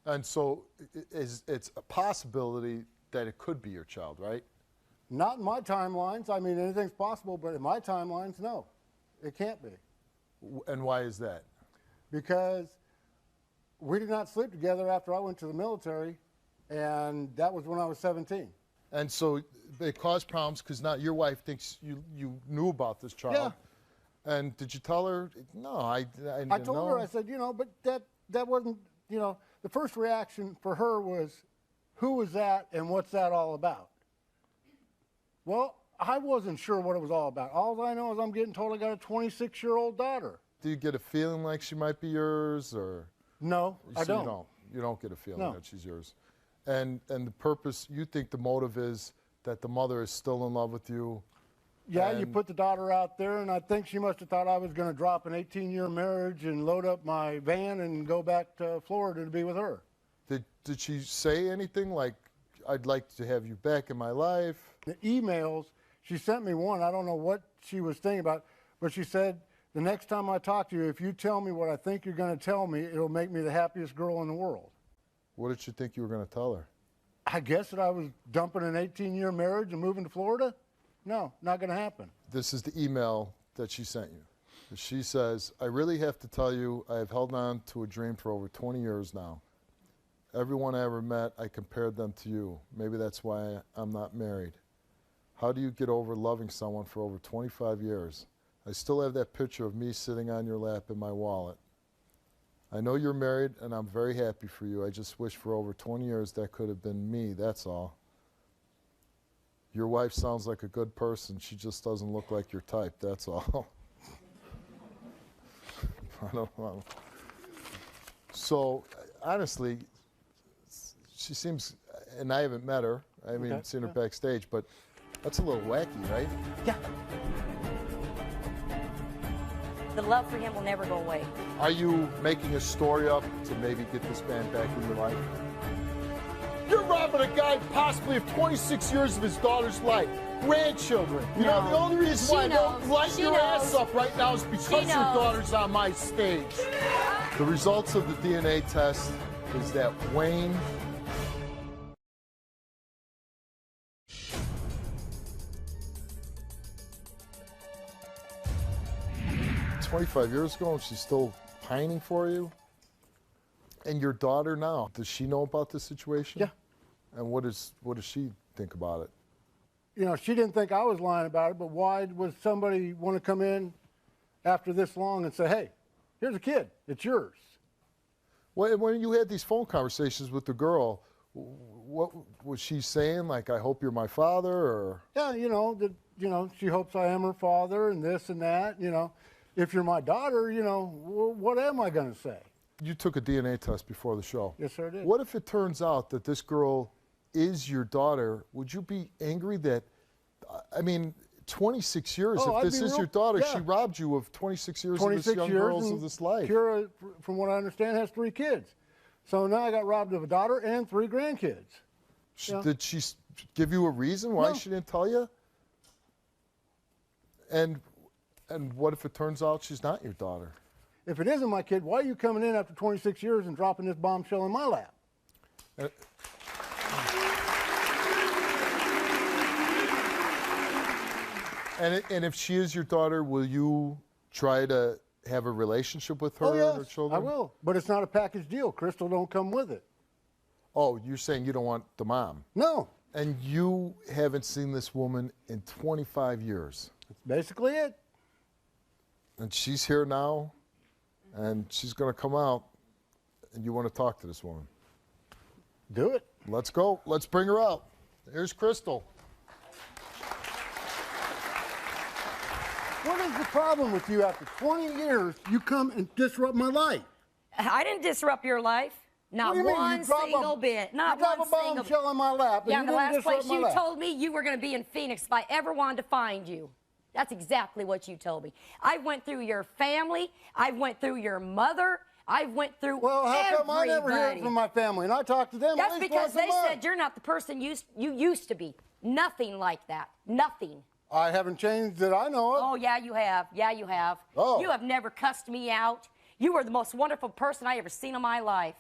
And so it's a possibility that it could be your child, right? Not in my timelines. I mean, anything's possible, but in my timelines, no. It can't be. And why is that? Because we did not sleep together after I went to the military, and that was when I was 17. And so it caused problems because now your wife thinks you knew about this child. Yeah. And did you tell her? No, I didn't I told know. her, I said, you know, but that wasn't, you know, the first reaction for her was, who was that and what's that all about? Well, I wasn't sure what it was all about. All I know is I'm getting told I got a 26-year-old daughter. Do you get a feeling like she might be yours, or? No, I So don't. You don't get a feeling No. that she's yours. And the purpose, you think the motive is that the mother is still in love with you? Yeah, you put the daughter out there, and I think she must have thought I was going to drop an 18-year marriage and load up my van and go back to Florida to be with her. Did she say anything like, I'd like to have you back in my life? The emails, she sent me one. I don't know what she was thinking about, but she said, the next time I talk to you, if you tell me what I think you're going to tell me, it'll make me the happiest girl in the world. What did you think you were going to tell her? I guess that I was dumping an 18-year marriage and moving to Florida? No, not going to happen. This is the email that she sent you. She says, I really have to tell you, I have held on to a dream for over 20 years now. Everyone I ever met, I compared them to you. Maybe that's why I'm not married. How do you get over loving someone for over 25 years? I still have that picture of me sitting on your lap in my wallet. I know you're married, and I'm very happy for you. I just wish for over 20 years that could have been me, that's all. Your wife sounds like a good person. She just doesn't look like your type, that's all. I don't know. So, honestly, she seems, and I haven't met her, I haven't seen her backstage, but that's a little wacky, right? Yeah. The love for him will never go away. Are you making a story up to maybe get this man back in your life? You're robbing a guy possibly of 26 years of his daughter's life, grandchildren. You know, the only reason why I don't light your ass up right now is because your daughter's on my stage. The results of the DNA test is that Wayne 25 years ago, and she's still pining for you? And your daughter now, does she know about this situation? Yeah. And what does she think about it? You know, she didn't think I was lying about it, but why would somebody want to come in after this long and say, hey, here's a kid, it's yours? Well, when you had these phone conversations with the girl, what was she saying? Like, I hope you're my father, or? Yeah, you know, she hopes I am her father and this and that, you know. If you're my daughter, you know, what am I going to say? You took a DNA test before the show. Yes, sir, I did. What if it turns out that this girl is your daughter? Would you be angry that, I mean, 26 years, if this is your daughter, she robbed you of 26 years of this young girl's of this life. Kira, from what I understand, has 3 kids. So now I got robbed of a daughter and 3 grandkids. Did she give you a reason why she didn't tell you? And what if it turns out she's not your daughter? If it isn't my kid, why are you coming in after 26 years and dropping this bombshell in my lap? And if she is your daughter, will you try to have a relationship with her Oh, yes, and her children? I will. But it's not a package deal. Crystal don't come with it. Oh, you're saying you don't want the mom? No. And you haven't seen this woman in 25 years? That's basically it. And she's here now, and she's going to come out, and you want to talk to this woman? Do it. Let's go. Let's bring her out. Here's Crystal. What is the problem with you after 20 years, you come and disrupt my life? I didn't disrupt your life. Not What do you mean? one You drop single bit. Not you drop one a single bombshell in my lap, and Yeah, you the didn't last disrupt place my you lap. told me you were going to be in Phoenix if I ever wanted to find you. That's exactly what you told me. I went through your family. I went through your mother. I went through Well, how come I never hear everybody. from my family, and I talk to them That's at least because once a they month? said you're not the person you used to be. Nothing like that. Nothing. I haven't changed that I know of. Oh, yeah, you have. Yeah, you have. Oh. You have never cussed me out. You were the most wonderful person I ever seen in my life.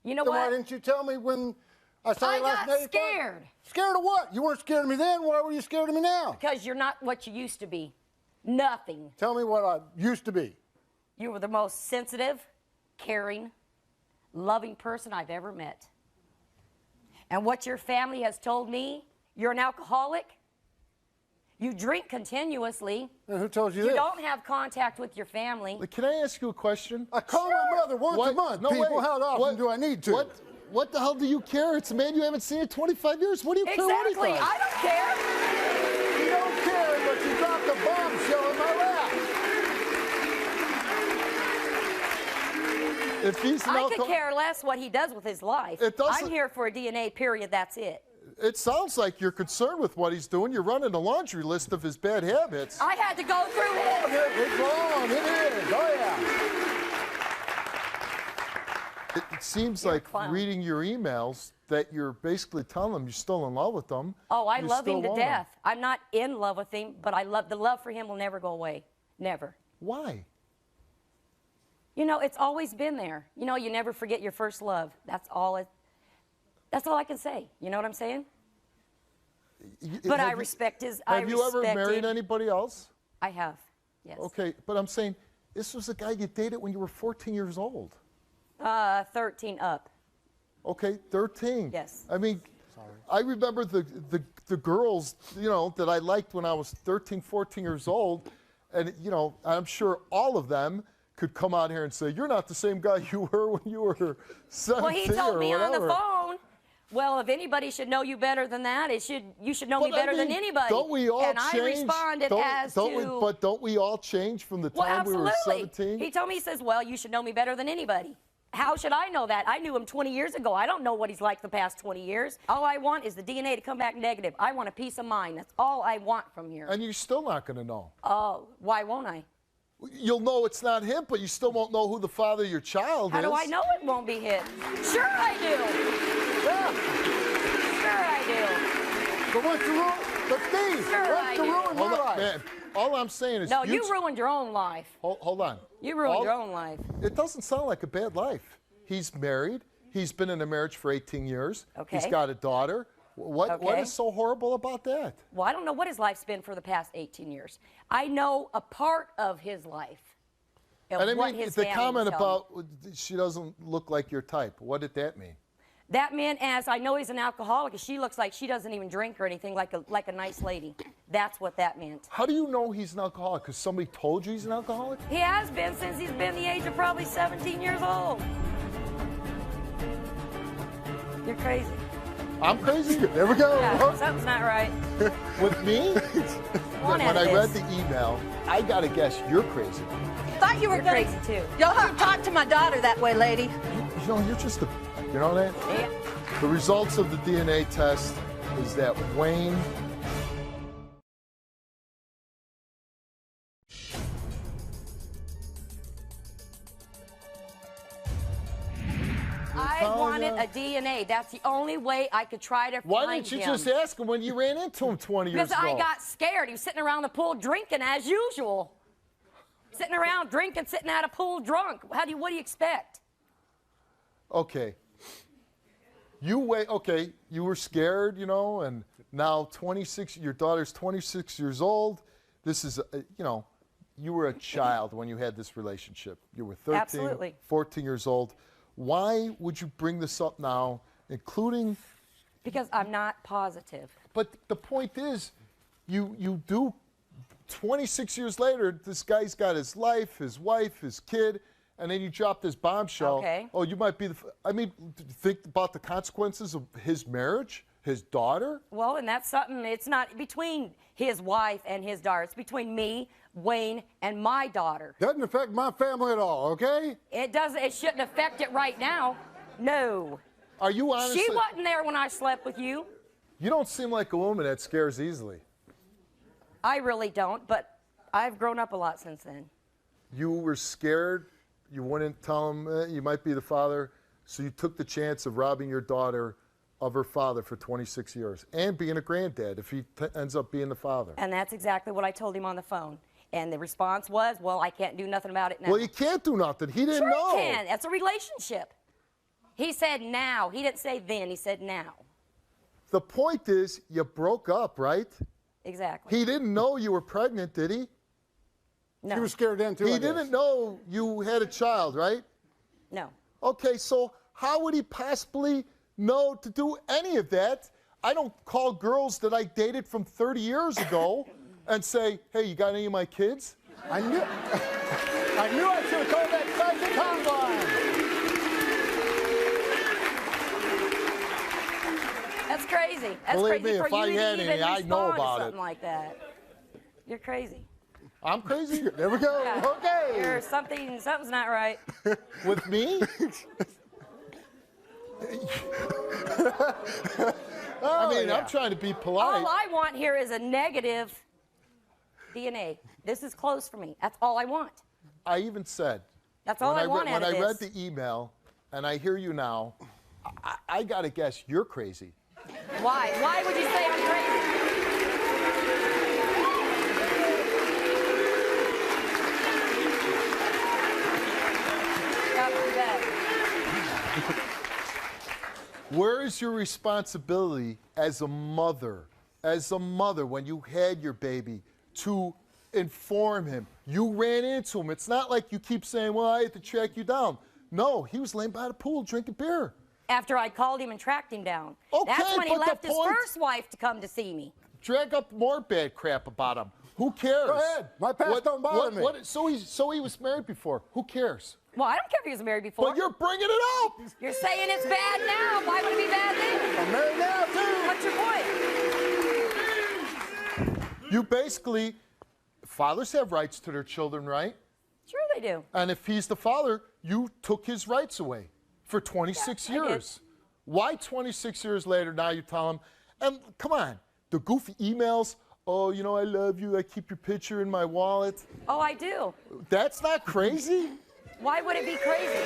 You know Then what? why didn't you tell me when I saw you last got night? scared. Scared of what? You weren't scared of me then. Why were you scared of me now? Because you're not what you used to be. Nothing. Tell me what I used to be. You were the most sensitive, caring, loving person I've ever met. And what your family has told me, you're an alcoholic. You drink continuously. And who told you You this? don't have contact with your family. Can I ask you a question? I call my mother once a month. No, people, wait. how often do I need to? What the hell do you care? It's a man you haven't seen in 25 years. What do you care what he Exactly. does? I don't care. You don't care, but you dropped a bombshell in my lap. If he's an I could alcohol- care less what he does with his life. It doesn't- I'm here for a DNA, period. That's it. It sounds like you're concerned with what he's doing. You're running a laundry list of his bad habits. I had to go through it. It's wrong. It is. Oh, yeah. It seems like reading your emails that you're basically telling them you're still in love with them. Oh, I You love still him to want 'em. death. I'm not in love with him, but the love for him will never go away. Never. Why? You know, it's always been there. You know, you never forget your first love. That's all I can say. You know what I'm saying? But I respect his. Have you ever married him. anybody else? I have. Yes. Okay, but I'm saying this was a guy you dated when you were 14 years old. 13 up. Okay, 13. Yes. I mean, I remember the girls, that I liked when I was 13, 14 years old, and I'm sure all of them could come out here and say, "You're not the same guy you were when you were 17 Well, he told or me on the whatever." phone. Well, if anybody should know you better than that, you should know me better than anybody. Don't we all and change? I responded But don't we all change from the Well, time we were absolutely. 17? He told me, he says, well, you should know me better than anybody. How should I know that? I knew him 20 years ago. I don't know what he's like the past 20 years. All I want is the DNA to come back negative. I want a peace of mind. That's all I want from here. And you're still not going to know. Oh, why won't I? You'll know it's not him, but you still won't know who the father of your child How is. do I know it won't be him? Sure I do. Sure I do. But what's the rule? But Steve, Sure what's I the do. rule in my Hold on, life? man. All I'm saying is No, you ruined your own life. Hold on. You ruined your own life. It doesn't sound like a bad life. He's married. He's been in a marriage for 18 years. Okay. He's got a daughter. What Okay. is so horrible about that? Well, I don't know what his life's been for the past 18 years. I know a part of his life. Of And I what mean, his the family comment was telling me. about she doesn't look like your type, what did that mean? That meant, as I know he's an alcoholic, and she looks like she doesn't even drink or anything, like a nice lady. That's what that meant. How do you know he's an alcoholic? Because somebody told you he's an alcoholic? He has been since he's been the age of probably 17 years old. You're crazy. I'm crazy? There we go. Yeah, something's not right. With me? One when out I of read this. the email, I got to guess you're crazy. Thought you were You're gonna, crazy too. You'll have to talk to my daughter that way, lady. You're just you know that? Yeah. The results of the DNA test is that Wayne I wanted a DNA. That's the only way I could try to Why find didn't you him. just ask him when you ran into him 20 years Because ago? I got scared. He was sitting around the pool drinking as usual. Sitting around drinking, sitting at a pool drunk. What do you expect? Okay. You were scared, and now your daughter's 26 years old. This is, you were a child when you had this relationship. You were 13, Absolutely. 14 years old. Why would you bring this up now, including... Because I'm not positive. But the point is, you do, 26 years later, this guy's got his life, his wife, his kid, and then you drop this bombshell. Okay. Oh, you might be the... I mean, think about the consequences of his marriage, his daughter. Well, and that's something, it's not between his wife and his daughter. It's between me, Wayne, and my daughter. Doesn't affect my family at all, okay? It doesn't, it shouldn't affect it right now. No. Are you honestly... She wasn't there when I slept with you. You don't seem like a woman that scares easily. I really don't, but I've grown up a lot since then. You were scared. You wouldn't tell him you might be the father, so you took the chance of robbing your daughter of her father for 26 years and being a granddad if he ends up being the father. And that's exactly what I told him on the phone. And the response was, well, I can't do nothing about it now. Well, you can't do nothing. He didn't sure know. He can. That's a relationship. He said now. He didn't say then. He said now. The point is, you broke up, right? Exactly. He didn't know you were pregnant, did he? No. He was scared then, too, He I guess. didn't know you had a child, right? No. Okay, so how would he possibly know to do any of that? I don't call girls that I dated from 30 years ago and say, hey, you got any of my kids? I knew I should have called that psychic hotline. That's crazy. That's Believe crazy me, for if you I to had even any, I'd know respond to about something it. like that. You're crazy. I'm crazy? There we go. Yeah. Okay. Something's not right. With me? I mean, yeah. I'm trying to be polite. All I want here is a negative DNA. This is close for me. That's all I want. I even said. That's all I want out When of I read this. the email, and I hear you now, I got to guess you're crazy. Why? Why would you say I'm crazy? Where is your responsibility as a mother, when you had your baby, to inform him? You ran into him. It's not like you keep saying, well, I had to track you down. No, he was laying by the pool drinking beer. After I called him and tracked him down. Okay, that's when he but the left his point- first wife to come to see me. Drag up more bad crap about him. Who cares? Go ahead. My past don't bother me. So he was married before. Who cares? Well, I don't care if he was married before. But you're bringing it up. You're saying it's bad now. Why would it be bad then? I'm married now, too. What's your point? You basically, fathers have rights to their children, right? Sure they do. And if he's the father, you took his rights away for 26 Yeah, I did. years. Why 26 years later now you tell him, and come on, the goofy emails, oh, you know, I love you, I keep your picture in my wallet. Oh, I do. That's not crazy? Why would it be crazy?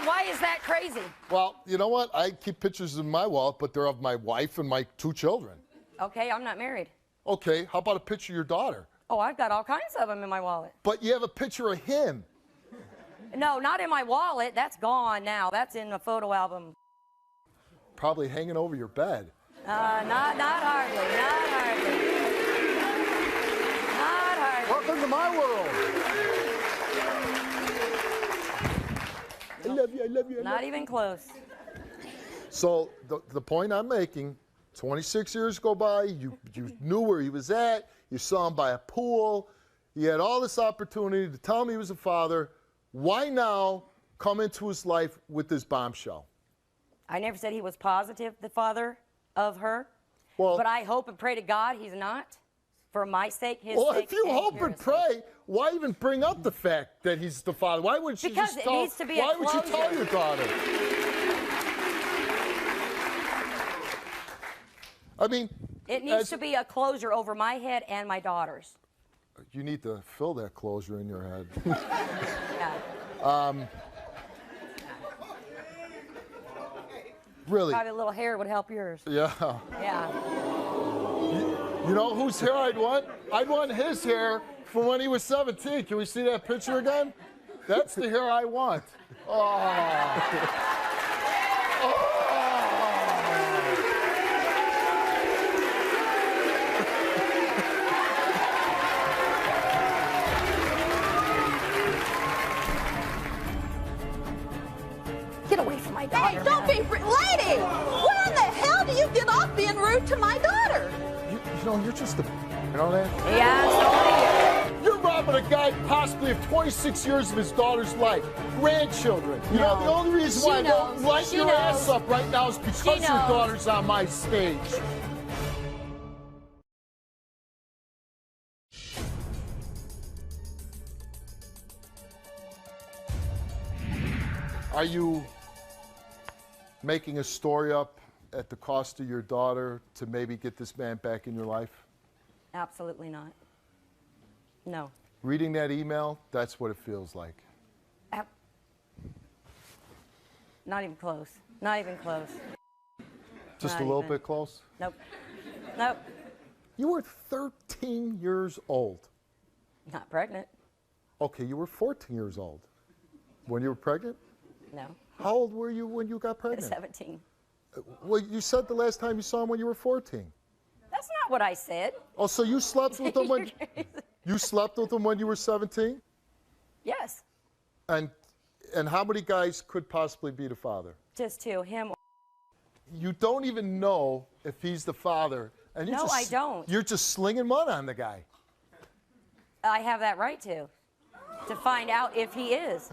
Why is that crazy? Well, you know what? I keep pictures in my wallet, but they're of my wife and my 2 children. Okay, I'm not married. Okay, how about a picture of your daughter? Oh, I've got all kinds of them in my wallet. But you have a picture of him. No, not in my wallet. That's gone now. That's in a photo album. Probably hanging over your bed. Not hardly. Not hardly. Not hardly. Welcome to my world. I love you, I love you, I love Not you. even close. So the point I'm making, 26 years go by, you knew where he was at, you saw him by a pool, you had all this opportunity to tell him he was a father. Why now come into his life with this bombshell? I never said he was positive, the father of her. Well, but I hope and pray to God he's not. For my sake, his well, sake. if you and hope your and sake. pray, why even bring up the fact that he's the father? Why wouldn't you Because just it tell? needs to be a Why would you tell closure. your daughter? I mean, It needs to be a closure over my head and my daughter's. you need to fill that closure in your head. Yeah. Really? Probably a little hair would help yours. Yeah. Yeah. You know whose hair I'd want? I'd want his hair from when he was 17. Can we see that picture again? That's the hair I want. Oh. Get away from my daughter. Hey, don't be lady! Where in the hell do you get off being rude to my daughter? You know, you're just a you know that? Yeah, so are you. You're robbing a guy possibly of 26 years of his daughter's life, grandchildren. You know, the only reason why I don't light your ass up right now is because your daughter's on my stage. Are you making a story up at the cost of your daughter to maybe get this man back in your life? Absolutely not. No. Reading that email, that's what it feels like. Not even close. Not even close. Just Not a little even. bit close? Nope. Nope. You were 13 years old. Not pregnant. Okay, you were 14 years old. When you were pregnant? No. How old were you when you got pregnant? 17. Well, you said the last time you saw him when you were 14. That's not what I said. Oh, so you slept with him when you slept with him when you were 17? Yes. And how many guys could possibly be the father? Just two, him. You don't even know if he's the father, and No, I don't. You're just slinging mud on the guy. I have that right to find out if he is.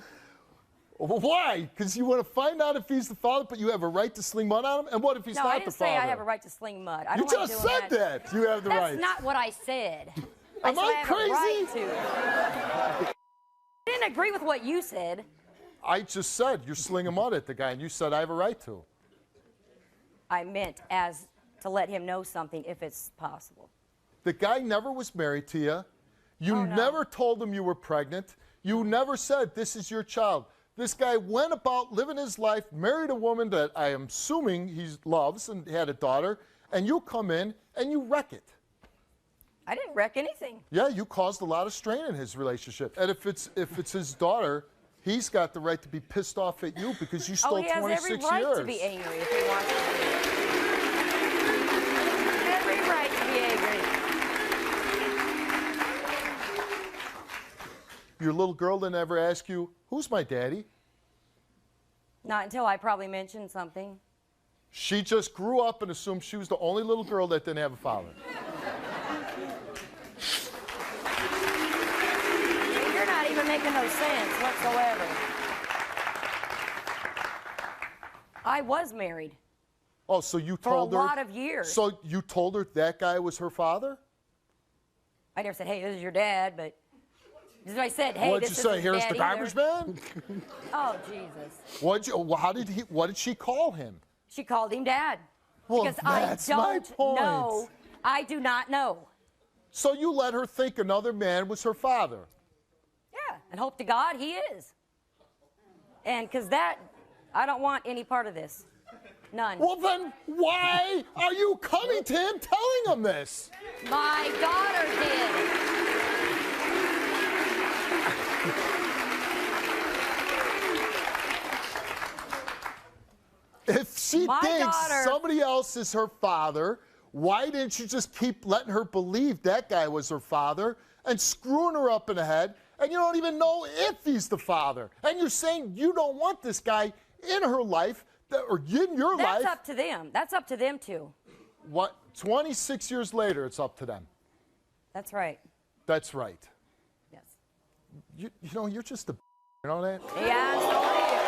Why? Because you want to find out if he's the father, but you have a right to sling mud on him? And what if he's No, not I the didn't father? say I have a right to sling mud. I You don't like just doing said that. You have the right. That's not what I said. Am I have crazy? a right to. I didn't agree with what you said. I just said you're slinging mud at the guy, and you said I have a right to. I meant as to let him know something if it's possible. The guy never was married to you. You never told him you were pregnant. You never said this is your child. This guy went about living his life, married a woman that I am assuming he loves and had a daughter, and you come in and you wreck it. I didn't wreck anything. Yeah, you caused a lot of strain in his relationship. And if it's his daughter, he's got the right to be pissed off at you because you stole 26 years. He has every right to be angry if he wants to be. Every right to be angry. Your little girl didn't ever ask you, who's my daddy? Not until I probably mentioned something. She just grew up and assumed she was the only little girl that didn't have a father. You're not even making no sense whatsoever. I was married. Oh, so you told her? For a lot of years. So you told her that guy was her father? I never said, hey, this is your dad, but I said, hey, What'd this you is say? his Here's dad the garbage man? Oh, Jesus. What did she call him? She called him dad. Well, because that's I my don't point. know. I do not know. So you let her think another man was her father? Yeah, and hope to God he is. And because that, I don't want any part of this. None. Well, then why are you coming to him telling him this? My daughter did. If she thinks somebody else is her father, why didn't you just keep letting her believe that guy was her father and screwing her up in the head, and you don't even know if he's the father? And you're saying you don't want this guy in her life or in your life. That's up to them. That's up to them too. What? 26 years later, it's up to them. That's right. That's right. Yes. You know, you're just a you know that? Yeah, so are you.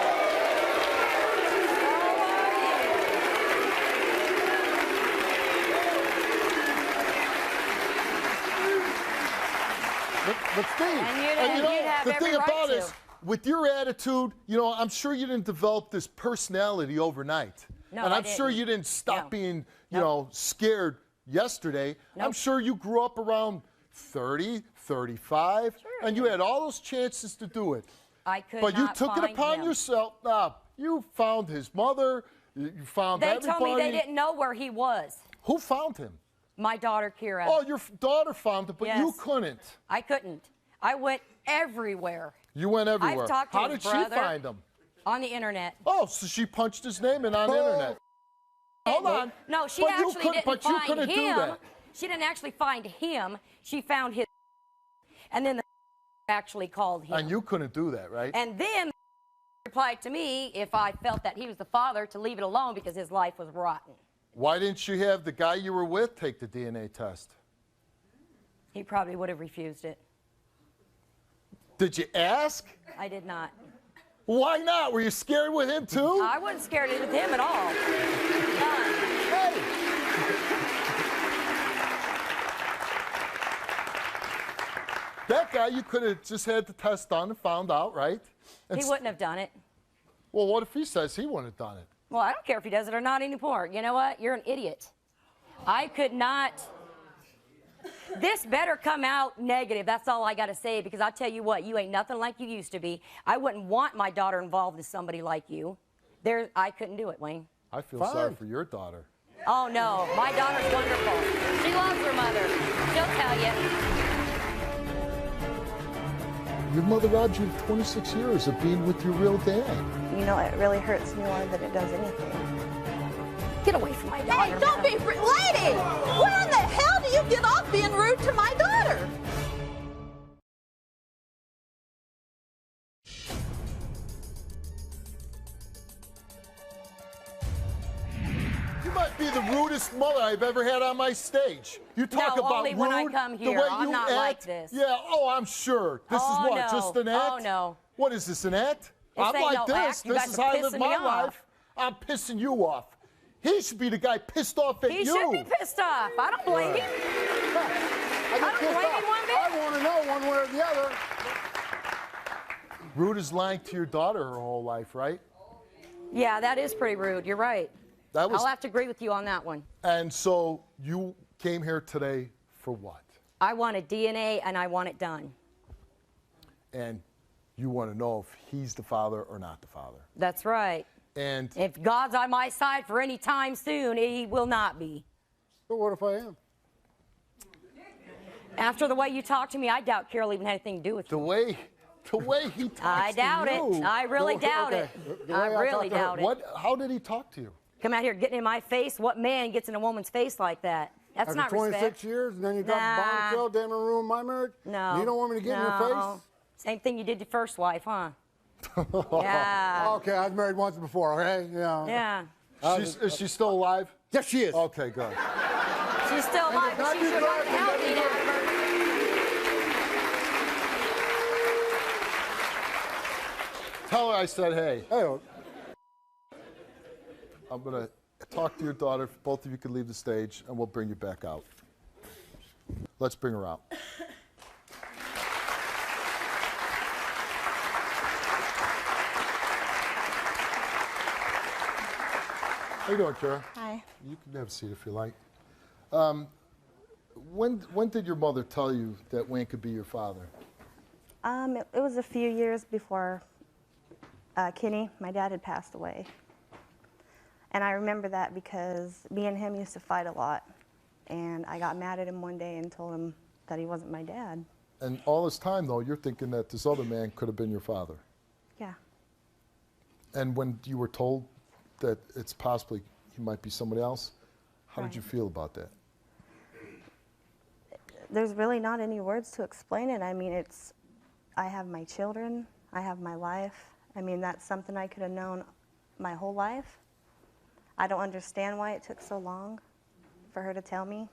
But Steve, And you'd have the every thing right about to. it is, with your attitude, you know, I'm sure you didn't develop this personality overnight. No, and I I'm sure didn't. you didn't stop No. being, you know, scared yesterday. I'm Nope. sure you grew up around 30, 35, and you had all those chances to do it. I could But not you took it find upon him. yourself. You found his mother. You found They everybody. told me they didn't know where he was. Who found him? My daughter, Kira. Oh, your daughter found him, but you Yes. couldn't. I couldn't. I went everywhere. You went everywhere. I've talked to How his did brother she find him? on the internet. Oh, so she punched his name in on the internet. Hold on. No, she But you actually couldn't- didn't but you find couldn't do him. that. She didn't actually find him. She found his, and then the actually called him. And you couldn't do that, right? And then replied to me if I felt that he was the father to leave it alone because his life was rotten. Why didn't you have the guy you were with take the DNA test? He probably would have refused it. Did you ask? I did not. Why not? Were you scared with him too? I wasn't scared with him at all. Hey. That guy, you could have just had the test done and found out, right? He wouldn't have done it. Well, what if he says he wouldn't have done it? Well, I don't care if he does it or not anymore. You know what? You're an idiot. I could not. This better come out negative. That's all I got to say, because I tell you what, you ain't nothing like you used to be. I wouldn't want my daughter involved with somebody like you. I couldn't do it, Wayne. I feel sorry for your daughter. Oh, no. My daughter's wonderful. She loves her mother. She'll tell you. Your mother robbed you of 26 years of being with your real dad. You know, it really hurts me more than it does anything. Get away from my daughter. Hey, don't be lady! Where in the hell do you get off being rude to my daughter? You might be the rudest mother I've ever had on my stage. You talk No, about only rude, when I come here. the way I'm you not act. like this. Yeah, oh, I'm sure. This Oh, is what, no. just an act? Oh, no. What is this, an act? This I'm ain't like no this. act. You This guys is are how I live pissing my me off. life. I'm pissing you off. He should be the guy pissed off at He you. should be pissed off. I don't blame him. I don't blame him one bit. I want to know one way or the other. Rude is lying to your daughter her whole life, right? Yeah, that is pretty rude. You're right. That was, I'll have to agree with you on that one. and so you came here today for what? I want a DNA and I want it done. And you want to know if he's the father or not the father. That's right. And if God's on my side for any time soon, he will not be. But what if I am? After the way you talk to me, I doubt Carol even had anything to do with the way he talks I doubt to you. it. I really doubt it. I really doubt it. How did he talk to you? Come out here getting in my face. What man gets in a woman's face like that? That's After not 26 respect. years, and then you got the bombshell, damn it, ruined my marriage? No. You don't want me to get in your face? Same thing you did to first wife, huh? Yeah. Okay, I was married once before, okay? Yeah. Is she still alive? Yes, she is. Okay, good. She's still alive, but she sure got the hell beat out of her. Tell her I said hey. Hey. I'm going to talk to your daughter. Both of you can leave the stage, and we'll bring you back out. Let's bring her out. How you doing, Kara? Hi. You can have a seat if you like. When did your mother tell you that Wayne could be your father? It was a few years before Kenny, my dad, had passed away. And I remember that because me and him used to fight a lot. And I got mad at him one day and told him that he wasn't my dad. And all this time, though, you're thinking that this other man could have been your father. Yeah. And when you were told that it's possibly he might be somebody else, how did you feel about that? There's really not any words to explain it. I mean, I have my children, I have my life. I mean, that's something I could have known my whole life. I don't understand why it took so long for her to tell me.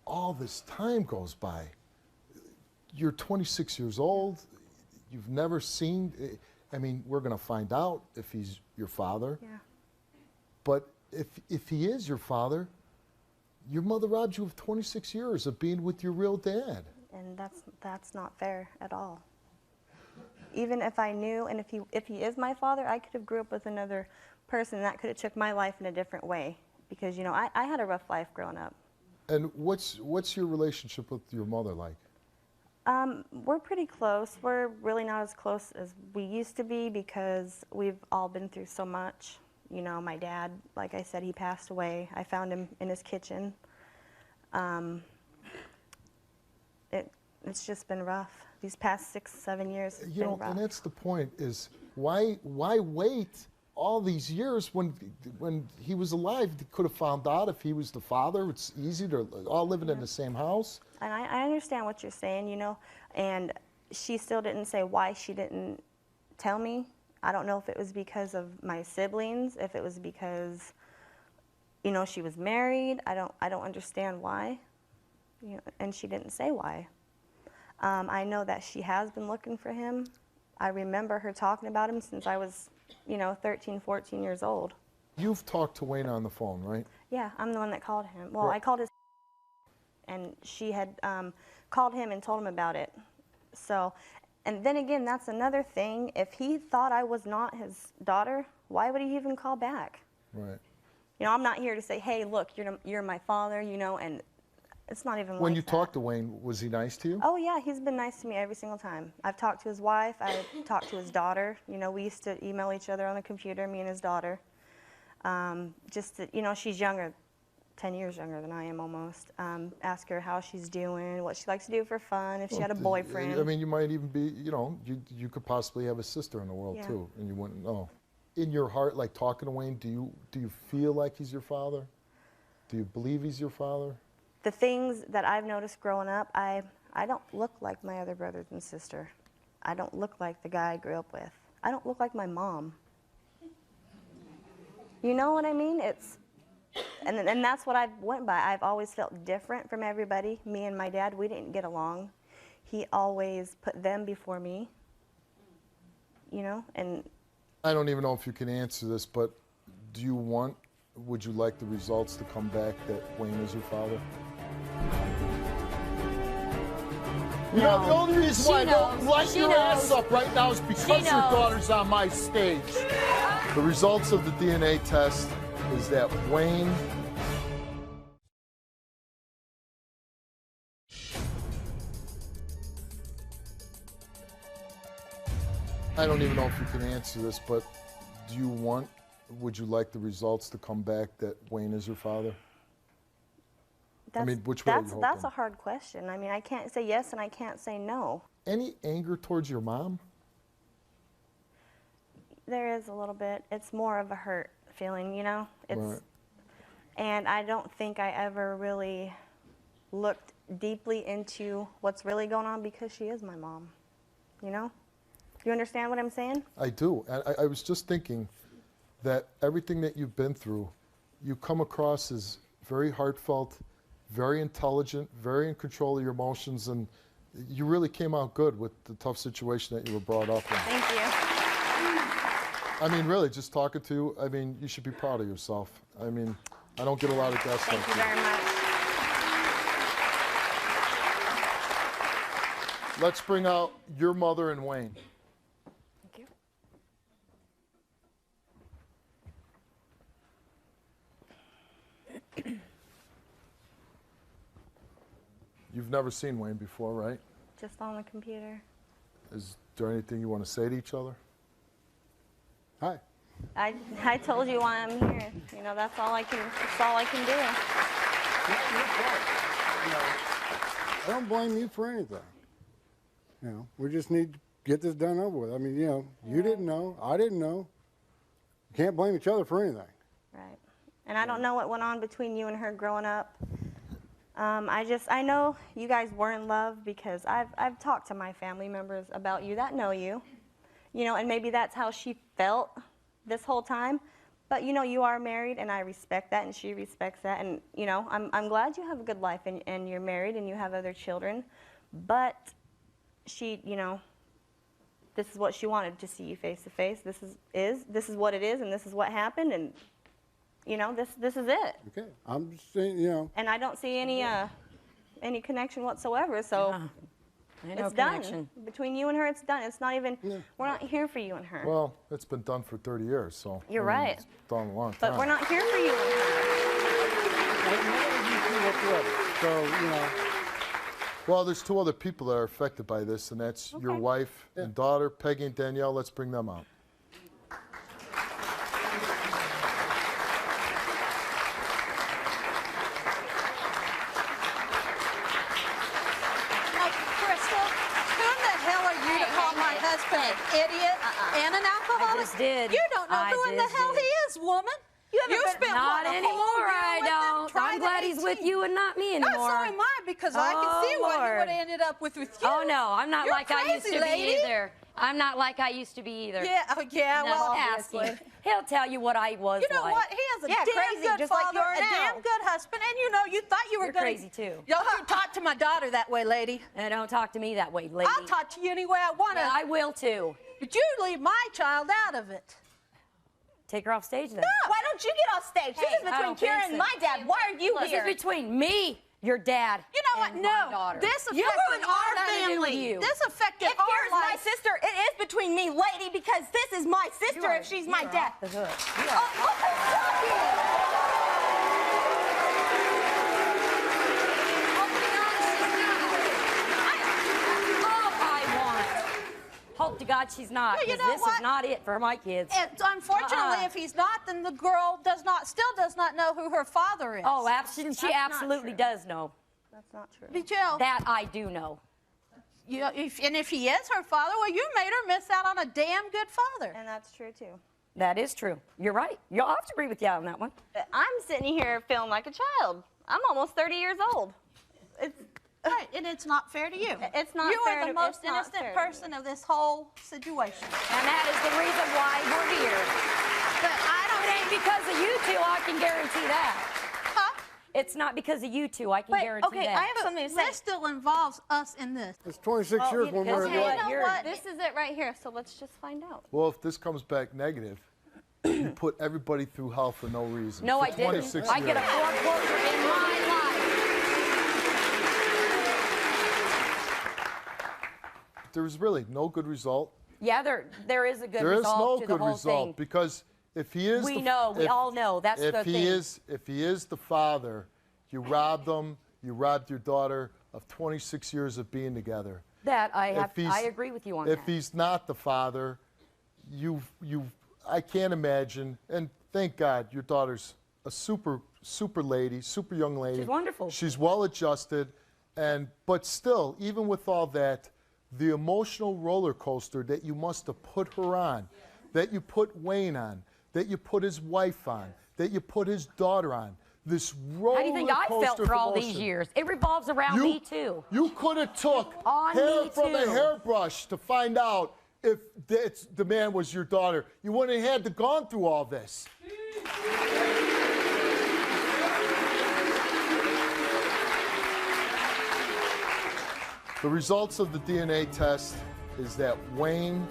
All this time goes by. You're 26 years old. You've never seen, I mean, we're going to find out if he's your father. Yeah. But if he is your father, your mother robbed you of 26 years of being with your real dad. And that's not fair at all. Even if I knew, and if he is my father, I could have grew up with another person that could have took my life in a different way. Because, you know, I had a rough life growing up. And what's your relationship with your mother like? We're pretty close. We're really not as close as we used to be because we've all been through so much. You know, my dad, like I said, he passed away. I found him in his kitchen. It's just been rough. These past 6-7 years have been rough. And that's the point, is why wait all these years when he was alive? They could have found out if he was the father. It's easy to all living in the same house. And I understand what you're saying, you know, and she still didn't say why she didn't tell me. I don't know if it was because of my siblings, if it was because, you know, she was married. I don't understand why, you know, and she didn't say why. I know that she has been looking for him. I remember her talking about him since I was, you know, 13, 14 years old. You've talked to Wayne on the phone, right? Yeah, I'm the one that called him. Well, Right. I called his and she had called him and told him about it. So, and then again, that's another thing. If he thought I was not his daughter, why would he even call back? Right. You know, I'm not here to say, hey, look, you're my father, you know, and it's not even When like you that. talked to Wayne, was he nice to you? Oh, yeah, he's been nice to me every single time. I've talked to his wife. I've talked to his daughter. You know, we used to email each other on the computer, me and his daughter. Just to, you know, she's younger, 10 years younger than I am almost. Ask her how she's doing, what she likes to do for fun, if she had a boyfriend. I mean, you might even be, you know, you could possibly have a sister in the world Yeah. too, and you wouldn't know. In your heart, like talking to Wayne, do you feel like he's your father? Do you believe he's your father? The things that I've noticed growing up, I don't look like my other brothers and sister. I don't look like the guy I grew up with. I don't look like my mom. You know what I mean? And that's what I went by. I've always felt different from everybody. Me and my dad, we didn't get along. He always put them before me. You know, and I don't even know if you can answer this, but would you like the results to come back that Wayne is your father? You know, the only reason why I don't light your ass up right now is because your daughter's on my stage. The results of the DNA test is that Wayne I don't even know if you can answer this, but would you like the results to come back that Wayne is your father? I mean, which way are you hoping? That's a hard question. I mean, I can't say yes and I can't say no. Any anger towards your mom? There is a little bit. It's more of a hurt feeling, you know? Right. And I don't think I ever really looked deeply into what's really going on because she is my mom, you know? You understand what I'm saying? I do. And I was just thinking that everything that you've been through, you come across as very heartfelt, very intelligent, very in control of your emotions, and you really came out good with the tough situation that you were brought up in. Thank you. I mean, really, just talking to you, I mean, you should be proud of yourself. I mean, I don't get a lot of guests like you. Thank you very much. Let's bring out your mother and Wayne. Thank you. You've never seen Wayne before, right? Just on the computer. Is there anything you want to say to each other? Hi. I told you why I'm here. You know, that's all I can do. I don't blame you for anything. You know, we just need to get this done over with. I mean, you know, you didn't know, I didn't know. You can't blame each other for anything. Right. And I don't know what went on between you and her growing up. I know you guys were in love because I've talked to my family members about you that know you. You know, and maybe that's how she felt this whole time. But, you know, you are married, and I respect that, and she respects that. And, you know, I'm glad you have a good life, and you're married, and you have other children. But she, you know, this is what she wanted, to see you face to face. This is what it is, and this is what happened, and, you know, this is it. Okay, I'm just saying, you know. And I don't see any connection whatsoever, so Ain't no it's done. connection. Between you and her, it's done. It's not even, we're not here for you and her. Well, it's been done for 30 years, so. You're I mean, right. It's done a long time. But we're not here for you and her. So, you know. Well, there's two other people that are affected by this, and that's your wife and daughter, Peggy and Danielle. Let's bring them out. Husband, an idiot and an alcoholic. I just did. You don't know I who in the just hell did. he is, woman. You haven't been Not what, a anymore, whole year I with him, don't. trying I'm to glad he's with 18? you and not me anymore. So am I, because I can see what he Lord. would have ended up with you. Oh, no, I'm not You're like I used crazy, to lady. be either. I'm not like I used to be either. Yeah, yeah, No, well, ask him. He'll tell you what I was You know like. what? He has a Yeah, damn crazy, good just like father, you are a now. damn good husband, and you know, you thought you were You're going crazy, too. Don't you talk to my daughter that way, lady. And don't talk to me that way, lady. I'll talk to you any way I want to. Yeah, I will, too. But you leave my child out of it. Take her off stage, then. No. Why don't you get off stage? This is I between don't think Karen so. and my dad. Why are you This here? is between me, your dad, You know what? and No, my daughter. this You affected ruined our all that to do with family. you. This affected If our Karen's my life. sister, it is between me, lady, because this is my sister if she's my dad. The hook. Hope to God she's not, Well, you because know this what? is not it for my kids. Unfortunately, if he's not, then the girl still does not know who her father is. Oh, absolutely. She absolutely does know. That's not true. Michelle, That I do know. if he is her father, well, you made her miss out on a damn good father. And that's true, too. That is true. You're right. You'll have to agree with you on that one. I'm sitting here feeling like a child. I'm almost 30 years old. It's Right, and it's not fair to you. It's not You fair are the to- most it's not innocent fair to person of this whole situation. And that is the reason why we're here. But I don't It ain't because of you two, I can guarantee that. Huh? It's not because of you two, I can Wait, guarantee okay, that. I have something to say. This still involves us in this. It's 26 years when we're because you know together. what? You know You're- what? This is it right here, so let's just find out. Well, if this comes back negative, you put everybody through hell for no reason. No, for I didn't. 26 I get a years. foreclosure in my life. There's really no good result. Yeah, there is a good There is result no to good the whole result thing. because if he is, We know, we all know. That's if the he thing. if he is the father, you robbed him. You robbed your daughter of 26 years of being together. That I If agree with you on If that. he's not the father, I can't imagine. And thank God, your daughter's a super lady, super young lady. She's wonderful. She's well adjusted, but still, even with all that, the emotional roller coaster that you must have put her on, that you put Wayne on, that you put his wife on, that you put his daughter on. This roller How do you think I felt coaster for of all these emotion. years? It revolves around me too. You could have took On hair me, from a too. hairbrush to find out if the man was your daughter. You wouldn't have had to gone through all this. The results of the DNA test is that Wayne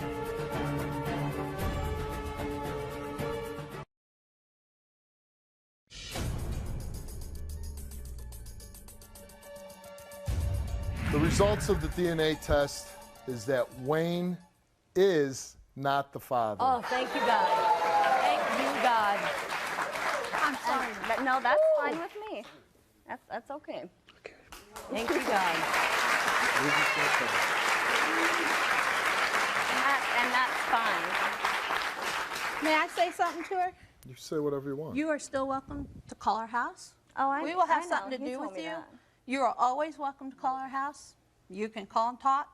The results of the DNA test is that Wayne is not the father. Oh, thank you, God. Thank you, God. I'm sorry. No, that's fine with me. That's okay. Thank you, God. And that's fine. May I say something to her? You say whatever you want. You are still welcome to call our house. Oh, We will have I know. something to He do told with me you. that. You are always welcome to call our house. You can call and talk.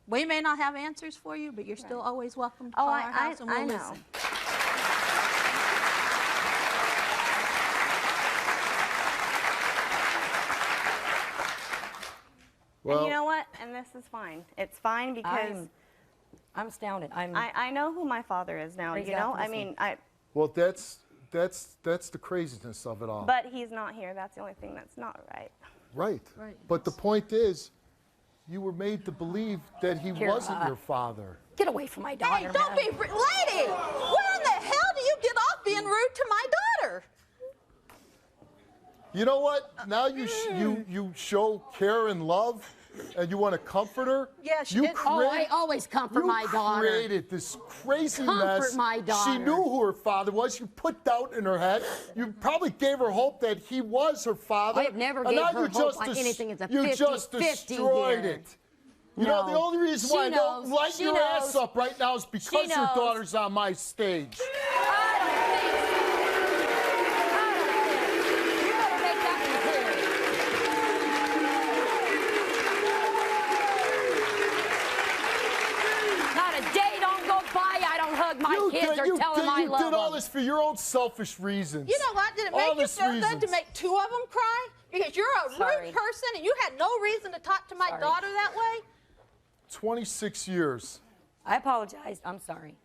We may not have answers for you, but you're still always welcome to call our house and we'll I know. listen. Well, and you know what? And this is fine. It's fine because I'm astounded. I know who my father is now. Praise You God know, for I this mean, well, that's the craziness of it all. but he's not here. That's the only thing that's not right. Right. But the point is, you were made to believe that he Kira, wasn't your father. Get away from my daughter, Hey, don't man. be, lady! When the hell do you get off being rude to my daughter? You know what? Now you show care and love, and you want to comfort her. Yeah, she you did. Oh, I always comfort my daughter. You created this crazy Comfort mess. my daughter. She knew who her father was. You put doubt in her head. You probably gave her hope that he was her father. I have never and gave now her you hope just on anything. It's a You just 50-50 destroyed here. it. You know, the No. only reason She why I don't knows. light She your knows. ass up right now is because She your knows. daughter's on my stage. I don't think so. You better make that one clear. Not a day don't go by I don't hug my kids are telling them I you love did all them. this for your own selfish reasons. You know what? Did it make you feel good to make two of them cry? Because you're a rude person and you had no reason to talk to my daughter that way? 26 years. I apologize. I'm sorry.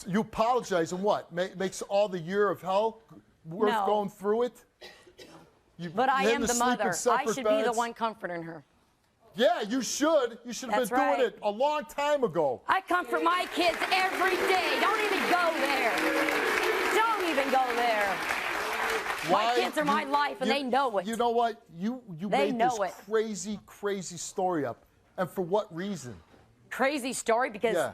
You apologize and what? Makes all the year of hell worth No. going through it? But I had am to the sleep in mother. I separate should be the beds? one comforting her. Yeah, you should. You should have That's been doing right. it a long time ago. I comfort my kids every day. Don't even go there. Don't even go there. My kids are my life, and they know it. You know what? You They made know this it. crazy story up. And for what reason? Crazy story because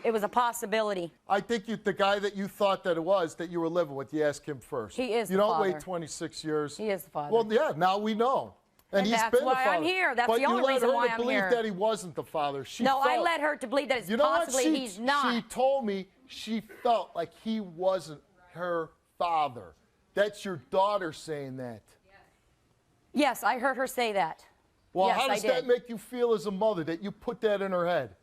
it was a possibility. I think the guy that you thought that it was, that you were living with, you asked him first. He is You the don't father. wait 26 years. He is the father. Well, yeah, now we know. And he's that's been the why father. I'm here. That's but the only you let reason her why to I'm believe here. that he wasn't the father. She No, I felt- let her to believe that it's You know what? possibly he's not. She told me she felt like he wasn't her father. That's your daughter saying that. Yes, I heard her say that. Well, yes, how does I that did. make you feel as a mother that you put that in her head?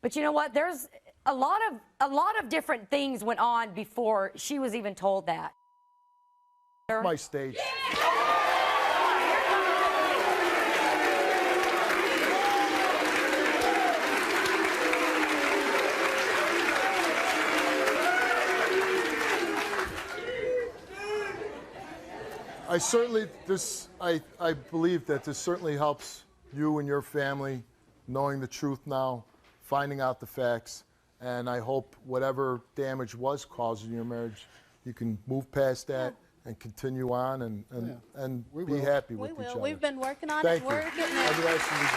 But you know what? There's a lot of different things went on before she was even told that. My stage. I believe that this certainly helps you and your family knowing the truth now, finding out the facts, and I hope whatever damage was caused in your marriage, you can move past that and continue on and be happy with each other. We've been working on Thank it. you. We're getting there. I'll be nice to meet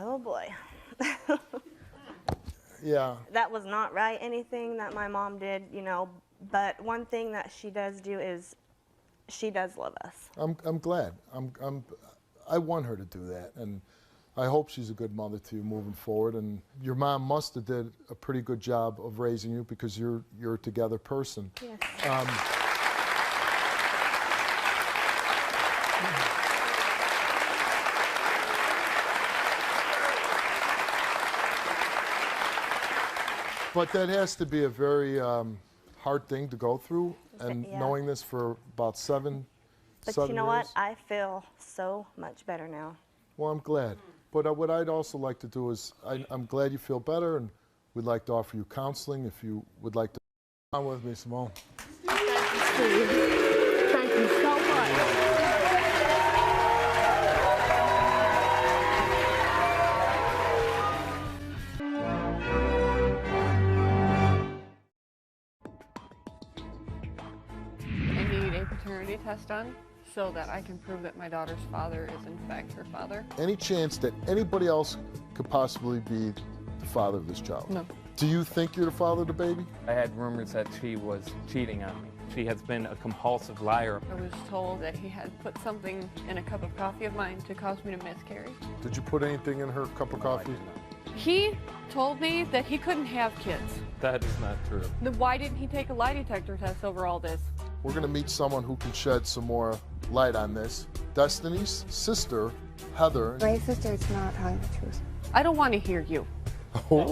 Oh boy. Yeah. That was not right, anything that my mom did, you know, but one thing that she does do is she does love us. I'm glad. I want her to do that, and I hope she's a good mother to you moving forward. And your mom must have did a pretty good job of raising you because you're a together person. Yes. But that has to be a very hard thing to go through, and Yeah. knowing this for about seven But years. you know what? I feel so much better now. Well, I'm glad. But what I'd also like to do is, I'm glad you feel better, and we'd like to offer you counseling if you would like to. Come with me, Simone. Thank you so much. I need a paternity test done so that I can prove that my daughter's father is in fact her father. Any chance that anybody else could possibly be the father of this child? No. Do you think you're the father of the baby? I had rumors that she was cheating on me. She has been a compulsive liar. I was told that he had put something in a cup of coffee of mine to cause me to miscarry. Did you put anything in her cup of coffee? He told me that he couldn't have kids. That is not true. Then why didn't he take a lie detector test over all this? We're going to meet someone who can shed some more light on this. Destiny's sister, Heather. My sister is not telling the truth. I don't want to hear you.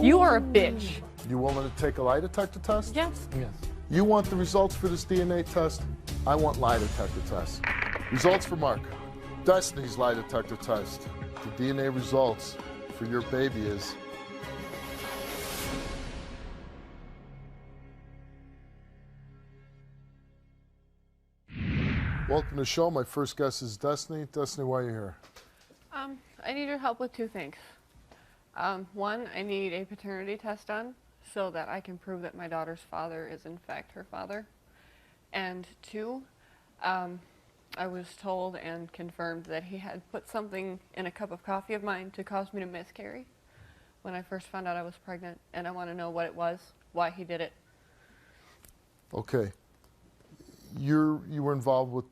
You are a bitch. You willing to take a lie detector test? Yes. Yes. You want the results for this DNA test? I want lie detector test. Results for Mark. Destiny's lie detector test. The DNA results for your baby is... Welcome to the show. My first guest is Destiny. Destiny, why are you here? I need your help with two things. One, I need a paternity test done so that I can prove that my daughter's father is in fact her father. And two, I was told and confirmed that he had put something in a cup of coffee of mine to cause me to miscarry when I first found out I was pregnant, and I want to know what it was, why he did it. Okay. You were involved with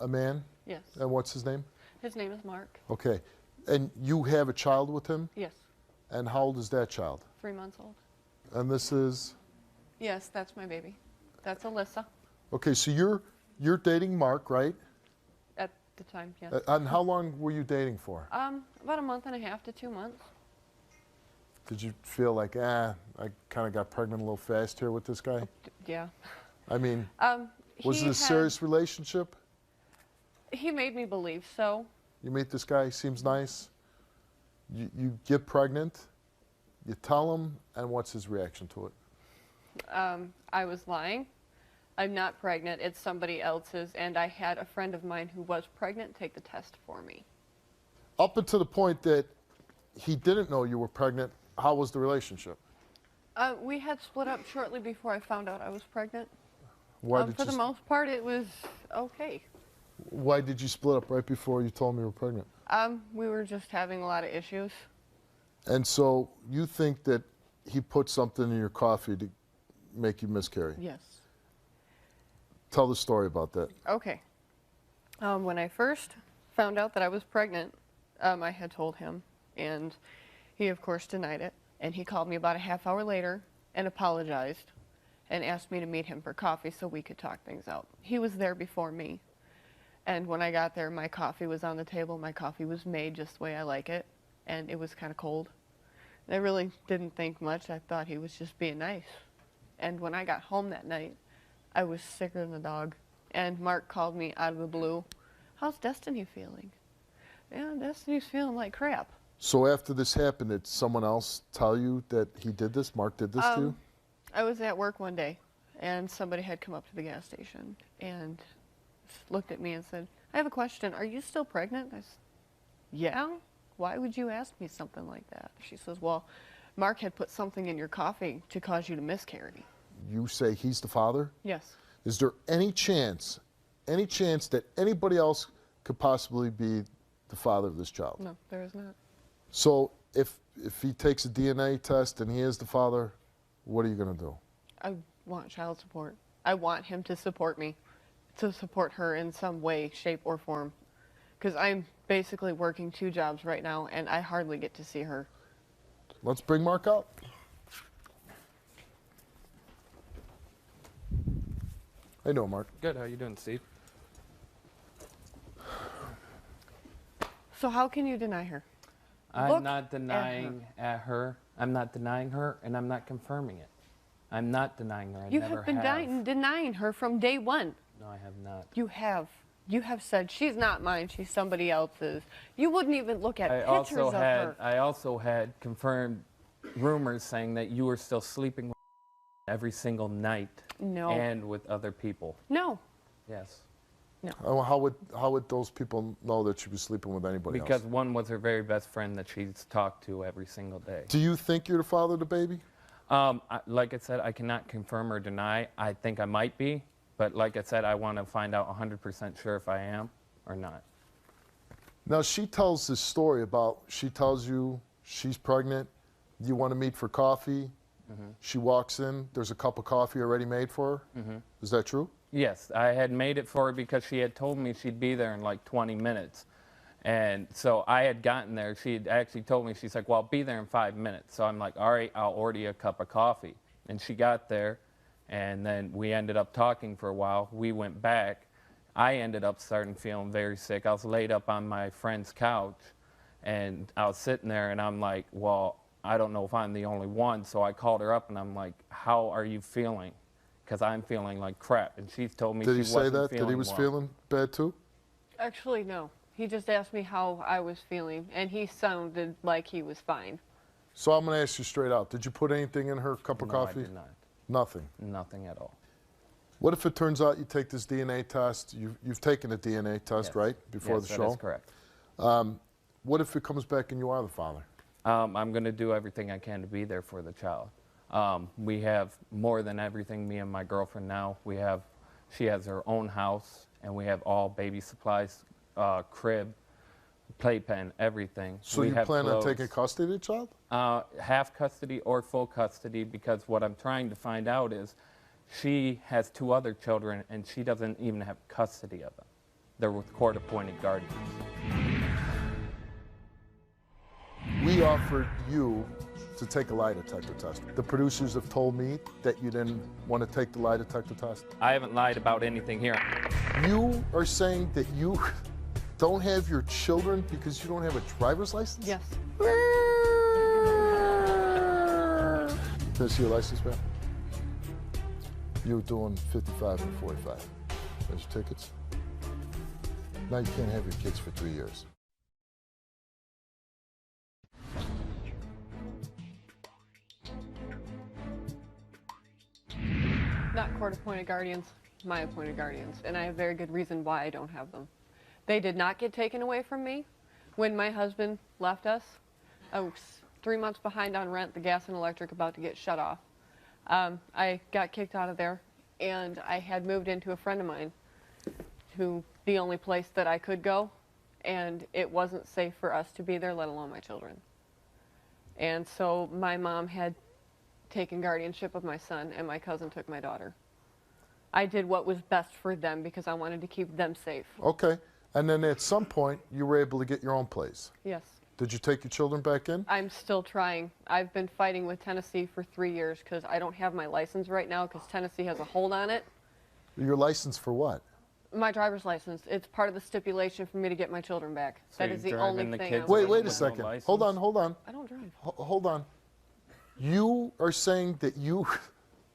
a man? Yes. And what's his name? His name is Mark. Okay. And you have a child with him? Yes. And how old is that child? 3 months old. And this is? Yes, that's my baby. That's Alyssa. Okay, so you're dating Mark, right? At the time, yes. And how long were you dating for? About a month and a half to 2 months. Did you feel like, I kind of got pregnant a little fast here with this guy? Yeah. I mean, was it a serious relationship? He made me believe so. You meet this guy, he seems nice. You get pregnant, you tell him, and what's his reaction to it? I was lying. I'm not pregnant. It's somebody else's, and I had a friend of mine who was pregnant take the test for me. Up until the point that he didn't know you were pregnant, how was the relationship? We had split up shortly before I found out I was pregnant. Why did for the most part, it was okay. Why did you split up right before you told me you were pregnant? We were just having a lot of issues. And so you think that he put something in your coffee to make you miscarry? Yes. Tell the story about that. Okay. When I first found out that I was pregnant, I had told him, and he, of course, denied it. And he called me about a half hour later and apologized and asked me to meet him for coffee so we could talk things out. He was there before me. And when I got there, my coffee was on the table. My coffee was made just the way I like it, and it was kind of cold. And I really didn't think much. I thought he was just being nice. And when I got home that night, I was sicker than a dog. And Mark called me out of the blue. How's Destiny feeling? Yeah, Destiny's feeling like crap. So after this happened, did someone else tell you that he did this? Mark did this to you? I was at work one day, and somebody had come up to the gas station and looked at me and said, I have a question. Are you still pregnant? I said, yeah. Why would you ask me something like that? She says, well, Mark had put something in your coffee to cause you to miscarry. You say he's the father? Yes. Is there any chance that anybody else could possibly be the father of this child? No, there is not. So if he takes a DNA test and he is the father, what are you going to do? I want child support. I want him to support me, to support her in some way, shape, or form. Because I'm basically working 2 jobs right now, and I hardly get to see her. Let's bring Mark out. How you doing, Mark? Good. How you doing, Steve? So how can you deny her? I'm not denying her. I'm not denying her, and I'm not confirming it. I'm not denying her. I You never have been denying her from day one. No, I have not. You have. You have said, she's not mine, she's somebody else's. You wouldn't even look at pictures of her. I also had confirmed rumors saying that you were still sleeping with every single night. No. And with other people. No. Yes. No. How would those people know that she was sleeping with anybody else? Because one was her very best friend that she's talked to every single day. Do you think you're the father of the baby? Like I said, I cannot confirm or deny. I think I might be. But like I said, I want to find out 100% sure if I am or not. Now, she tells this story about, she tells you she's pregnant, you want to meet for coffee, she walks in, there's a cup of coffee already made for her. Is that true? Yes, I had made it for her because she had told me she'd be there in like 20 minutes. And so I had gotten there. She had actually told me, she's like, well, I'll be there in 5 minutes. So I'm like, all right, I'll order you a cup of coffee. And she got there. And then we ended up talking for a while. We went back. I ended up starting feeling very sick. I was laid up on my friend's couch, and I was sitting there, and I'm like, well, I don't know if I'm the only one. So I called her up, and I'm like, how are you feeling? Because I'm feeling like crap. And she's told me she wasn't feeling well. Did he say that he was feeling bad too? Actually, no. He just asked me how I was feeling, and he sounded like he was fine. So I'm going to ask you straight out. Did you put anything in her cup of coffee? No, I did not. Nothing? Nothing at all. What if it turns out you take this DNA test? You've taken a DNA test, right, before the show? Yes, that is correct. What if it comes back and you are the father? I'm going to do everything I can to be there for the child. We have more than everything, me and my girlfriend now. She has her own house, and we have all baby supplies, crib, playpen, everything. So you plan on taking custody of the child? Half custody or full custody, because what I'm trying to find out is she has 2 other children, and she doesn't even have custody of them. They're with court-appointed guardians. We offered you to take a lie detector test. The producers have told me that you didn't want to take the lie detector test. I haven't lied about anything here. You are saying that you don't have your children because you don't have a driver's license? Yes. Can I see your license, ma'am? You were doing 55 and 45. There's your tickets. Now you can't have your kids for 3 years. Not court-appointed guardians, my appointed guardians, and I have very good reason why I don't have them. They did not get taken away from me. When my husband left us, I was 3 months behind on rent, the gas and electric about to get shut off. I got kicked out of there, and I had moved into a friend of mine, who the only place that I could go, and it wasn't safe for us to be there, let alone my children. And so my mom had taken guardianship of my son, and my cousin took my daughter. I did what was best for them because I wanted to keep them safe. Okay. And then at some point, you were able to get your own place. Yes. Did you take your children back in? I'm still trying. I've been fighting with Tennessee for 3 years because I don't have my license right now because Tennessee has a hold on it. Your license for what? My driver's license. It's part of the stipulation for me to get my children back. So that is the only thing. Wait a second. Hold on. I don't drive. Hold on. You are saying that you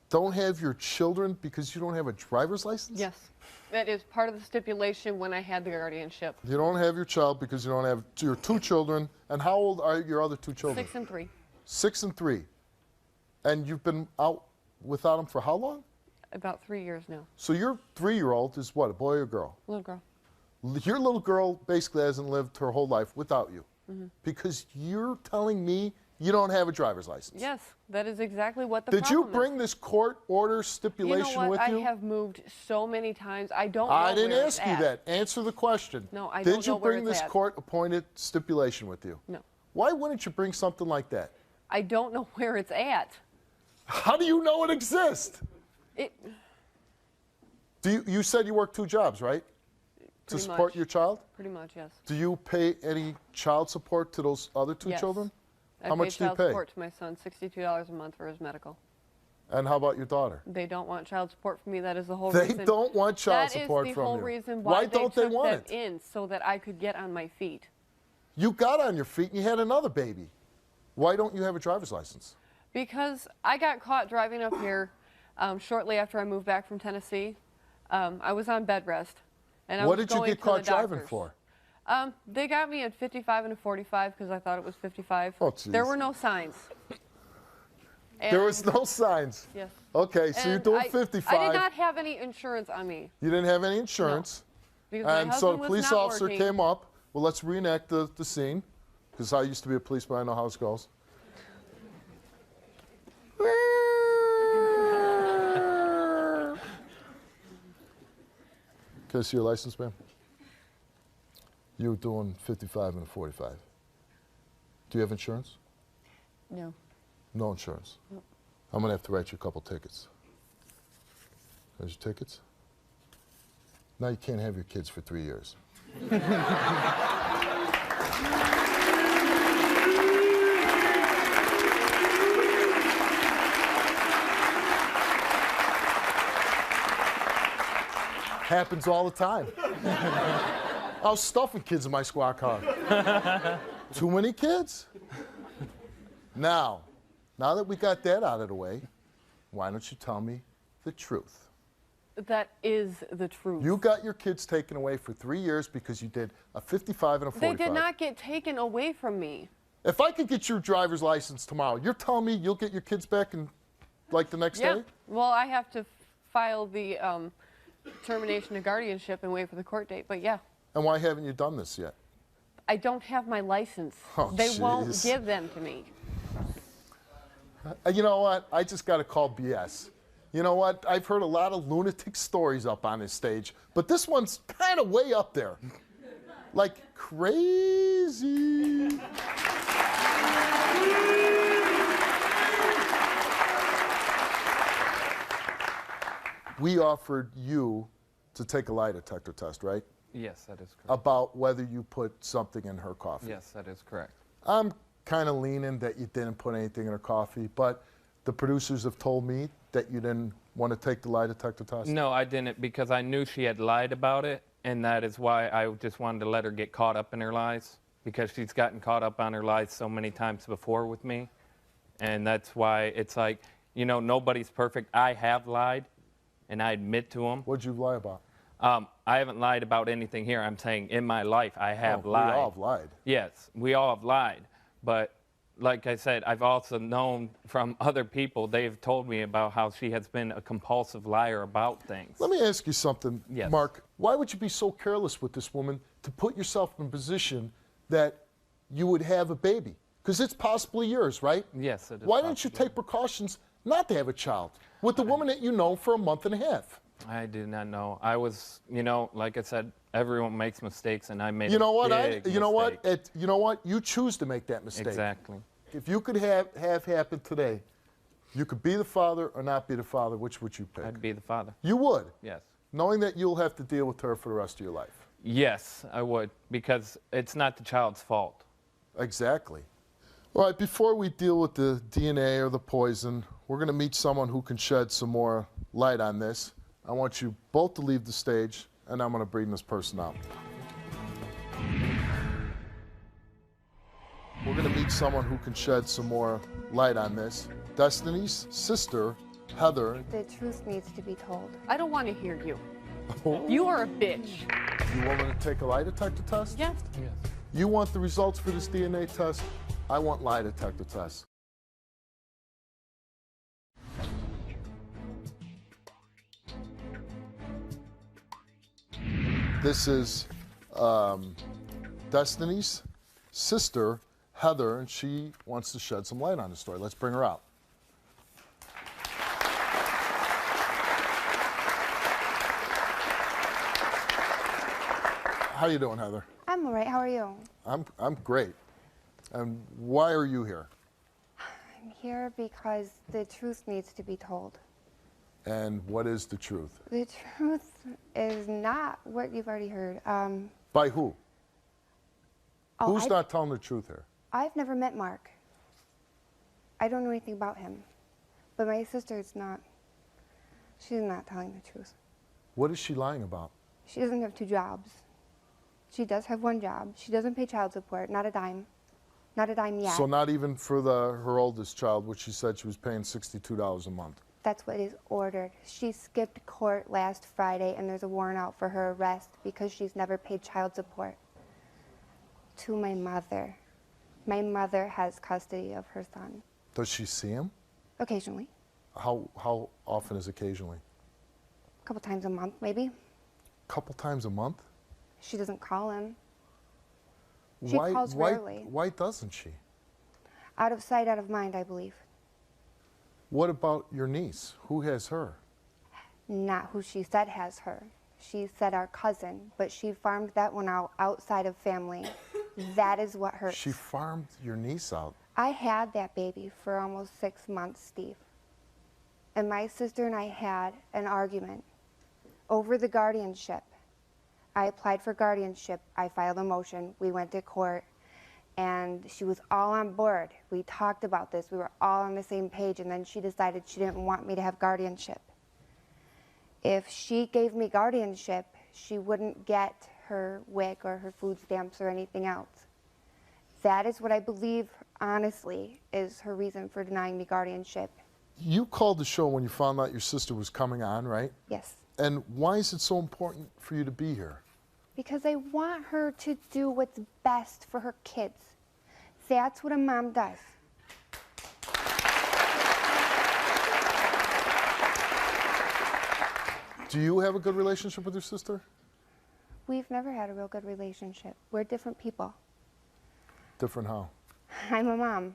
don't have your children because you don't have a driver's license? Yes. That is part of the stipulation when I had the guardianship. You don't have your child because you don't have your 2 children. And how old are your other 2 children? 6 and 3. 6 and 3. And you've been out without them for how long? About 3 years now. So your 3-year-old is what, a boy or a girl? Little girl. Your little girl basically hasn't lived her whole life without you. Mhm. Because you're telling me you don't have a driver's license. Yes, that is exactly what the Did you problem bring this court order stipulation you know what? with you? I have moved so many times. I don't know I didn't where ask it's you at. that. Answer the question. No, I don't Did you know where bring it's this at. court-appointed stipulation with you? No. Why wouldn't you bring something like that? I don't know where it's at. How do you know it exists? It You said you work 2 jobs, right? To Pretty support much. your child? pretty much, yes. Do you pay any child support to those other 2 Yes. children? I How pay much do you child pay? support to my son, $62 a month for his medical. And how about your daughter? They don't want child support from me. That is the whole They reason. don't want child support That is from the whole you. reason Why why don't they took want them in, so that I could get on my feet. You got on your feet and you had another baby. Why don't you have a driver's license? Because I got caught driving up here shortly after I moved back from Tennessee. I was on bed rest. And I What was did you going get to caught the driving doctors. for? They got me at 55 and a 45 because I thought it was 55. Oh, geez. There were no signs. There was no signs. Yes. Okay, so you're And doing I 55. did not have any insurance on me. You didn't have any insurance. Because my And so husband the was police not officer working. came up. Well, let's reenact the scene, because I used to be a policeman. I know how it goes. Can I see your license, ma'am? You were doing 55 and a 45. Do you have insurance? No. No insurance. No. I'm going to have to write you a couple tickets. There's your tickets. Now you can't have your kids for 3 years. Happens all the time. I was stuffing kids in my squad car. Too many kids. Now that we got that out of the way, why don't you tell me the truth? That is the truth. You got your kids taken away for 3 years because you did a 55 and a 45. They did not get taken away from me. If I could get your driver's license tomorrow, you're telling me you'll get your kids back in, like, the next Yeah. day? Well, I have to file the termination of guardianship and wait for the court date, but yeah. And why haven't you done this yet? I don't have my license. Oh, they won't jeez. give them to me. You know what? I just got to call BS. You know what? I've heard a lot of lunatic stories up on this stage, but this one's kind of way up there. Like crazy. We offered you to take a lie detector test, right? Yes, that is correct. About whether you put something in her coffee. Yes, that is correct. I'm kind of leaning that you didn't put anything in her coffee, but the producers have told me that you didn't want to take the lie detector test. No, I didn't, because I knew she had lied about it, and that is why I just wanted to let her get caught up in her lies, because she's gotten caught up on her lies so many times before with me. And that's why it's like, you know, nobody's perfect. I have lied, and I admit to them. What'd you lie about? I haven't lied about anything here. I'm saying in my life I have lied. We all have lied. Yes, we all have lied. But like I said, I've also known from other people, they've told me about how she has been a compulsive liar about things. Let me ask you something, Yes. Mark. Why would you be so careless with this woman to put yourself in a position that you would have a baby? Because it's possibly yours, right? Yes, it is. Why didn't you take precautions not to have a child with the woman that you know for a month and a half? I did not know. I was, you know, like I said, everyone makes mistakes, and I made You know a what? big You know what? mistake. You know what? You choose to make that mistake. Exactly. If you could have happen today, you could be the father or not be the father. Which would you pick? I'd be the father. You would? Yes. Knowing that you'll have to deal with her for the rest of your life. Yes, I would, because it's not the child's fault. Exactly. All right, before we deal with the DNA or the poison, we're going to meet someone who can shed some more light on this. I want you both to leave the stage, and I'm going to bring this person out. We're going to meet someone who can shed some more light on this. Destiny's sister, Heather. The truth needs to be told. I don't want to hear you. You are a bitch. You want me to take a lie detector test? Yes. You want the results for this DNA test? I want lie detector tests. This is Destiny's sister, Heather, and she wants to shed some light on the story. Let's bring her out. How you doing, Heather? I'm all right. How are you? I'm great. And why are you here? I'm here because the truth needs to be told. And what is the truth? The truth is not what you've already heard. By who? Oh, Who's not telling the truth here? I've never met Mark. I don't know anything about him. But my sister is not. She's not telling the truth. What is she lying about? She doesn't have 2 jobs. She does have 1 job. She doesn't pay child support, not a dime. Not a dime yet. So not even for her oldest child, which she said she was paying $62 a month. That's what is ordered. She skipped court last Friday, and there's a warrant out for her arrest because she's never paid child support to my mother. My mother has custody of her son. Does she see him? Occasionally. How often is occasionally? A couple times a month, maybe. A couple times a month? She doesn't call him. She calls rarely. Why doesn't she? Out of sight, out of mind, I believe. What about your niece? Who has her? Not who she said has her. She said our cousin, but she farmed that one out outside of family. That is what hurts. She farmed your niece out. I had that baby for almost 6 months, Steve. And my sister and I had an argument over the guardianship. I applied for guardianship. I filed a motion. We went to court. And she was all on board. We talked about this. We were all on the same page. And then she decided she didn't want me to have guardianship. If she gave me guardianship, she wouldn't get her WIC or her food stamps or anything else. That is what I believe, honestly, is her reason for denying me guardianship. You called the show when you found out your sister was coming on, right? Yes. And why is it so important for you to be here? Because I want her to do what's best for her kids. That's what a mom does. Do you have a good relationship with your sister? We've never had a real good relationship. We're different people. Different how? I'm a mom.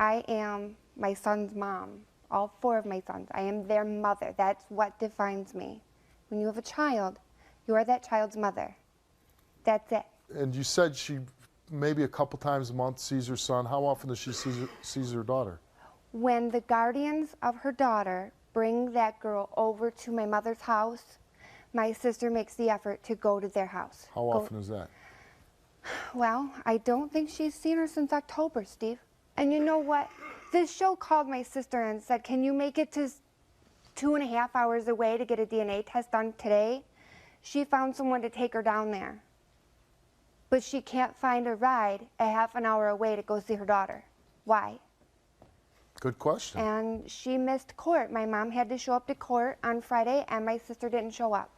I am my son's mom. All 4 of my sons. I am their mother. That's what defines me. When you have a child, you are that child's mother. That's it. And you said she maybe a couple times a month sees her son. How often does she sees her daughter? When the guardians of her daughter bring that girl over to my mother's house, my sister makes the effort to go to their house. How often is that? Well, I don't think she's seen her since October, Steve. And you know what? This show called my sister and said, can you make it to 2.5 hours away to get a DNA test done today? she found someone to take her down there. But she can't find a ride a half an hour away to go see her daughter. Why? Good question. And she missed court. My mom had to show up to court on Friday, and my sister didn't show up.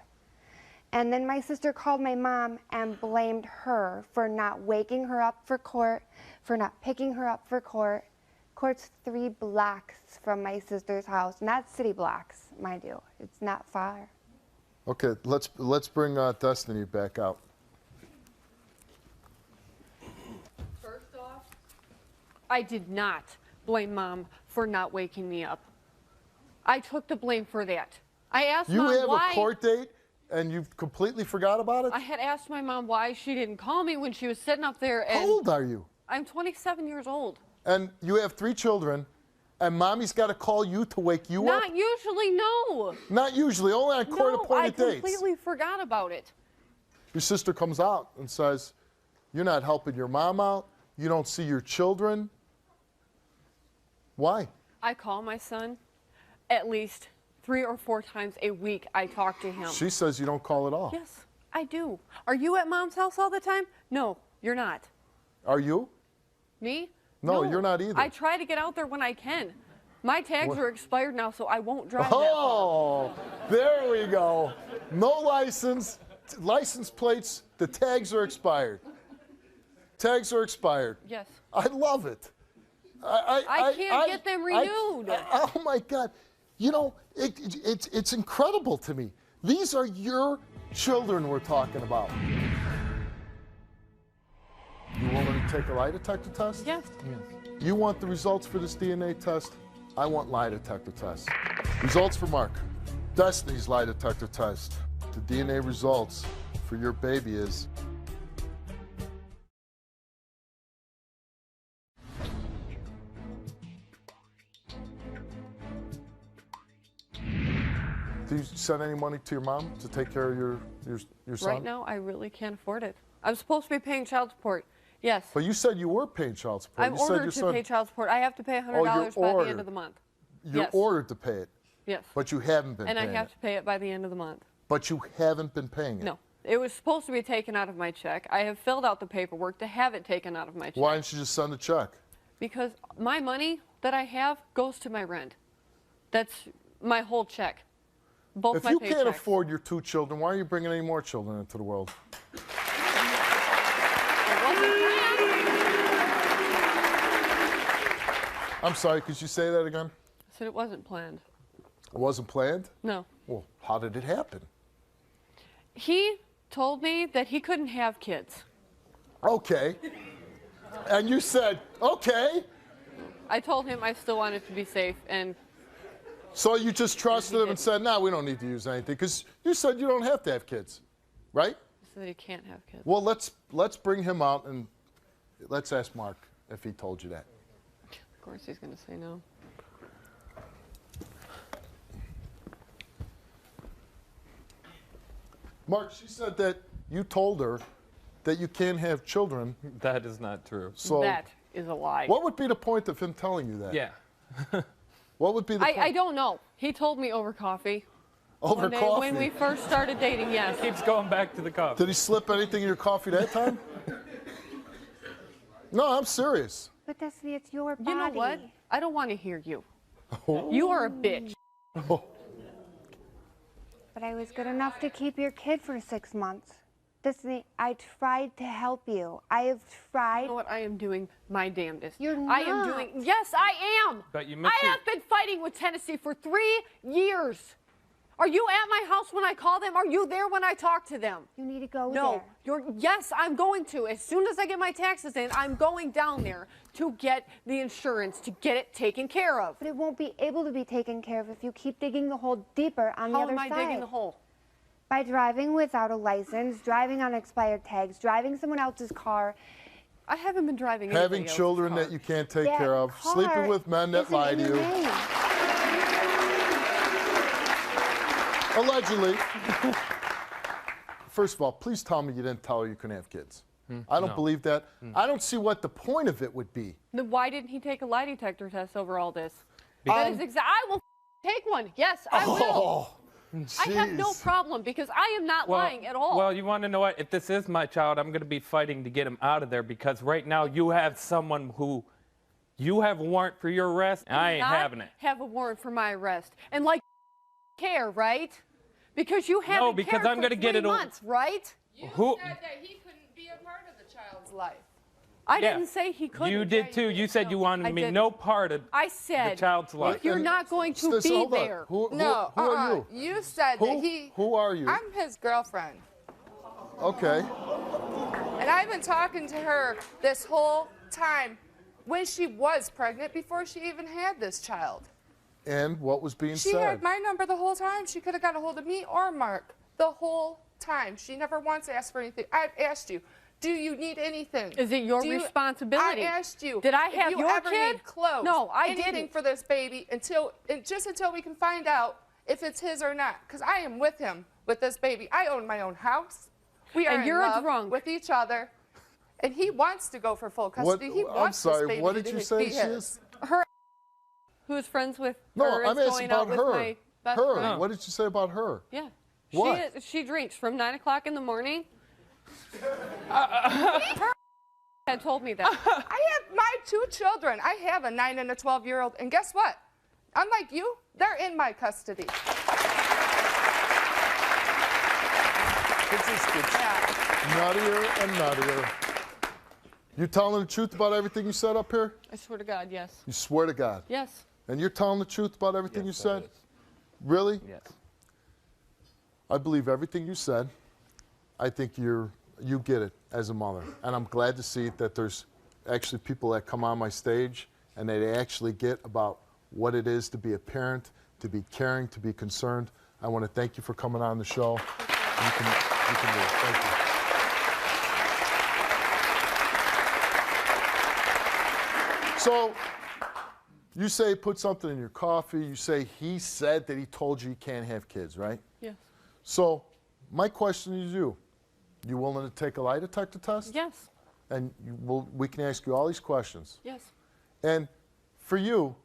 And then my sister called my mom and blamed her for not waking her up for court, for not picking her up for court. Court's 3 blocks from my sister's house, not city blocks, mind you. It's not far. Okay, let's bring Destiny back out. First off, I did not blame Mom for not waking me up. I took the blame for that. I asked Mom why. You have a court date and you've completely forgot about it? I had asked my mom why she didn't call me when she was sitting up there. And How old are you? I'm 27 years old. And you have 3 children, and Mommy's got to call you to wake you up? Not usually, no. Not usually, only on court-appointed dates. No, I completely forgot about it. Your sister comes out and says, you're not helping your mom out, you don't see your children. Why? I call my son at least 3 or 4 times a week. I talk to him. She says you don't call at all. Yes, I do. Are you at Mom's house all the time? No, you're not. Are you? Me? No, you're not either. I try to get out there when I can. My tags are expired now, so I won't drive Oh, there we go. No license, license plates, the tags are expired. Tags are expired. Yes. I love it. I can't get them renewed. Oh my God. You know, it's incredible to me. These are your children we're talking about. You willing to take a lie detector test? Yes. You want the results for this DNA test? I want lie detector test. Results for Mark. Destiny's lie detector test. The DNA results for your baby is... Do you send any money to your mom to take care of your son? Right now, I really can't afford it. I'm supposed to be paying child support. Yes. But you said you were paying child support. I'm ordered to pay child support. I have to pay $100 by the end of the month. You're ordered to pay it. Yes. But you haven't been paying it. And I have to pay it by the end of the month. But you haven't been paying it. No. It was supposed to be taken out of my check. I have filled out the paperwork to have it taken out of my check. Why didn't you just send a check? Because my money that I have goes to my rent. That's my whole check. Both if my you paychecks. can't afford your 2 children, why are you bringing any more children into the world? I'm sorry, could you say that again? I said it wasn't planned. It wasn't planned? No. Well, how did it happen? He told me that he couldn't have kids. Okay. And you said, okay. I told him I still wanted to be safe, and... So you just trusted him and said, no, we don't need to use anything, because you said you don't have to have kids, right? He said he can't have kids. Well, let's bring him out and let's ask Mark if he told you that. Of course he's going to say no. Mark, she said that you told her that you can't have children. That is not true. So that is a lie. What would be the point of him telling you that? Yeah. What would be the point? I don't know. He told me over coffee. Over coffee? When we first started dating, yes. He keeps going back to the coffee. Did he slip anything in your coffee that time? No, I'm serious. But Destiny, it's your body. You know what? I don't want to hear you. Oh. You are a bitch. Oh. But I was good enough to keep your kid for 6 months. Destiny, I tried to help you. I have tried. You know what? I am doing my damnedest. You're not. I am doing. Yes, I am. But you I have been fighting with Tennessee for 3 years. Are you at my house when I call them? Are you there when I talk to them? You need to go there. No. Yes, I'm going to. As soon as I get my taxes in, I'm going down there to get the insurance, to get it taken care of. But it won't be able to be taken care of if you keep digging the hole deeper on the other side. How am I digging the hole? By driving without a license, driving on expired tags, driving someone else's car. I haven't been driving having children that you can't take care of, sleeping with men that lie to you. Allegedly. First of all, please tell me you didn't tell her you couldn't have kids. I don't believe that. I don't see what the point of it would be. Then why didn't he take a lie detector test over all this? That is I will take one. Yes, I will. I have no problem because I am not lying at all. Well, you want to know what? If this is my child, I'm going to be fighting to get him out of there because right now you have someone who you have a warrant for your arrest, and I ain't having it. Have a warrant for my arrest. And like care, right? Because you haven't No, because cared I'm for going to get 3 it. months, right? You Who? said that he couldn't be a part of the child's life. I Yeah. didn't say he couldn't. You did too. You said you wanted me didn't. no part of I said the child's life. if you're not going to be hold on. there. Who are you? You said Who? that he. Who are you? I'm his girlfriend. Okay. And I've been talking to her this whole time when she was pregnant before she even had this child. And what was being She said? had my number the whole time. She could have got a hold of me or Mark the whole time. She never once asked for anything. I've asked you, do you need anything? Is it your responsibility? I asked you. Did I if have you your ever kid? Need clothes, No, I anything didn't. for this baby just until we can find out if it's his or not. Because I am with him with this baby. I own my own house. We are And in you're a love drunk. with each other. And he wants to go for full custody. He I'm wants sorry, this baby what to did you be say she his. is? Her, who's friends with No, her, I'm is asking going out about with her. my best Her. friend. What did you say about her? Yeah. What? She drinks from 9 o'clock in the morning. Her had told me that. I have my 2 children. I have a 9 and a 12-year-old. And guess what? Unlike you, they're in my custody. It just gets nuttier and nuttier. You telling the truth about everything you said up here? I swear to God, yes. You swear to God. Yes. And you're telling the truth about everything you said? Really? Yes. I believe everything you said. I think you get it as a mother. And I'm glad to see that there's actually people that come on my stage and they actually get about what it is to be a parent, to be caring, to be concerned. I want to thank you for coming on the show. You can do it. Thank you. So, you say put something in your coffee. You say he said that he told you you can't have kids, right? Yes. So, my question is you willing to take a lie detector test? Yes. And we can ask you all these questions. Yes. And for you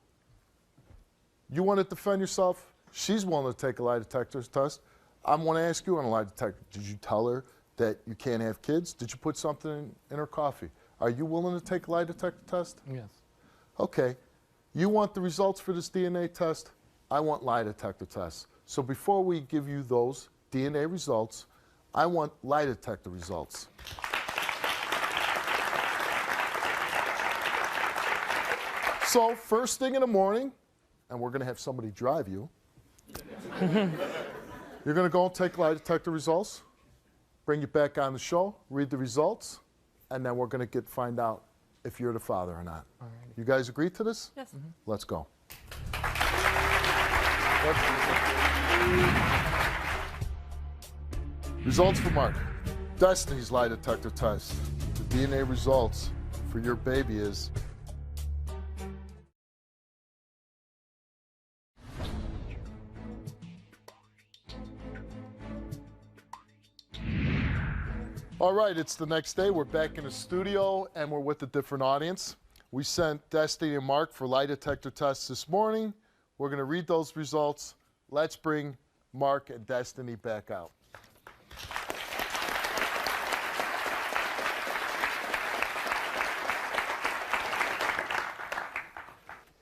want to defend yourself. She's willing to take a lie detector test. I want to ask you on a lie detector, did you tell her that you can't have kids? Did you put something in her coffee? Are you willing to take a lie detector test? Yes. Okay. You want the results for this DNA test? I want lie detector tests. So before we give you those DNA results, I want lie detector results. So first thing in the morning, and we're going to have somebody drive you. You're going to go and take lie detector results, bring you back on the show, read the results, and then we're going to find out if you're the father or not. You guys agree to this? Yes. Let's go. Results for Mark. Destiny's lie detector test. The DNA results for your baby is all right, it's the next day. We're back in the studio, and we're with a different audience. We sent Destiny and Mark for lie detector tests this morning. We're going to read those results. Let's bring Mark and Destiny back out.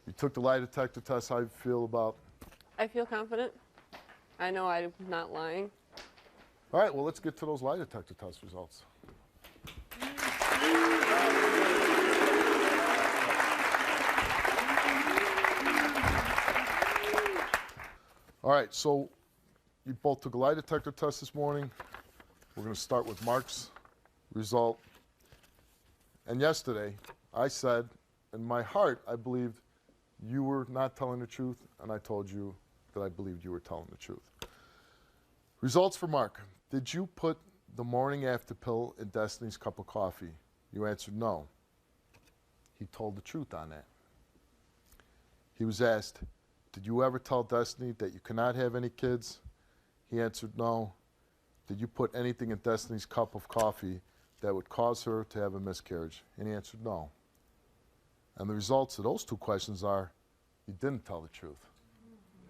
You took the lie detector test. How do you feel about? I feel confident. I know I'm not lying. All right, well, let's get to those lie detector test results. All right, so you both took a lie detector test this morning. We're going to start with Mark's result. And yesterday, I said, in my heart, I believed you were not telling the truth, and I told you that I believed you were telling the truth. Results for Mark. Did you put the morning after pill in Destiny's cup of coffee? You answered no. He told the truth on that. He was asked, did you ever tell Destiny that you cannot have any kids? He answered no. Did you put anything in Destiny's cup of coffee that would cause her to have a miscarriage? And he answered no. And the results of those two questions are, you didn't tell the truth.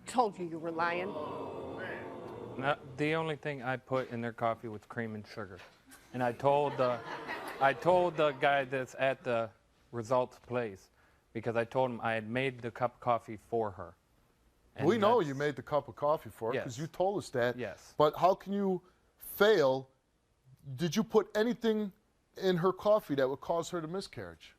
Told you you were lying. No, the only thing I put in their coffee was cream and sugar. And I told the guy that's at the results place, because I told him I had made the cup of coffee for her. And we know you made the cup of coffee for her because Yes. you told us that. Yes. But how can you fail? Did you put anything in her coffee that would cause her to miscarriage?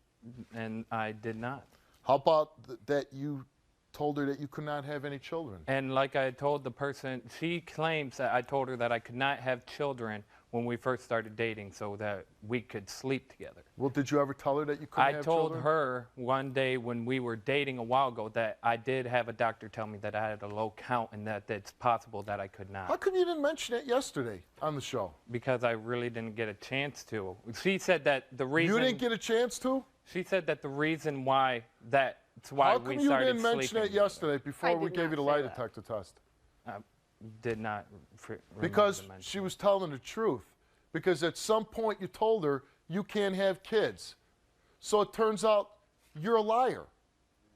And I did not. How about that you told her that you could not have any children? And like I told the person, she claims that I told her that I could not have children when we first started dating so that we could sleep together. Well, did you ever tell her that you couldn't I have told children? her one day when we were dating a while ago that I did have a doctor tell me that I had a low count and that it's possible that I could not. How come you didn't mention it yesterday on the show? Because I really didn't get a chance to. She said that the reason... You didn't get a chance to? She said that the reason why that's why How we come you started didn't mention sleeping it yesterday before I we did gave not you the say lie that. detector test? did not remember Because to mention. she was telling the truth. Because at some point you told her you can't have kids. So it turns out you're a liar.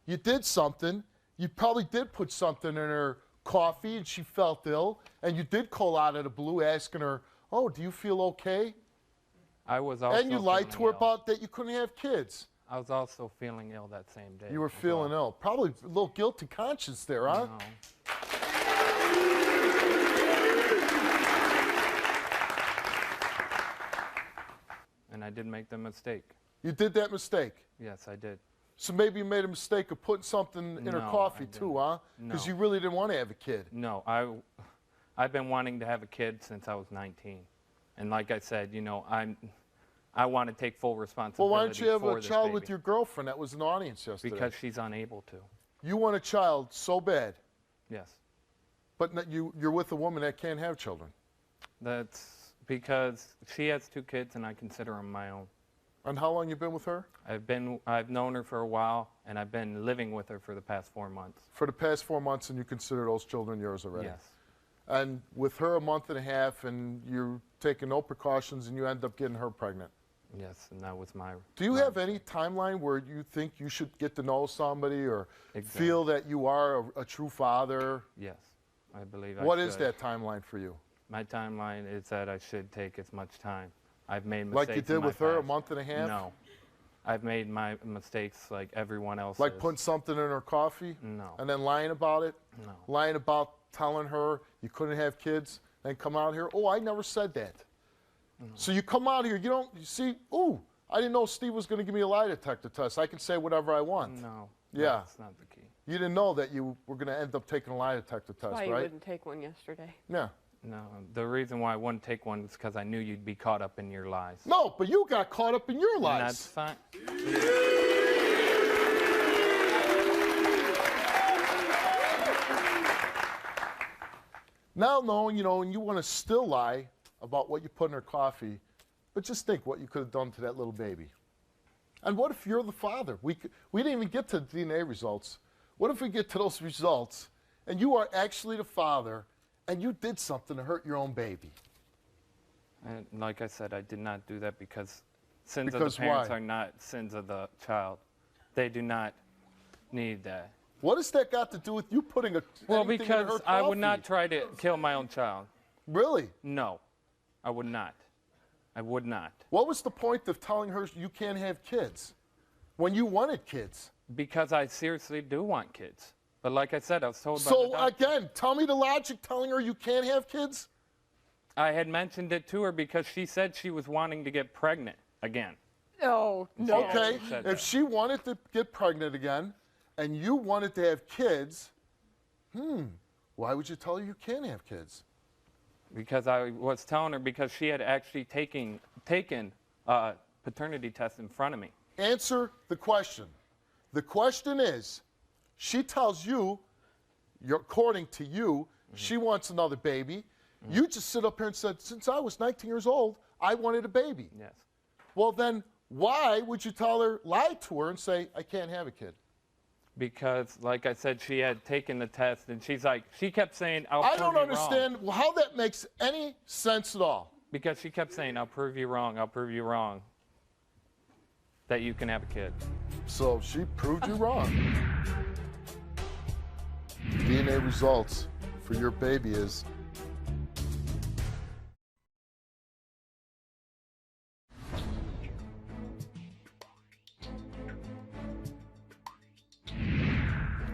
You did something. You probably did put something in her coffee and she felt ill. And you did call out of the blue asking her, oh, do you feel okay? I was also And you lied to her feeling ill. about that you couldn't have kids. I was also feeling ill that same day. You were feeling ill. Probably a little guilty conscience there, huh? No. And I did make the mistake. You did that mistake? Yes, I did. So maybe you made a mistake of putting something in her No, coffee I too, huh? Because No. you really didn't want to have a kid. No, I've been wanting to have a kid since I was 19. And like I said, you know, I want to take full responsibility. Well, why don't you have for a this child baby. with your girlfriend that was in the audience yesterday? Because she's unable to. You want a child so bad, Yes. but you're with a woman that can't have children. That's because she has 2 kids and I consider them my own. And how long you been with her? I've known her for a while and I've been living with her for the past 4 months. For the past 4 months, and you consider those children yours already? Yes. And with her a month and a half, and you're taking no precautions, and you end up getting her pregnant. Yes, and that was my... Do you have any timeline where you think you should get to know somebody or Exactly. feel that you are a true father? Yes, I believe I What is should. that timeline for you? My timeline is that I should take as much time. I've made mistakes Like you did in my with her a past. month and a half? No. I've made my mistakes like everyone else Like has. putting something in her coffee? No. And then lying about it? No. Lying about telling her you couldn't have kids, and come out here, oh, I never said that. So you come out here, you see, ooh, I didn't know Steve was going to give me a lie detector test. I can say whatever I want. No. Yeah. That's not the key. You didn't know that you were going to end up taking a lie detector test, Why you right? wouldn't take one yesterday? Yeah. No, the reason why I wouldn't take one is because I knew you'd be caught up in your lies. No, but you got caught up in your And lies. that's fine. Now knowing, and you want to still lie about what you put in her coffee, but just think what you could have done to that little baby. And what if you're the father? We didn't even get to the DNA results. What if we get to those results and you are actually the father and you did something to hurt your own baby? And like I said, I did not do that because sins Because of the parents why? are not sins of the child. They do not need that. What has that got to do with you putting Well, anything in her because I would coffee? not try to kill my own child. Really? No, I would not. I would not. What was the point of telling her you can't have kids when you wanted kids? Because I seriously do want kids. But like I said, I was told by the So doctor. again, tell me the logic telling her you can't have kids? I had mentioned it to her because she said she was wanting to get pregnant again. No, no. Okay, She said if that. she wanted to get pregnant again and you wanted to have kids, why would you tell her you can't have kids? Because I was telling her because she had actually taken a paternity test in front of me. Answer the question. The question is, she tells you, according to you, she wants another baby. You just sit up here and said, since I was 19 years old, I wanted a baby. Yes. Well, then why would you tell her, lie to her and say, I can't have a kid? Because, like I said, she had taken the test, and she kept saying, I'll I prove don't you understand wrong. how that makes any sense at all. Because she kept saying, I'll prove you wrong, that you can have a kid. So she proved you wrong. DNA results for your baby is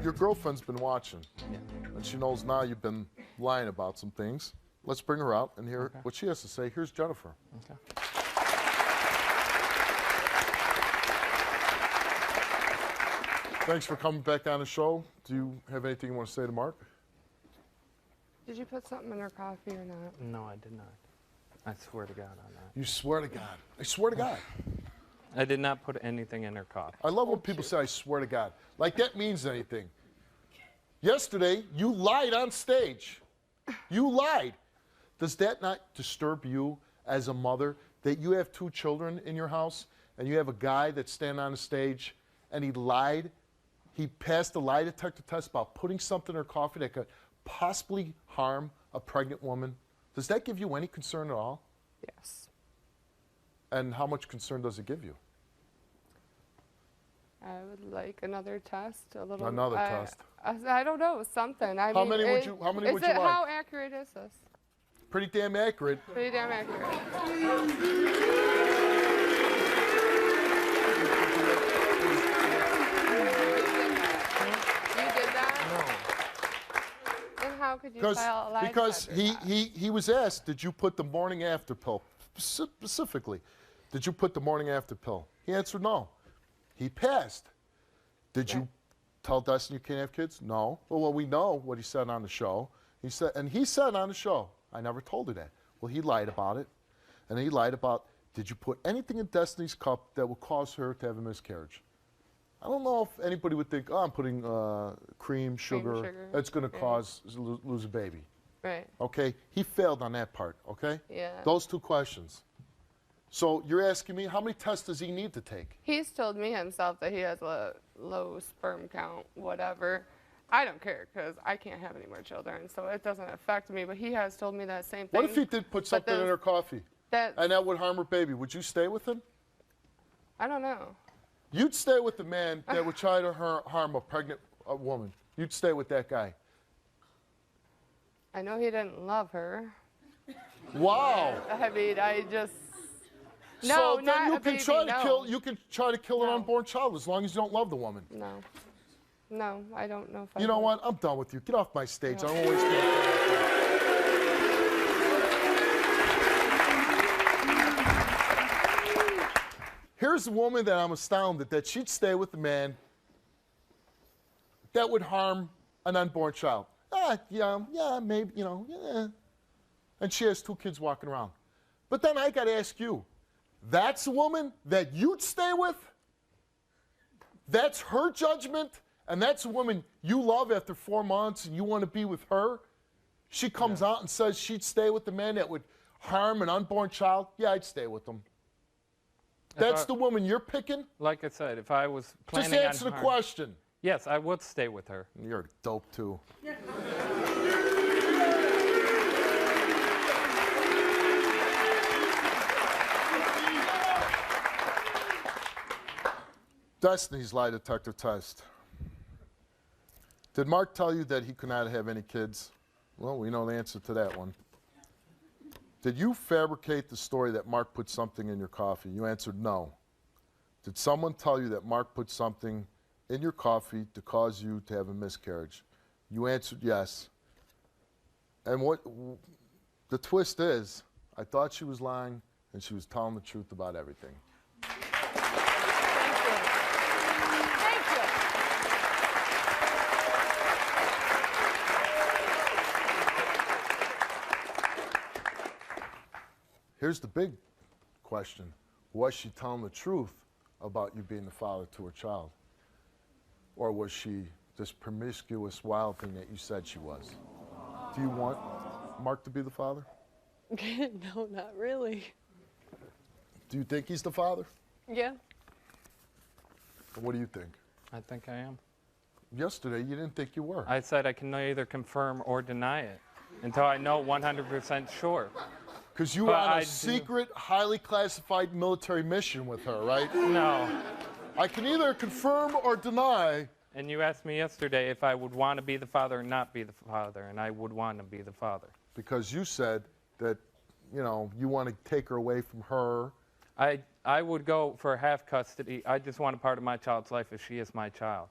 your girlfriend's been watching. Yeah. And she knows now you've been lying about some things. Let's bring her out and hear what she has to say. Here's Jennifer. Okay. Thanks for coming back on the show. Do you have anything you want to say to Mark? Did you put something in her coffee or not? No, I did not. I swear to God on that. You swear to God. I swear to God. I did not put anything in her coffee. I love when people say, I swear to God. Like that means anything. Yesterday, you lied on stage. You lied. Does that not disturb you as a mother that you have 2 children in your house and you have a guy that's standing on the stage and he lied? He passed a lie detector test about putting something in her coffee that could possibly harm a pregnant woman. Does that give you any concern at all? Yes. And how much concern does it give you? I would like another test, a little. Another test. I don't know, something. I How mean, many would you like? How accurate is this? Pretty damn accurate. Pretty damn accurate. You did that? No. Then how could you file a lie Because detector he was asked, did you put the morning after pill? Specifically, did you put the morning after pill? He answered no. He passed. Did you tell Dustin you can't have kids? No. Well, we know what he said on the show. He said on the show, I never told her that. Well, he lied about it. And he lied about, did you put anything in Destiny's cup that would cause her to have a miscarriage? I don't know if anybody would think, oh, I'm putting cream, sugar. That's going to cause lose a baby. Right. Okay? He failed on that part, okay? Yeah. Those 2 questions. So you're asking me, how many tests does he need to take? He's told me himself that he has a low sperm count, whatever. I don't care because I can't have any more children, so it doesn't affect me. But he has told me that same thing. What if he did put something in her coffee and that would harm her baby? Would you stay with him? I don't know. You'd stay with the man that would try to harm a pregnant woman. You'd stay with that guy. I know he didn't love her. Wow. I mean, I just. So No, then not you a can baby, try to no. kill. You can try to kill an unborn child as long as you don't love the woman. No. No, I don't know if I You know would. what? I'm done with you. Get off my stage. No. I don't waste my time. Here's a woman that I'm astounded that she'd stay with a man that would harm an unborn child. Yeah, maybe, yeah. And she has 2 kids walking around. But then I got to ask you, that's a woman that you'd stay with? That's her judgment? And that's a woman you love after 4 months and you want to be with her? She comes out and says she'd stay with the man that would harm an unborn child? Yeah, I'd stay with them. That's the woman you're picking? Like I said, if I was planning Just answer on the harm- question. Yes, I would stay with her. You're dope, too. Destiny's lie detector test. Did Mark tell you that he could not have any kids? Well, we know the answer to that one. Did you fabricate the story that Mark put something in your coffee? You answered no. Did someone tell you that Mark put something in your coffee to cause you to have a miscarriage? You answered yes. And what the twist is, I thought she was lying and she was telling the truth about everything. Here's the big question. Was she telling the truth about you being the father to her child? Or was she this promiscuous, wild thing that you said she was? Do you want Mark to be the father? No, not really. Do you think he's the father? Yeah. Or what do you think? I think I am. Yesterday, you didn't think you were. I said I can neither confirm or deny it until I know 100% sure. Because you were on a secret, highly classified military mission with her, right? No. I can either confirm or deny. And you asked me yesterday if I would want to be the father or not be the father, and I would want to be the father. Because you said that, you know, you want to take her away from her. I would go for half custody. I just want a part of my child's life if she is my child.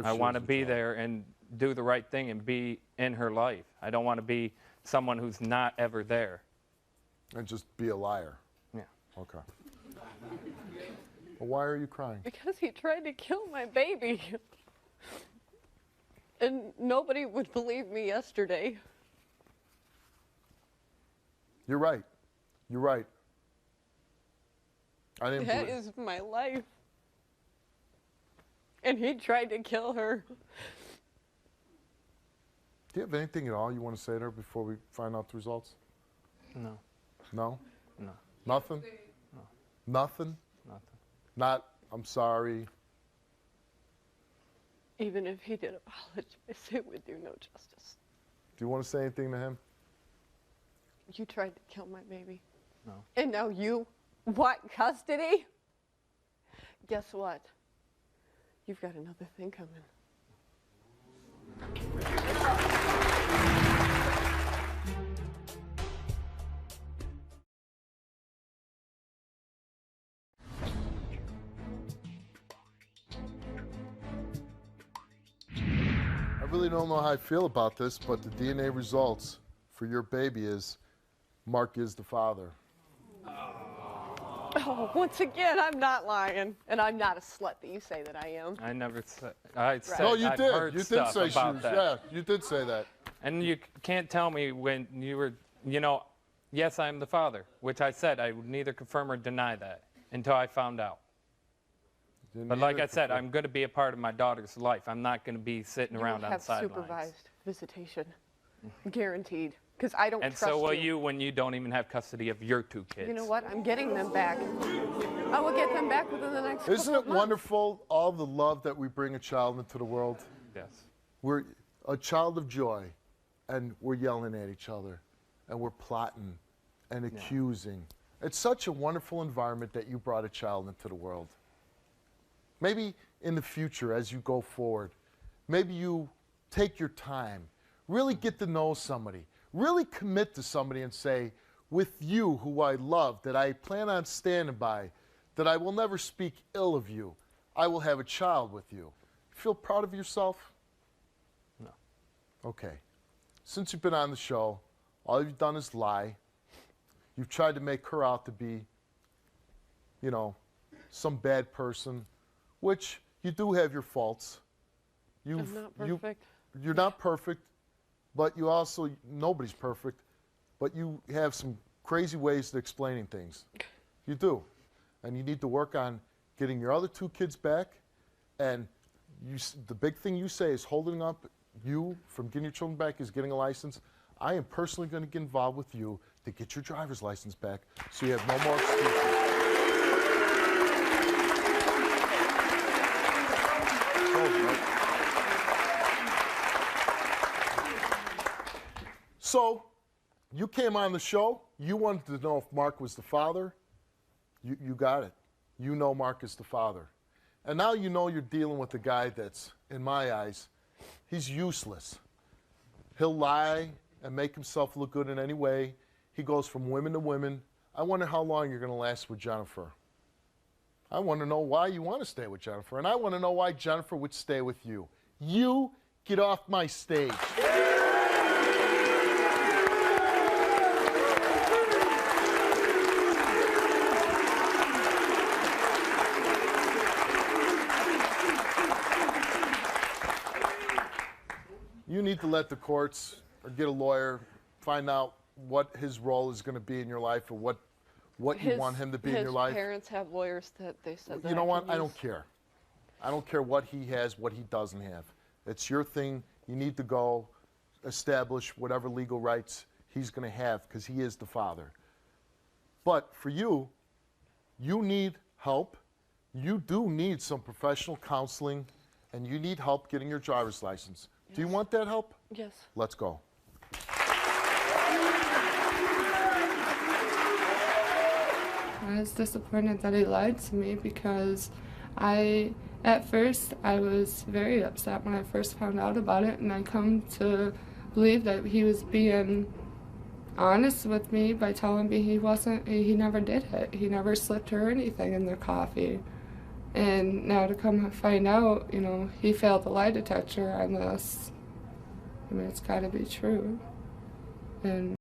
I want to be there and do the right thing and be in her life. I don't want to be someone who's not ever there. And just be a liar. Yeah. Okay. Well, why are you crying? Because he tried to kill my baby. And nobody would believe me yesterday. You're right. You're right. I didn't That believe. is my life. And he tried to kill her. Do you have anything at all you want to say to her before we find out the results? No. No? No. Nothing? No. Nothing? Nothing. Not, I'm sorry. Even if he did apologize, it would do no justice. Do you want to say anything to him? You tried to kill my baby. No. And now you want custody? Guess what? You've got another thing coming. I really don't know how I feel about this, but the DNA results for your baby is Mark is the father. Oh, once again, I'm not lying. And I'm not a slut that you say that I am. I never said. I said No, you I've did. heard You did stuff say she about was, that. yeah, you did say that. And you can't tell me when you were, you know, yes, I'm the father, which I said I would neither confirm or deny that until I found out. But like I said, I'm going to be a part of my daughter's life. I'm not going to be sitting around on the have sidelines. supervised visitation. Guaranteed. Because I don't And trust so will you. you when you don't even have custody of your two kids. You know what? I'm getting them back. I will get them back within the next Isn't couple it of months. wonderful, all the love that we bring a child into the world? Yes. We're a child of joy, and we're yelling at each other, and we're plotting and accusing. It's such a wonderful environment that you brought a child into the world. Maybe in the future, as you go forward, maybe you take your time, really get to know somebody, really commit to somebody and say, with you, who I love, that I plan on standing by, that I will never speak ill of you, I will have a child with you. Feel proud of yourself? No. Okay. Since you've been on the show, all you've done is lie. You've tried to make her out to be, you know, some bad person, which you do have your faults. I'm not perfect. You're not perfect, but you also, nobody's perfect, but you have some crazy ways of explaining things. You do. And you need to work on getting your other two kids back. And the big thing you say is holding up you from getting your children back is getting a license. I am personally going to get involved with you to get your driver's license back so you have no more excuses. So, you came on the show. You wanted to know if Mark was the father. You got it. You know Mark is the father. And now you know you're dealing with a guy that's, in my eyes, he's useless. He'll lie and make himself look good in any way. He goes from women to women. I wonder how long you're going to last with Jennifer. I want to know why you want to stay with Jennifer. And I want to know why Jennifer would stay with you. You get off my stage. You need to let the courts or get a lawyer find out what his role is going to be in your life or what you want him to be in your life. His parents have lawyers that they said that You know what? can I use. don't care. I don't care what he has, what he doesn't have. It's your thing. You need to go establish whatever legal rights he's going to have because he is the father. But for you, you need help. You do need some professional counseling, and you need help getting your driver's license. Do you want that help? Yes. Let's go. I was disappointed that he lied to me because at first I was very upset when I first found out about it, and I come to believe that he was being honest with me by telling me he never did it. He never slipped her anything in their coffee. And now to come find out, you know, he failed the lie detector on this. I mean, it's got to be true. And